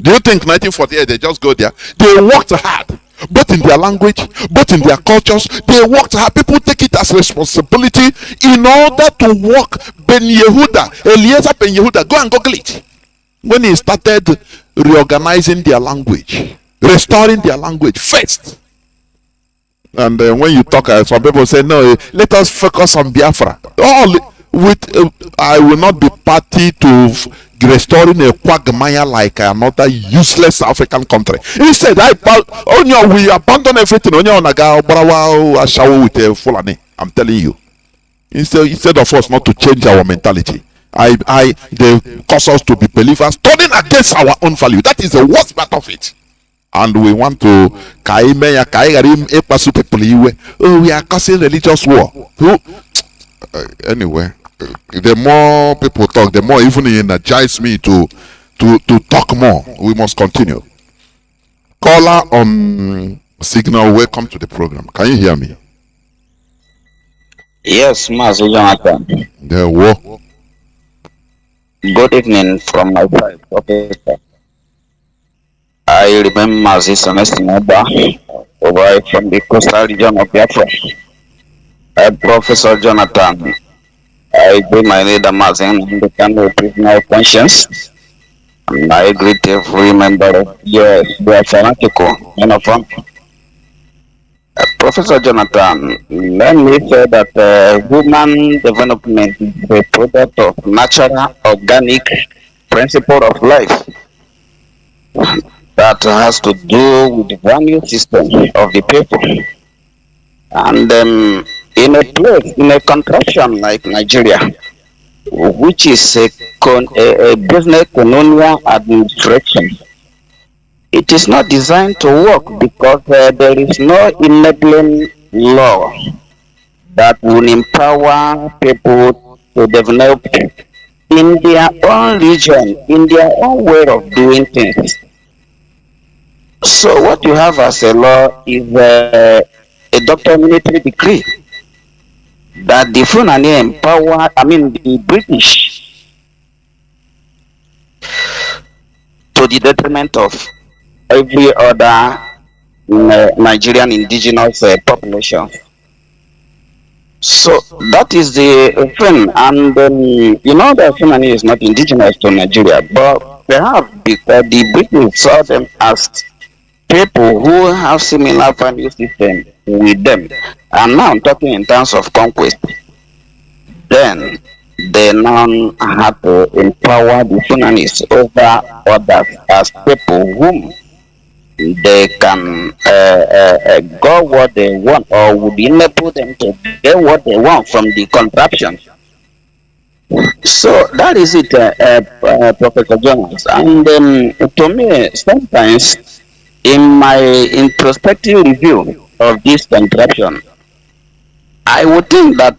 Speaker 1: Do you think 1948 they just go there? They worked hard, both in their language, both in their cultures. They worked hard. People take it as responsibility in order to work. Eliezer Ben Yehuda, go and Google it. When he started reorganizing their language, restoring their language first. And when you talk, some people say, no, let us focus on Biafra. I will not be party to restoring a quagmire like another useless African country. Instead, we abandon everything. With Fulani. I'm telling you. Instead of us not to change our mentality, they cause us to be believers, turning against our own value. That is the worst part of it. And we want to we are causing religious war. Anyway, the more people talk, the more even it energize me to talk more. We must continue. Caller on signal, welcome to the program. Can you hear me?
Speaker 13: Yes, Mazi Jonathan.
Speaker 1: There were.
Speaker 13: Good evening from my side. Okay, sir. I remember Mazi Cinedu over from the coastal region of Biafra. Professor Jonathan. I do my leader Mazi and the Kanu prisoner of conscience. And I greet every member of your Biafra uniform. Professor Jonathan, let me say that human development is a product of natural, organic principle of life that has to do with the value system of the people. And in a contraction like Nigeria, which is a business colonial administration, it is not designed to work because there is no enabling law that will empower people to develop in their own region, in their own way of doing things. So what you have as a law is a doctor military decree that the Fulani the British, to the detriment of every other Nigerian indigenous population. So that is the thing, and you know that Fulani is not indigenous to Nigeria, but perhaps because the British saw them as people who have similar value system with them, and now I'm talking in terms of conquest, then they now have to empower the Fulanis over others as people whom they can go what they want, or would enable them to get what they want from the contraption. So that is it, Professor Jonas. And to me, sometimes in my introspective review of this contraption, I would think that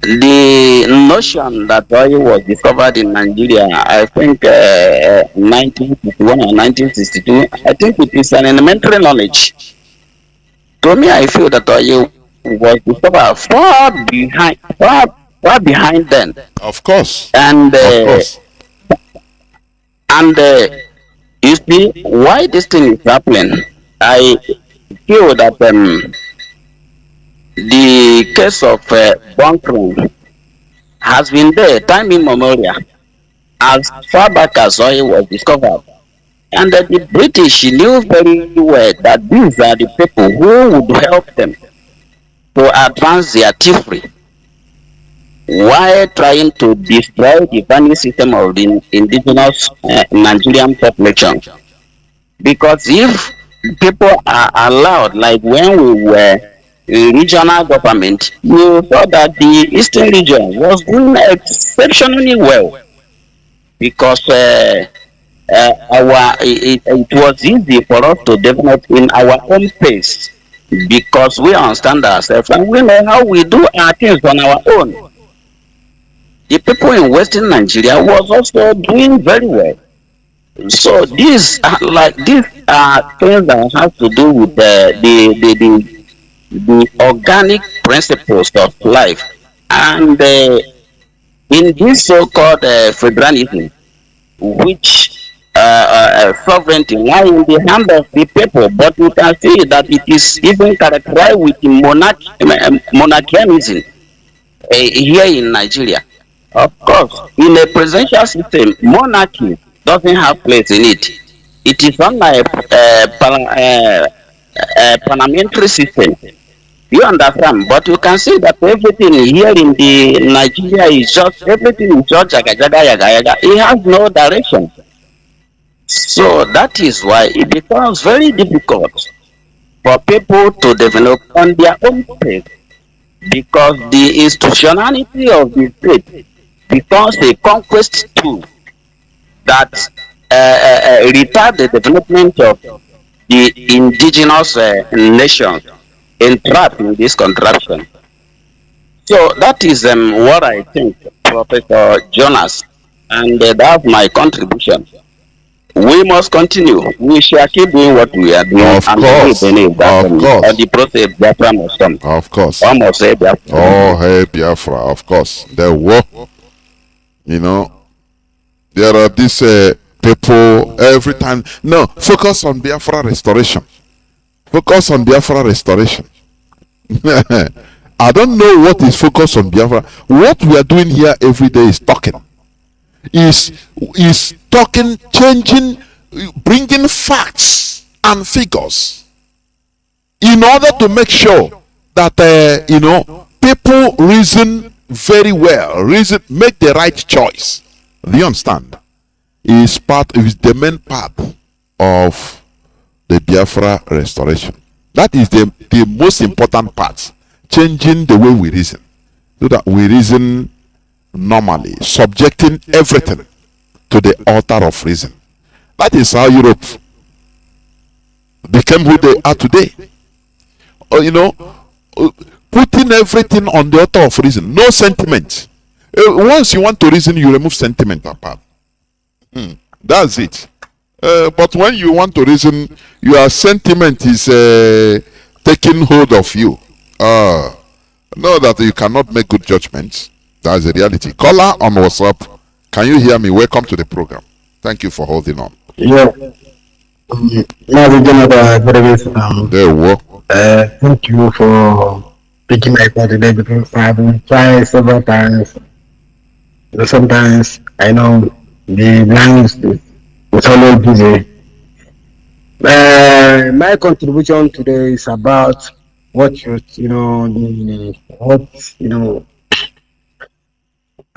Speaker 13: the notion that oil was discovered in Nigeria, I think 1951 or 1962, I think it is an elementary knowledge. To me, I feel that oil was discovered far behind then.
Speaker 1: Of course.
Speaker 13: And you see why this thing is happening. I feel that the case of bunkering has been there time immemorial, as far back as oil was discovered. And the British knew very well that these are the people who would help them to advance their thievery while trying to destroy the value system of the indigenous Nigerian population. Because if people are allowed, like when we were regional government, you saw that the Eastern region was doing exceptionally well, because it was easy for us to develop in our own pace, because we understand ourselves and we know how we do our things on our own. The people in Western Nigeria was also doing very well. So these are things that have to do with the organic principles of life. And in this so-called federalism, which sovereignty lies in the hand of the people, but you can see that it is even characterized with monarchianism here in Nigeria. Of course, in a presidential system, monarchy doesn't have place in it. It is unlike parliamentary system. You understand? But you can see that everything here in the Nigeria is just everything is just jaga jaga yaga yaga. It has no direction. So that is why it becomes very difficult for people to develop on their own pace because the institutionality of the state becomes a conquest tool that retard the development of the indigenous nations entrapped in this contraption. So that is what I think, Professor Jonas, and that's my contribution. We must continue. We shall keep doing what we are doing,
Speaker 1: Of
Speaker 13: and
Speaker 1: course,
Speaker 13: we believe that
Speaker 1: of course,
Speaker 13: the process Biafra must come.
Speaker 1: of course.
Speaker 13: One must say Biafra.
Speaker 1: Oh, hey, Biafra, of course. There were, you know, there are these people every time. No, focus on Biafra restoration. Focus on Biafra restoration. I don't know what is focus on Biafra. What we are doing here every day is talking. Is talking, changing, bringing facts and figures in order to make sure that people reason very well, make the right choice. Do you understand? Is the main part of the Biafra restoration. That is the most important part. Changing the way we reason, so that we reason normally, subjecting everything to the altar of reason. That is how Europe became who they are today. Putting everything on the altar of reason, no sentiment. Once you want to reason, you remove sentiment apart. That's it. But when you want to reason, your sentiment is taking hold of you. Know that you cannot make good judgments. That's the reality. Caller on WhatsApp, can you hear me? Welcome to the program. Thank you for holding on.
Speaker 14: Yeah.
Speaker 1: There we go.
Speaker 14: Thank you for picking my call today because I've been trying several times. Sometimes I know the line is always busy. My contribution today is about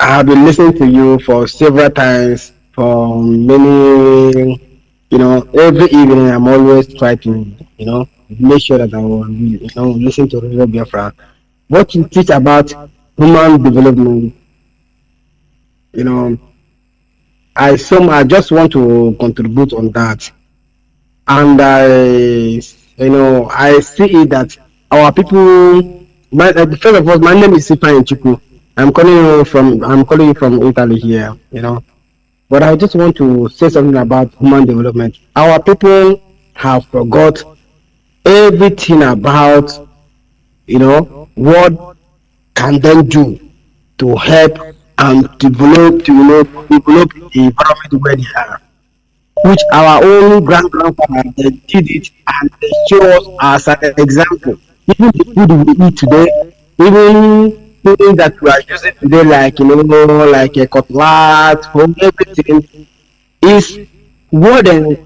Speaker 14: I have been listening to you for several times for many, every evening I'm always trying to, make sure that I will, listen to Radio Biafra. What you teach about human development, I just want to contribute on that. And I see it that our people, first of all, my name is Sifa Chiku. I'm calling you from Italy here, But I just want to say something about human development. Our people have forgot everything about, what can they do to help and develop the environment where they are. Which our own grandfather they did it and they show us as an example. Even the food we eat today, even things that we are using today, like like a cutlass, for everything, is what they make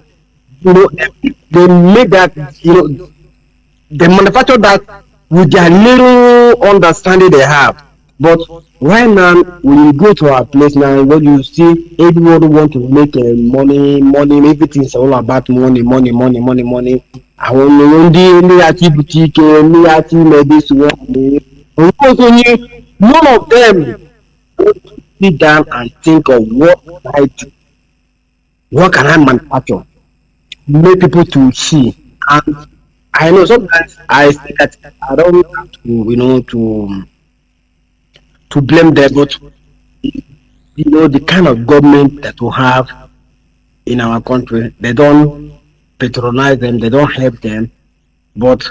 Speaker 14: that they manufacture that with their little understanding they have. But right now, when you go to our place now, when you see everyone want to make money, everything's all about money. I want to boutique, none of them sit down and think of what can I do, what can I manufacture, make people to see. And I know sometimes I think that I don't have to to blame them, but the kind of government that we have in our country, they don't patronize them, they don't help them. But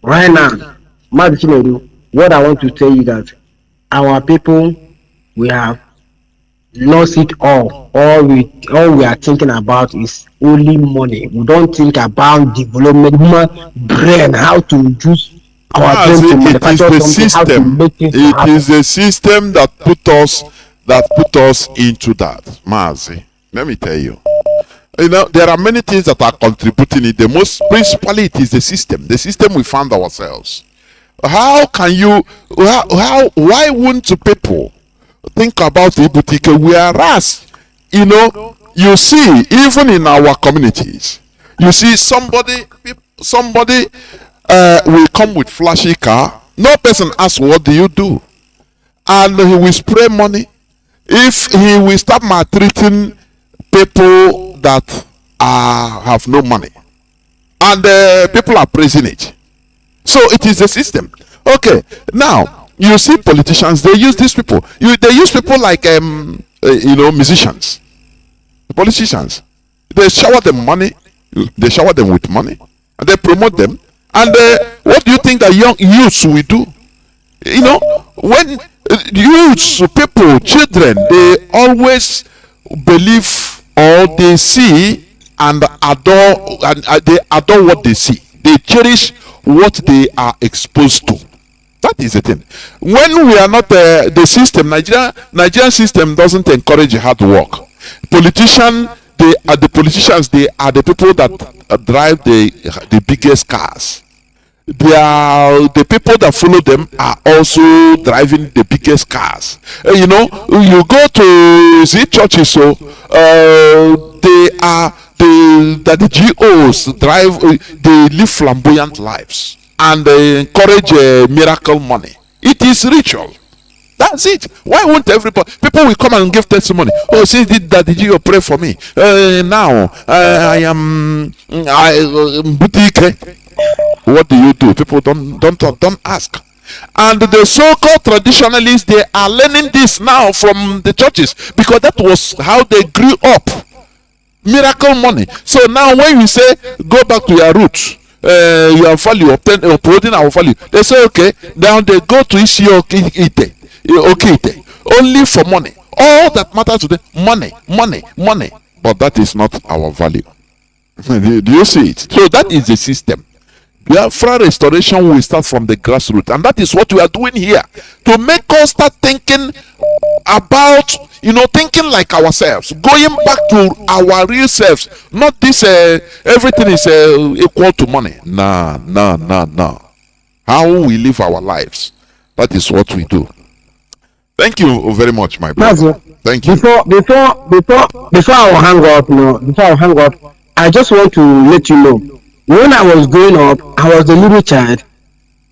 Speaker 14: right now, Mazi Cinedu, what I want to tell you that our people, we have lost it all. All we are thinking about is only money. We don't think about development, human brain, how to use our brain to manufacture something, how to make things happen.
Speaker 1: It is the system that put us into that. Mazi, let me tell you. You know, there are many things that are contributing it. The most principally it is the system we found ourselves. How can you why wouldn't people think about Ibutike? Whereas, you know, you see, even in our communities, you see somebody will come with flashy car. No person asks, what do you do? And he will spray money. If he will start maltreating people that have no money, and people are praising it. So it is a system. Okay, now you see politicians, they use these people. They use people like you know, musicians, politicians. They shower them money. They shower them with money, and they promote them. And what do you think that young youths will do? You know, when youths, people, children, they always believe or they see and adore, and they adore what they see. They cherish what they are exposed to. That is the thing. When we are not the system, Nigerian system doesn't encourage hard work. Politicians, they are the politicians. They are the people that drive the biggest cars. They are the people that follow them are also driving the biggest cars. You know, you go to see churches, so they are the GOs drive. They live flamboyant lives and they encourage miracle money. It is ritual. That's it. Why won't everybody? People will come and give testimony. Oh, see, did you pray for me? Now I am boutique. What do you do? People don't ask. And the so-called traditionalists, they are learning this now from the churches because that was how they grew up. Miracle money. So now when you say go back to your roots, your value, upholding our value, they say okay. Now they go to Isiokite, only for money. All that matters to them, money. But that is not our value. Do you see it? So that is the system. Biafra restoration will start from the grassroots, and that is what we are doing here to make us start thinking about, you know, thinking like ourselves, going back to our real selves. Not this everything is equal to money. No. How we live our lives, that is what we do. Thank you very much, my brother.
Speaker 14: Mazi,
Speaker 1: thank you.
Speaker 14: Before I hang up, I just want to let you know. When I was growing up, I was a little child,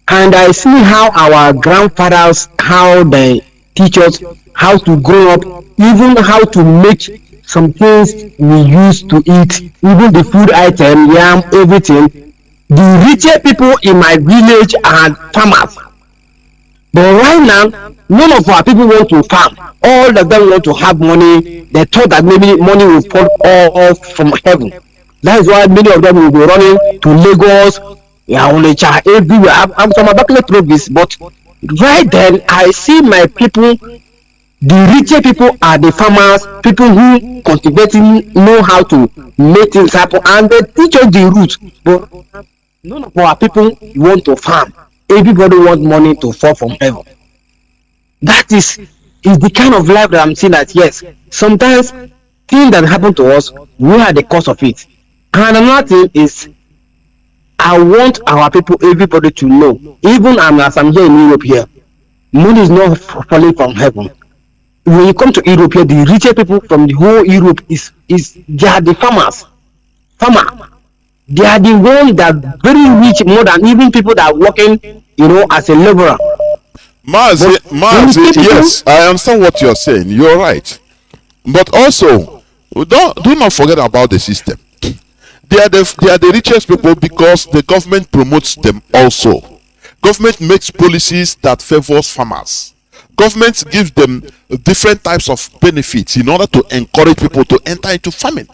Speaker 14: and I see how our grandfathers, how they teach us how to grow up, even how to make some things we used to eat, even the food item, yam, everything. The richer people in my village are farmers. But right now, none of our people want to farm. All of them want to have money. They thought that maybe money will fall off from heaven. That is why many of them will be running to Lagos, Onitsha, everywhere. I'm from Abakaliki province, but right then I see my people. The richer people are the farmers, people who cultivating, know how to make things happen, and they teach us the roots. But none of our people want to farm. Everybody wants money to fall from heaven. That is the kind of life that I'm seeing. That yes, sometimes things that happen to us, we are the cause of it. And another thing is, I want our people, everybody to know, even as I'm here in Europe here, money is not falling from heaven. When you come to Europe here, the richer people from the whole Europe is they are the farmers. They are the ones that are very rich, more than even people that are working, you know, as a laborer.
Speaker 1: Mazi, yes, I understand what you're saying. You're right. But also, do not forget about the system. They are the richest people because the government promotes them also. Government makes policies that favors farmers. Government gives them different types of benefits in order to encourage people to enter into farming.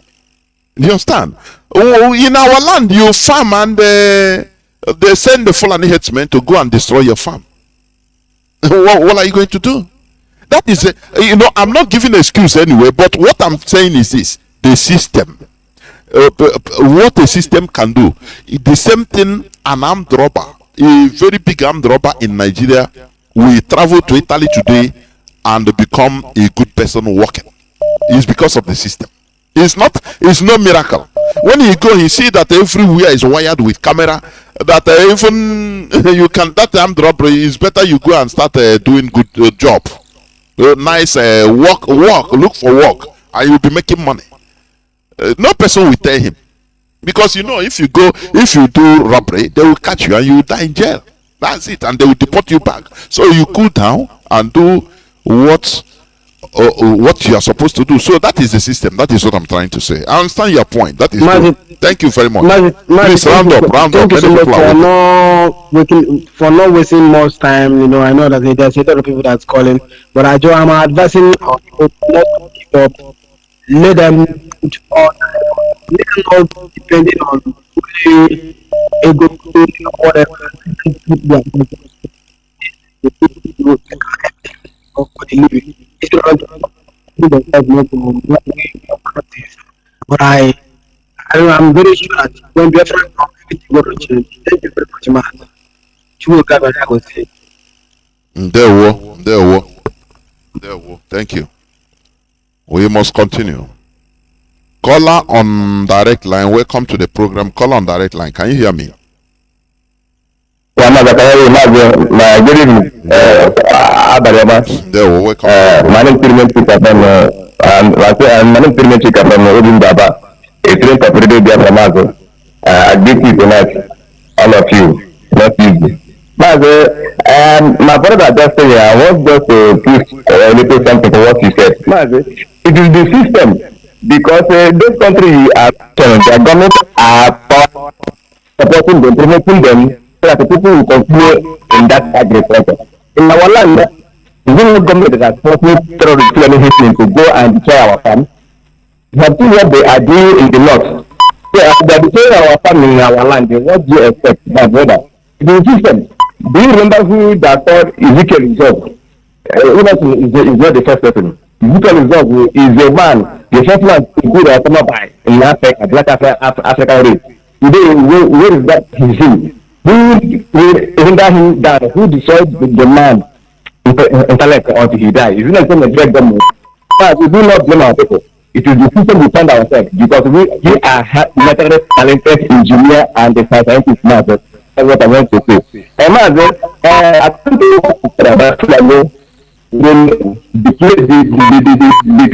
Speaker 1: You understand? In our land, you farm and they send the Fulani headsmen to go and destroy your farm. What are you going to do? That is, I'm not giving an excuse anyway, but what I'm saying is this: the system. What a system can do. The same thing an armed robber, a very big armed robber in Nigeria, will travel to Italy today and become a good person working. It's because of the system. It's no miracle. When you go, you see that everywhere is wired with camera. That even you can, that armed robbery is better. You go and start doing good job. Nice work, look for work, and you'll be making money. No person will tell him, because you know, if you do robbery, they will catch you and you will die in jail. That's it, and they will deport you back. So you cool down and do what you are supposed to do. So that is the system. That is what I'm trying to say. I understand your point. That is
Speaker 14: Mazi,
Speaker 1: good. Thank you very much.
Speaker 14: Mazi,
Speaker 1: Please round up.
Speaker 14: Thank you so much for not wasting much time. You know, I know that there's a lot of people that's calling, but I'm advising not to give up. Let them put on, let them not depending on only ego or whatever. But I'm very sure that when Biafra come, everything will change. Thank you very much, man. You will come and I will say.
Speaker 1: There. Thank you. We must continue. Caller on direct line. Welcome to the program. Caller on direct line. Can you hear me?
Speaker 15: Good evening.
Speaker 1: Welcome.
Speaker 15: My name is Pirmen Chika from Odin Baba, a trained operator there from Mazi. I give you tonight, all of you, not easy. Mazi, my brother just said, I want just to give a little something for what you said. Mazi, it is the system, because this country are their government are supporting them, promoting them, so that the people will continue in that agriculture. In our land, the government that has forced terrorist happening to go and destroy our farm. We have seen what they are doing in the north. So they are destroying our farm in our land. What do you expect, my brother? The system. Do you remember who that called Ezekiel himself? Is not the first person. Ezekiel himself is a man, the first man to go to by in Africa, Black African race. Today, where is that him? Who hinder him down? Who destroyed the man intellect until he died? Is it not going to drag them? But we do not blame our people. It is the system we find ourselves, because we are naturally talented engineer and the scientists now. That's what I want to say. And I think about the play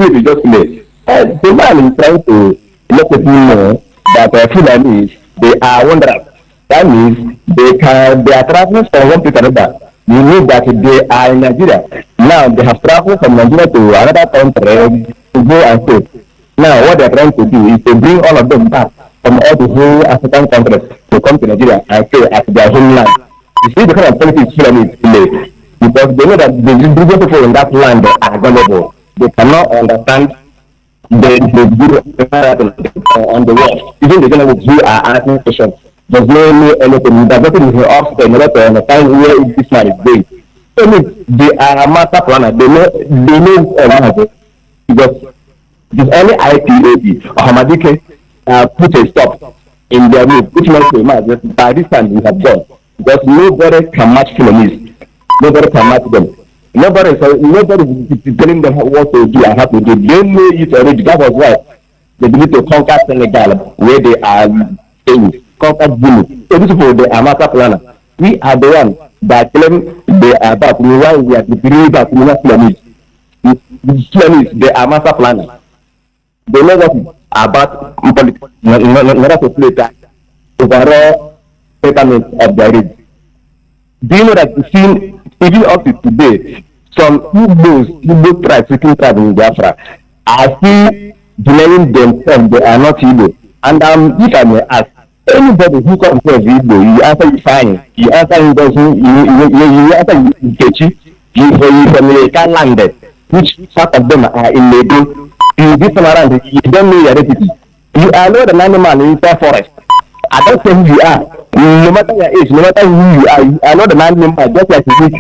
Speaker 15: we just played. The man is trying to let people know that Fulani, they are wanderers. That means they are traveling from one place to another. You know that they are in Nigeria. Now they have traveled from Nigeria to another country to go and stay. Now what they are trying to do is to bring all of them back from all the whole African countries to come to Nigeria and stay at their homeland. You see the kind of politics Fulani play, because they know that the indigenous people in that land are vulnerable. They cannot understand the good on the world. Even the journalists who are asking questions. There's no anything. There's nothing in the office in order to understand where this man is going. So they are a master planner. They know because if any IPAB or Hamadike put a stop in their move, which means to imagine by this time we have gone. Because nobody can match Fulanese. Nobody can match them. Nobody is telling them what to do and how to do. They know it already. That was why they need to conquer Senegal, where they are staying. Conquer Guinea. So these people, they are master planner. We are the one that claim they are back. We are the three back. We are Fulanese. The Fulanese, they are master planner. They know what about politics. Not to play that overall settlement of their race. Do you know that the scene, even up to today, some Igbo tribes, speaking tribes in Biafra, are still denying themselves they are not Igbo. And if I may ask, anybody who comes to Igbo, you answer fine. You answer him doesn't. You answer Kechi. You from the landed, which part of them are in Ledo. You this time around, you don't know your identity. You are not an animal in the forest. I don't say who you are. No matter your age, no matter who you are not an animal, just like a good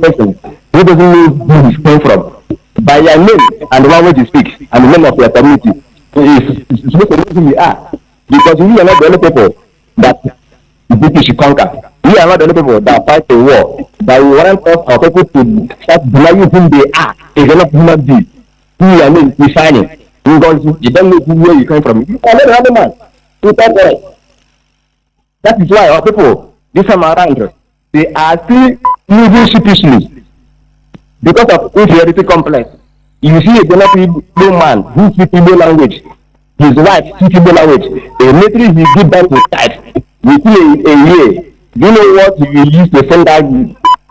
Speaker 15: person who doesn't know who you came from. By your name and the language you speak and the name of your community, it's supposed to know who you are. Because we are not the only people that British should conquer. We are not the only people that fight a war. That we want us our people to start denying who they are. If you're not human being, who your name is shining. Because you don't know where you came from. You are not an animal. That is why our people, this time around, they are still moving sheepishly because of inferiority complex. You see a Benati man who speaks Igbo language, his wife speaks Igbo language. Immediately he give back to child. You see a year. Do you know what you use to send that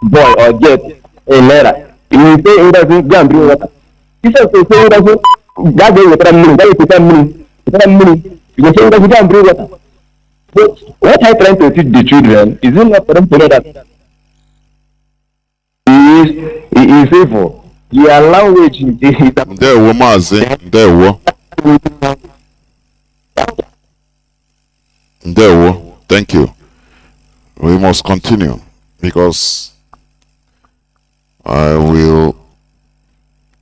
Speaker 15: boy or get a naira? You say he doesn't go and bring water. He says to say he doesn't. That way you tell me. That is to tell me. You say he doesn't go and bring water. But what I trying to teach the children is it not for them to know that he is evil. Your language is
Speaker 1: there were Mazi, there were. Thank you. We must continue because I will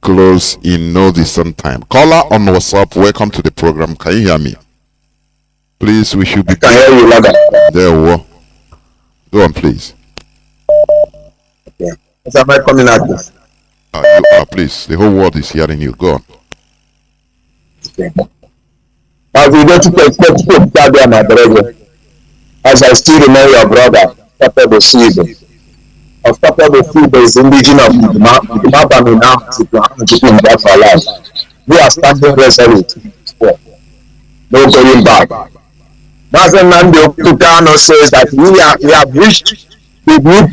Speaker 1: close in no distant time. Caller on WhatsApp, welcome to the program. Can you hear me? Please, we should be.
Speaker 15: Can hear you, Laga.
Speaker 1: There we go. Go on, please.
Speaker 15: Yeah. Am I coming out?
Speaker 1: You are, please. The whole world is hearing you. Go on.
Speaker 15: Okay. As we go to my brother, as I still remember your brother, started the season. Of started the food is indigenous of the map and now to keep that for life. We are standing resolute. No going back. Mazi Nnamdi Kanu says that we have reached the road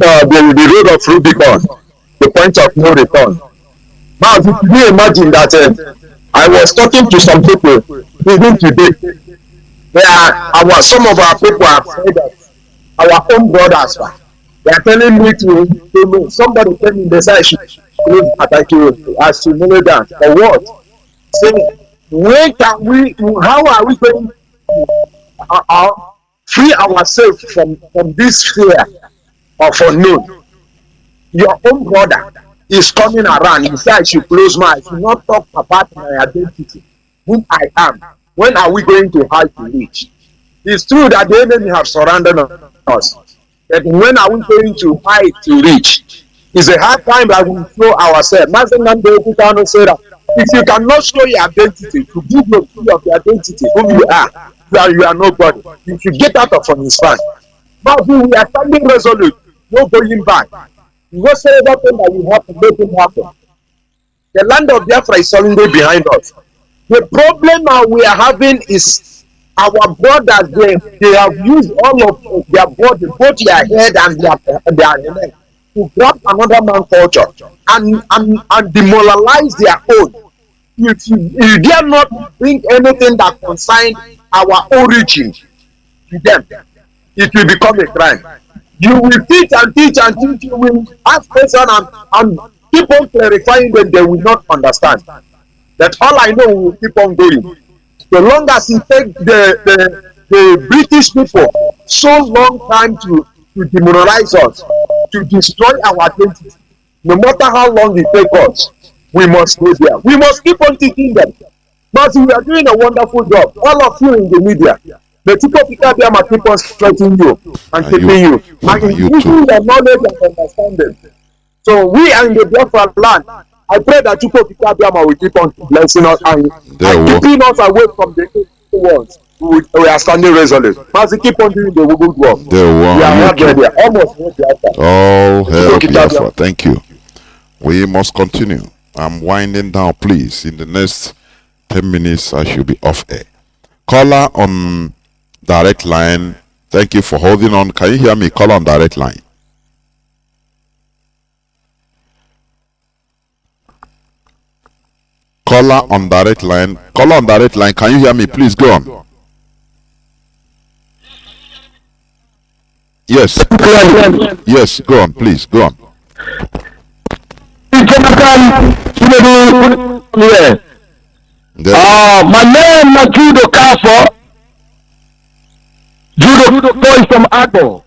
Speaker 15: of Rubicon, the point of no return. Now, if you imagine that I was talking to some people even today, some of our people have said that our own brothers, they are telling me to somebody tell me the side should as to know that for what? Say, when can we? How are we going to free ourselves from this fear of unknown? Your own brother is coming around. He said I should close my eyes. Do not talk about my identity, who I am. When are we going to hide to reach? It's true that the enemy have surrounded us. But when are we going to hide to reach? It's a hard time that we show ourselves. Mazi Nnamdi Kanu said that if you cannot show your identity, to give no clue of your identity, who you are nobody. You should get out of from his fan. Now we are standing resolute, no going back. Whatsoever thing that will happen, let it happen. The land of Biafra is solidly behind us. The problem we are having is our brothers, they have used all of their body, both their head and their neck, to grab another man's culture and demoralize their own. If you dare not bring anything that concerns our origin to them, it will become a crime. You will teach and teach and teach. You will ask questions and keep on clarifying them. They will not understand. That's all I know. We will keep on going. So long as it takes the British people so long time to demoralize us, to destroy our identity, no matter how long it takes us, we must go there. We must keep on teaching them. Mazi, we are doing a wonderful job. All of you in the media. The people keep on strengthening you and keeping you. And using your knowledge and understanding. So we are in the Biafra land. I pray that you will keep on blessing us and keeping us away from the evil ones. We are standing resolute. Mazi, keep on doing the good work. We are not ready. Almost Biafra.
Speaker 1: Oh, hell, Biafra. Thank you. We must continue. I'm winding down, please. In the next 10 minutes, I should be off air. Caller on direct line. Thank you for holding on. Can you hear me? Caller on direct line. Caller on direct line. Caller on direct line. Can you hear me? Please go on. Yes. Yes, go on, please. Go on.
Speaker 14: My name is Judo Kafo. Judo boy from Agbo.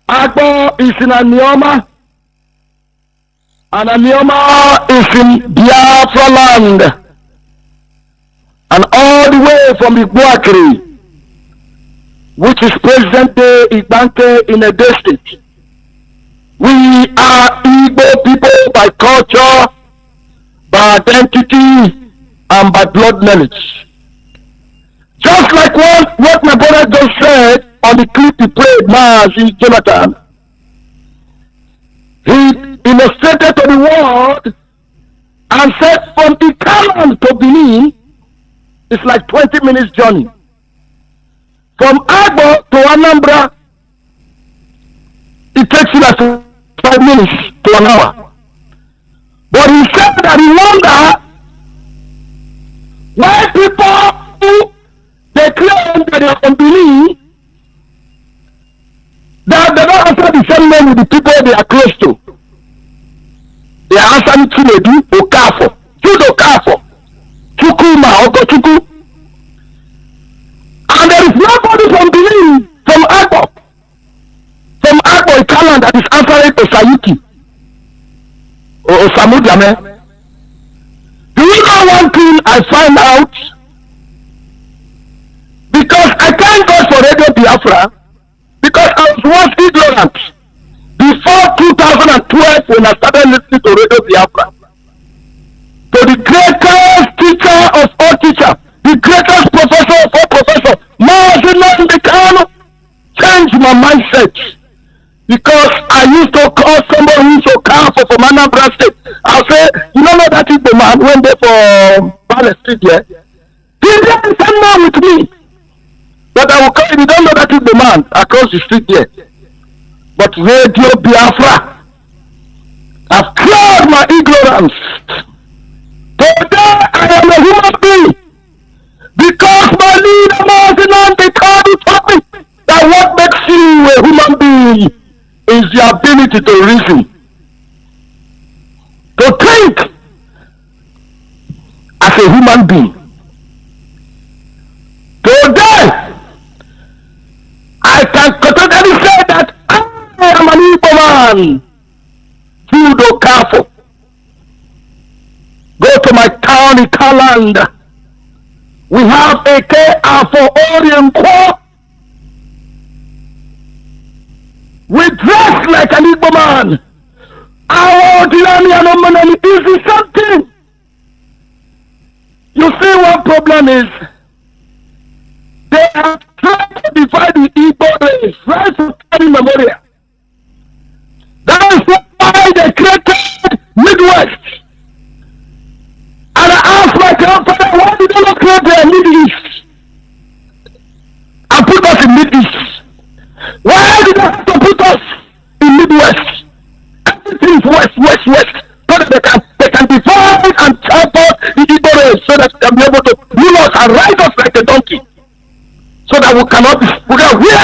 Speaker 14: Agbo is in Anioma. And Anioma is in Biafra land. And all the way from Iguakri, which is present day Ibanke in a district. We are Igbo people by culture, by identity, and by blood knowledge. Just like what my brother just said on the clip he played, Mazi, Jonathan, he illustrated to the world and said from Ikalan to Benin, it's like 20 minutes journey. From Agbo to Anambra, it takes you like 5 minutes to an hour. But he said that he wonder why people they claim that they are from Benin, that they don't answer the same name with the people they are close to. They are answering Cinedu, Okafo, Judo Okafo, Chukuma, Ogochuku. And there is nobody from Benin, from Agbo Ikalan that is answering Osayuki or Osamudame. Do you know one thing I find out? Because I thank God for Radio Biafra, because I was once ignorant before 2012 when I started listening to Radio Biafra. To the greatest teacher of all teachers, the greatest professor of all professors, Mazi Nnamdi Kanu, changed my mindset. Because I used to call somebody who so powerful from Anambra State. I'll say, you don't know that is the man when they for Palace Street here. He didn't same man with me. But I will call you, you don't know that is the man across the street here. But Radio Biafra, I've cleared my ignorance. Today I am a human being. Because my leader Mazi Nnamdi Kanu taught me that what makes you a human being is the ability to reason, to think as a human being. Today, I can categorically say that I am an Igbo man. Judo Kafo. Go to my town in Kaland. We have a K.A.F.O. Orient Corps. We dress like an Igbo man. Our ordinary and easy something. You see what problem is? They are trying to divide the Igbo race right from time immemorial. That is why they created Midwest. And I asked my grandfather, why did they not create the Middle East? And put us in Middle East. Why did they have to put us in Midwest? Everything is west, so that they can divide and chop out the Igbo race so that they can be able to rule us and ride us like a donkey. So that we cannot hear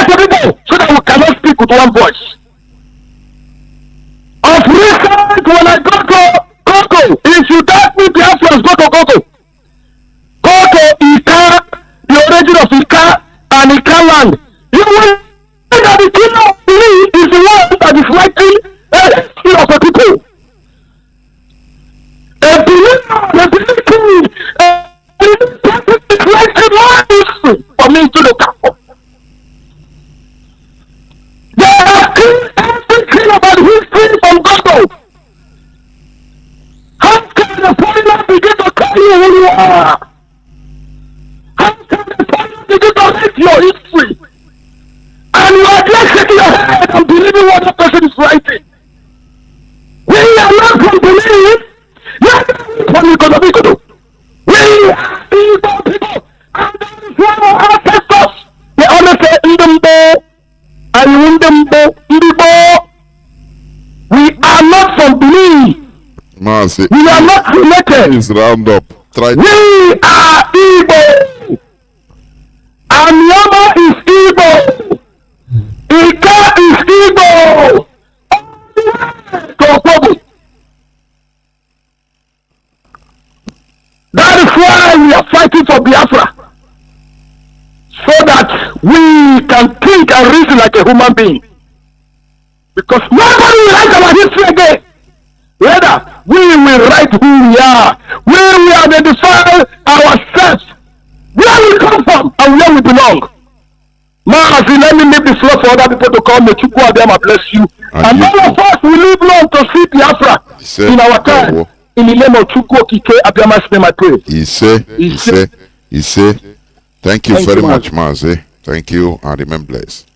Speaker 14: the people, so that we cannot speak with one voice. Of recent, when I go to Koko, if you doubt me, Biafrans, go to Koko. Go to Ika, the origin of Ika and Ika land. You will see that the king of Benin is the one that is writing history of the people. A Benin king, is writing more history for me to look at. They have killed everything about history from Gogo. How can the foreigner begin to tell you who you are? How can the foreigner begin to hate your history? And you are just shaking your head and believing what the person is writing. We are not from Benin. We are from Ikonobi. We are Igbo people. And that is why our ancestors, they always say Ndembo and Ndembo, Ndibo. We are not from Benin.
Speaker 1: Mazi,
Speaker 14: we are not related.
Speaker 1: Please round up.
Speaker 14: We are Igbo. Anyama is Igbo. Ika is Igbo. That is why we are fighting for Biafra. So that we can think and reason like a human being. Because nobody will write our history again. Rather, we will write who we are. We will identify ourselves. Where we come from and where we belong. Mazi, let me leave the floor for other people to come. May Chukwu Abiyama bless you. And all of us will live long to see Biafra in our time.
Speaker 15: in the name of Chukwu Okike Abiyama's name I pray.
Speaker 1: He say. Thank you very much, Mazi. Thank you and remain blessed.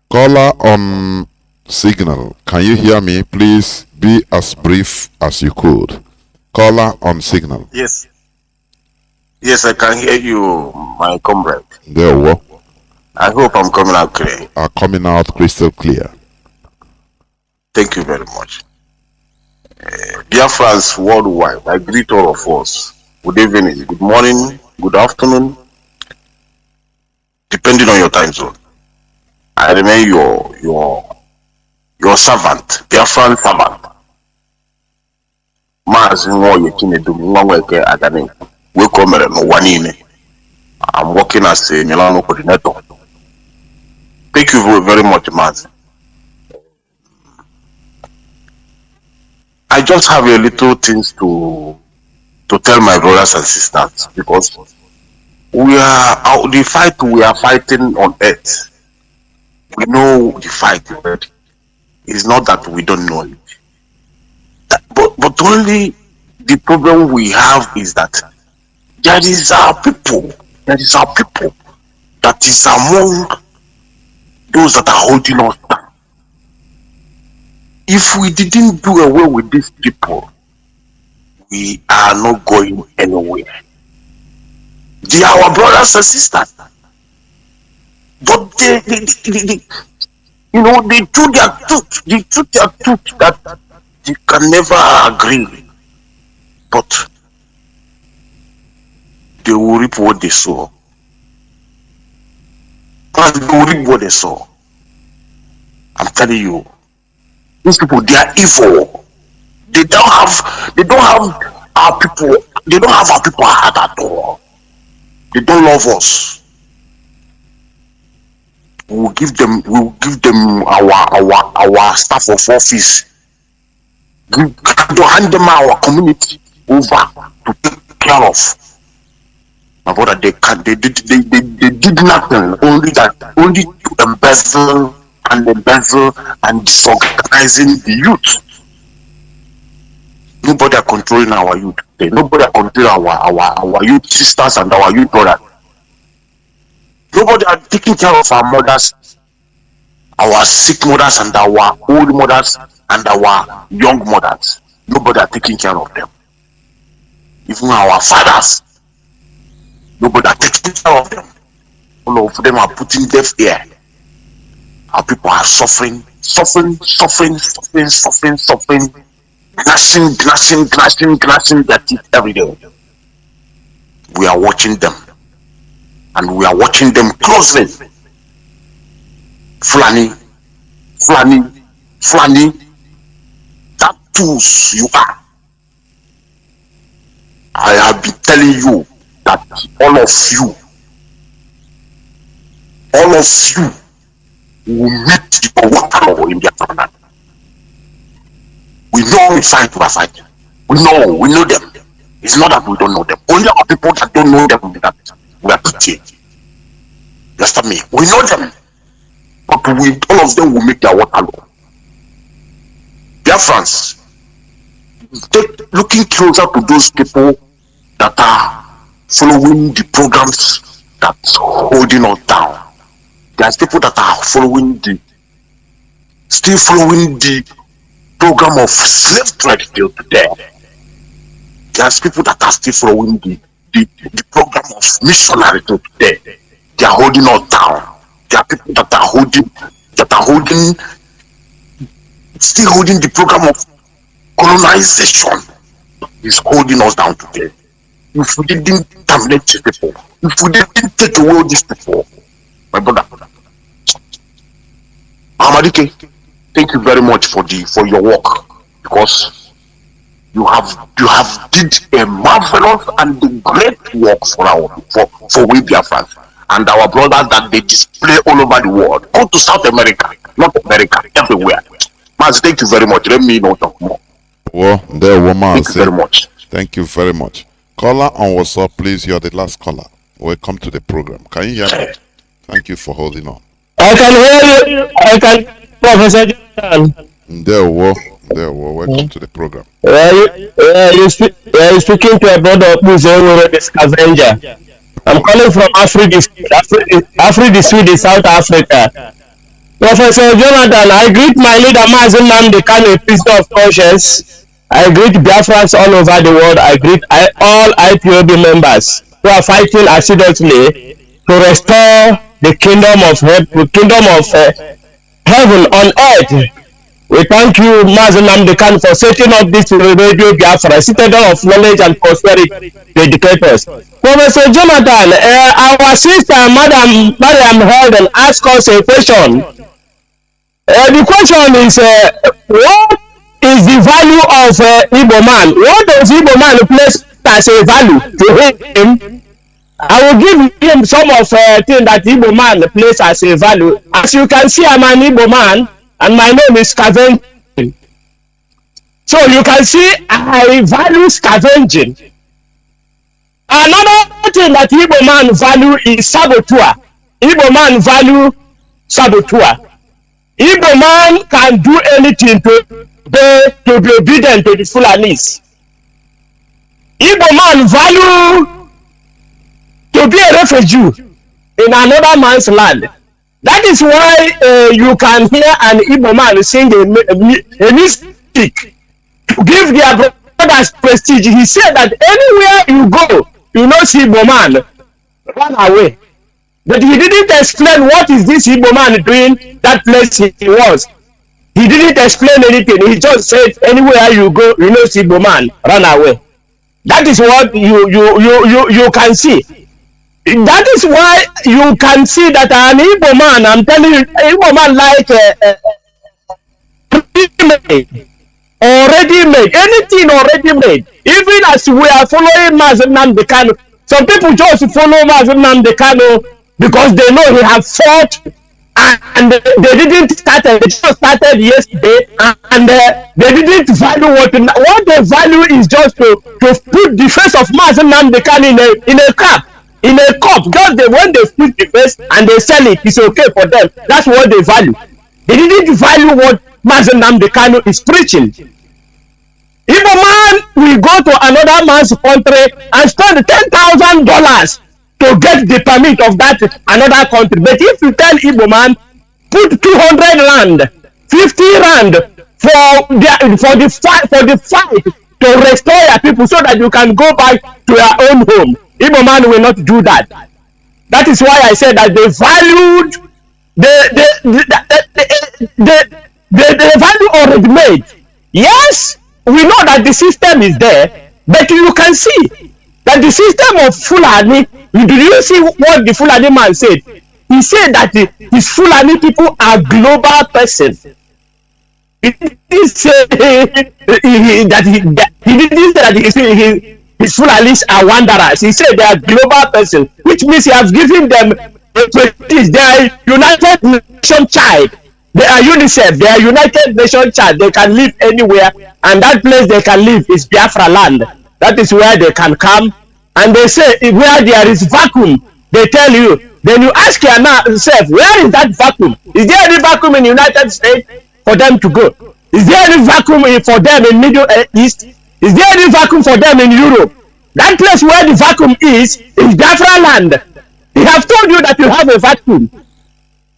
Speaker 1: Caller on signal. Can you hear me? Please be as brief as you could. Caller on signal.
Speaker 2: Yes. Yes, I can hear you, my comrade.
Speaker 1: There we go.
Speaker 2: I hope I'm coming out clear.
Speaker 1: Are coming out crystal clear.
Speaker 2: Thank you very much. Biafrans worldwide, I greet all of us. Good evening, good morning, good afternoon, depending on your time zone. I remain your servant, Biafran servant. Mazi Cinedu, I'm working as a Milano coordinator. Thank you very much, Mazi. I just have a little things to tell my brothers and sisters, because we are out the fight we are fighting on earth. We know the fight already. It's not that we don't know it. But only the problem we have is that there is our people that is among those that are holding us down. If we didn't do away with these people, we are not going anywhere. They are our brothers and sisters. But they do their truth. They do their truth that they can never agree. But they will reap what they sow. And they will reap what they sow. I'm telling you, these people, they are evil. They don't have our people. They don't have our people at all. They don't love us. We will give them our staff of office. To hand them our community over to take care of. My brother, they did nothing. Only to embezzle and disorganizing the youth. Nobody are controlling our youth. Nobody are controlling our youth sisters and our youth brothers. Nobody are taking care of our mothers, our sick mothers and our old mothers and our young mothers. Nobody are taking care of them. Even our fathers, nobody are taking care of them. All of them are putting deaf ear. Our people are suffering, gnashing their teeth every day. We are watching them, and we are watching them closely. Fulani, that tools you are. I have been telling you that all of you will meet your water in their land. We know we fight. We know them. It's not that we don't know them. Only our people that don't know them that we are pitied. You understand me? We know them. But all of them will make their water low. Biafrans, looking closer to those people that are following the programs that's holding us down. There's people that are still following the program of slave trade till today. There's people that are still following the program of missionary till today. They are holding us down. There are people that are still holding the program of colonization. Is holding us down today. If we didn't terminate these people, if we didn't take away these people, my brother, Amadike, thank you very much for your work, because you have did a marvelous and great work for we Biafrans and our brothers that they display all over the world. Go to South America, North America, everywhere. Mazi, thank you very much. Let me know talk more.
Speaker 1: Well, there, woman.
Speaker 2: Thank you very much.
Speaker 1: Thank you very much. Caller on WhatsApp, please. You're the last caller. Welcome to the program. Can you hear me? Thank you for holding on.
Speaker 16: I can hear you. I can, Professor John.
Speaker 1: There, There, well, welcome to the program.
Speaker 14: You're speaking to a brother who's the scavenger. I'm calling from Africa, Sud, South Africa. Professor Jonathan, I greet my leader Mazi Nnamdi Kanu, a prisoner of conscience. I greet Biafrans all over the world. I greet all IPOB members who are fighting assiduously to restore the kingdom of heaven on earth. We thank you, Mazi Nnamdi Kanu, for setting up this radio Biafra, citadel of knowledge and prosperity, the educators. Professor Jonathan, our sister, Madam held and asked us a question. The question is, what is the value of Igbo man? What does Igbo man place as a value to him? I will give him some of things that Igbo man place as a value. As you can see, I'm an Igbo man, and my name is scavenging. So you can see I value scavenging. Another thing that Igbo man value is saboteur. Igbo man value saboteur. Igbo man can do anything to be obedient to the Fulanis. Igbo man value to be a refugee in another man's land. That is why you can hear an Igbo man sing a music to give their brothers prestige. He said that anywhere you go, you know see Igbo man, run away. But he didn't explain what is this Igbo man doing that place he was. He didn't explain anything. He just said anywhere you go, you know see Igbo man, run away. That is what you can see. That is why you can see that an Igbo man, I'm telling you, Igbo man like already made, anything already made. Even as we are following Mazi Nnamdi Kanu, some people just follow Mazi Nnamdi Kanu because they know he has fought and they didn't start, they just started yesterday and they didn't value what they value is just to put the face of Mazi Nnamdi Kanu in a cup. In a cup, just when they put the face and they sell it, it's okay for them. That's what they value. They didn't value what Mazi Nnamdi Kanu is preaching. If a man will go to another man's country and spend $10,000 to get the permit of that another country, but if you tell Igbo man, put 200 rand, 50 rand for the fight to restore your people so that you can go back to your own home, Igbo man will not do that. That is why I said that they valued the value already made. Yes, we know that the system is there, but you can see that the system of Fulani, did you see what the Fulani man said? He said that his Fulani people are global persons. He didn't say that his Fulanis are wanderers. He said they are global persons, which means he has given them prestige. They are United Nations child. They are UNICEF. They are United Nations child. They can live anywhere, and that place they can live is Biafra land. That is where they can come. And they say where there is vacuum, they tell you. Then you ask yourself, where is that vacuum? Is there any vacuum in the United States for them to go? Is there any vacuum for them in Middle East? Is there any vacuum for them in Europe? That place where the vacuum is Biafra land. They have told you that you have a vacuum.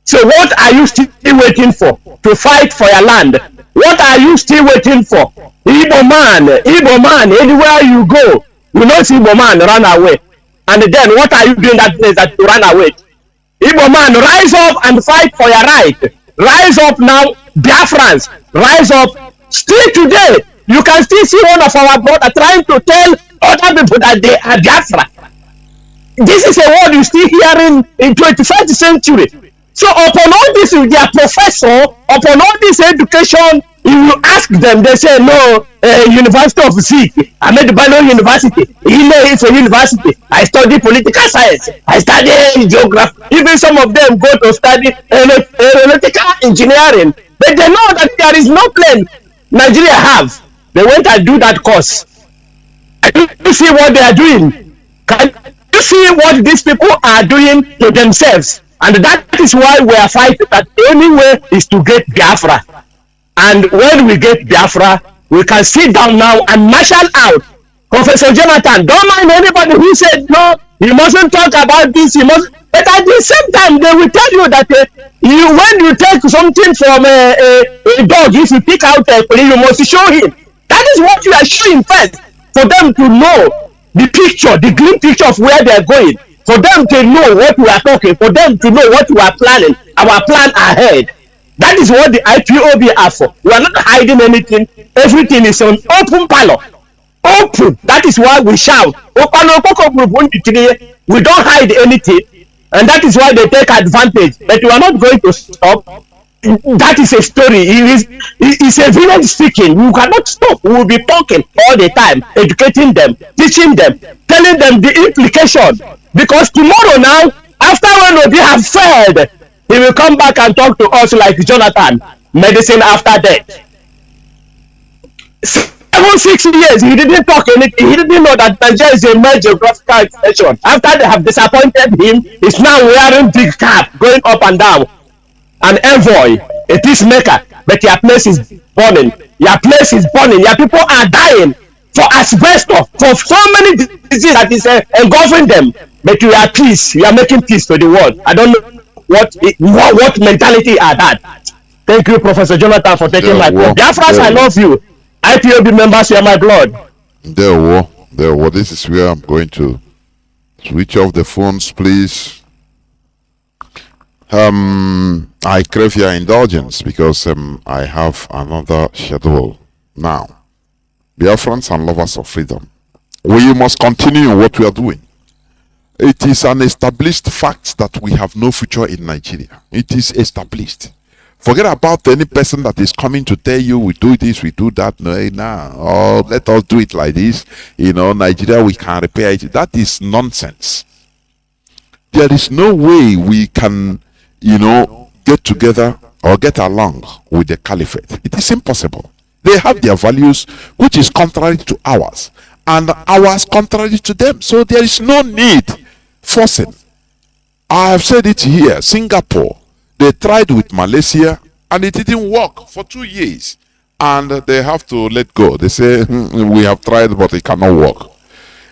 Speaker 14: So what are you still waiting for? To fight for your land. What are you still waiting for? Igbo man, anywhere you go, you know Igbo man run away. And then what are you doing that place that you run away? Igbo man, rise up and fight for your right. Rise up now, Biafrans, rise up. Still today, you can still see one of our brothers trying to tell other people that they are Biafra. This is a word you still hearing in 21st century. So upon all this, their professor, upon all this education, if you ask them, they say, no, University of Zik, Ahmed Bello University, it's a university. I study political science, I study geography. Even some of them go to study aeronautical engineering. But they know that there is no plane Nigeria have. They went and do that course. Can you see what they are doing? Can you see what these people are doing to themselves? And that is why we are fighting that the only way is to get Biafra. And when we get Biafra, we can sit down now and marshal out. Professor Jonathan, don't mind anybody who said, no, you mustn't talk about this, you must. But at the same time, they will tell you that when you take something from a dog, if you pick out a police, you must show him. That is what you are showing first, for them to know the picture, the green picture of where they are going, for them to know what we are talking, for them to know what we are planning, our plan ahead. That is what the IPOB are for. We are not hiding anything. Everything is on open parlor. Open. That is why we shout. We don't hide anything. And that is why they take advantage. But we are not going to stop. That is a story. It's a village speaking. You cannot stop. We will be talking all the time, educating them, teaching them, telling them the implication. Because tomorrow now, after when Obi have failed, he will come back and talk to us like Jonathan, medicine after death. 6 years, he didn't talk anything. He didn't know that Nigeria is a major geographical extension. After they have disappointed him, he's now wearing big cap, going up and down. An envoy, a peacemaker, but your place is burning. Your place is burning. Your people are dying for asbestos, for so many diseases that is engulfing them. But you are peace. You are making peace to the world. I don't know what mentality are that. Thank you, Professor Jonathan, for taking my call. Biafrans, I love you. IPOB members, you are my blood.
Speaker 1: There. This is where I'm going to switch off the phones, please. I crave your indulgence because I have another schedule now. Biafrans and lovers of freedom, we must continue what we are doing. It is an established fact that we have no future in Nigeria. It is established. Forget about any person that is coming to tell you we do this, we do that. No, or let us do it like this. Nigeria, we can repair it. That is nonsense. There is no way we can, get together or get along with the caliphate. It is impossible. They have their values, which is contrary to ours, and ours contrary to them. So there is no need forcing. I have said it here. Singapore, they tried with Malaysia and it didn't work for 2 years, and they have to let go. They say we have tried but it cannot work.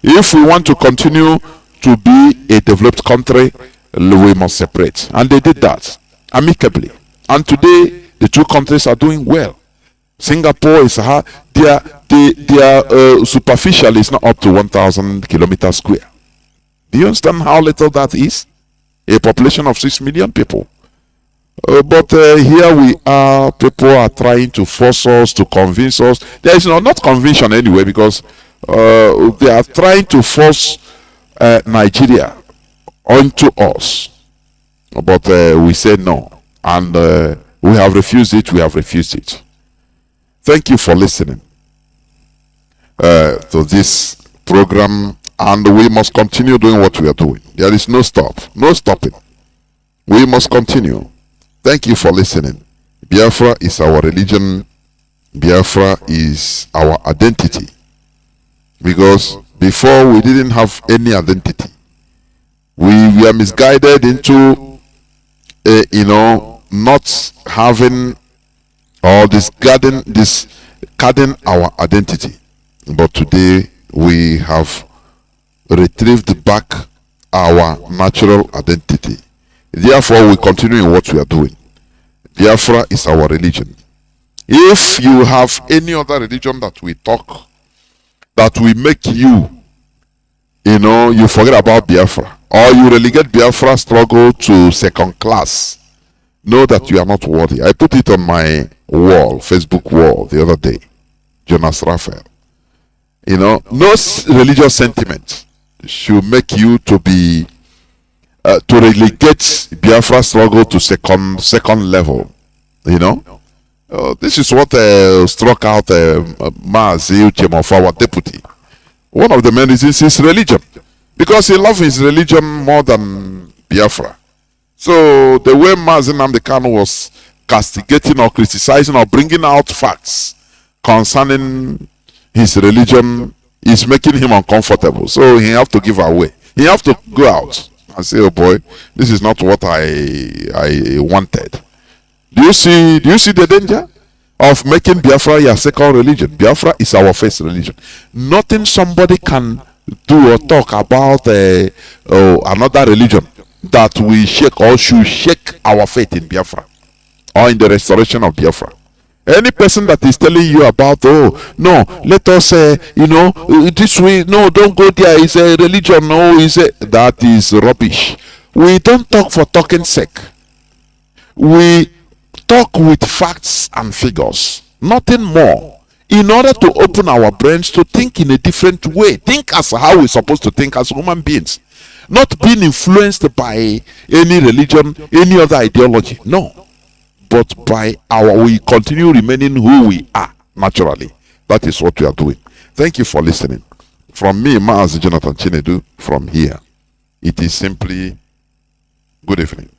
Speaker 1: If we want to continue to be a developed country, we must separate, and they did that amicably, and today the two countries are doing well. Singapore is their superficial is not up to 1,000 kilometers square. Do you understand how little that is? A population of 6 million people. But here we are, people are trying to force us, to convince us. There is not conviction anyway, because they are trying to force Nigeria onto us. But we say no, and we have refused it. Thank you for listening to this program, and we must continue doing what we are doing. There is no stopping. We must continue. Thank you for listening. Biafra is our religion. Biafra is our identity. Because before we didn't have any identity. We were misguided into, not having or discarding our identity. But today we have retrieved back our natural identity. Therefore, we continue in what we are doing. Biafra is our religion. If you have any other religion that we talk, that will make you, you forget about Biafra, or you relegate Biafra struggle to second class, know that you are not worthy. I put it on my wall, Facebook wall, the other day. Jonas Raphael. No religious sentiment should make you to be to relegate Biafra struggle to second level. This is what struck out Mazi, of our deputy. One of the main reasons is religion, because he loves his religion more than Biafra. So the way Mazi Nnamdi Kanu was castigating or criticizing or bringing out facts concerning his religion is making him uncomfortable. So he have to give away. He have to go out and say, "Oh boy, this is not what I wanted." Do you see the danger? of making Biafra your second religion. Biafra is our first religion. Nothing somebody can do or talk about another religion that we shake or should shake our faith in Biafra or in the restoration of Biafra. Any person that is telling you about, oh no, let us this way, no, don't go there, it's a religion, no, that is rubbish. We don't talk for talking's sake. We talk with facts and figures, nothing more, in order to open our brains to think in a different way, think as how we're supposed to think as human beings, not being influenced by any religion, any other ideology, no, but by we continue remaining who we are naturally. That is what we are doing. Thank you for listening. From me, Mazi Jonathan Cinedu, from here, it is simply good evening.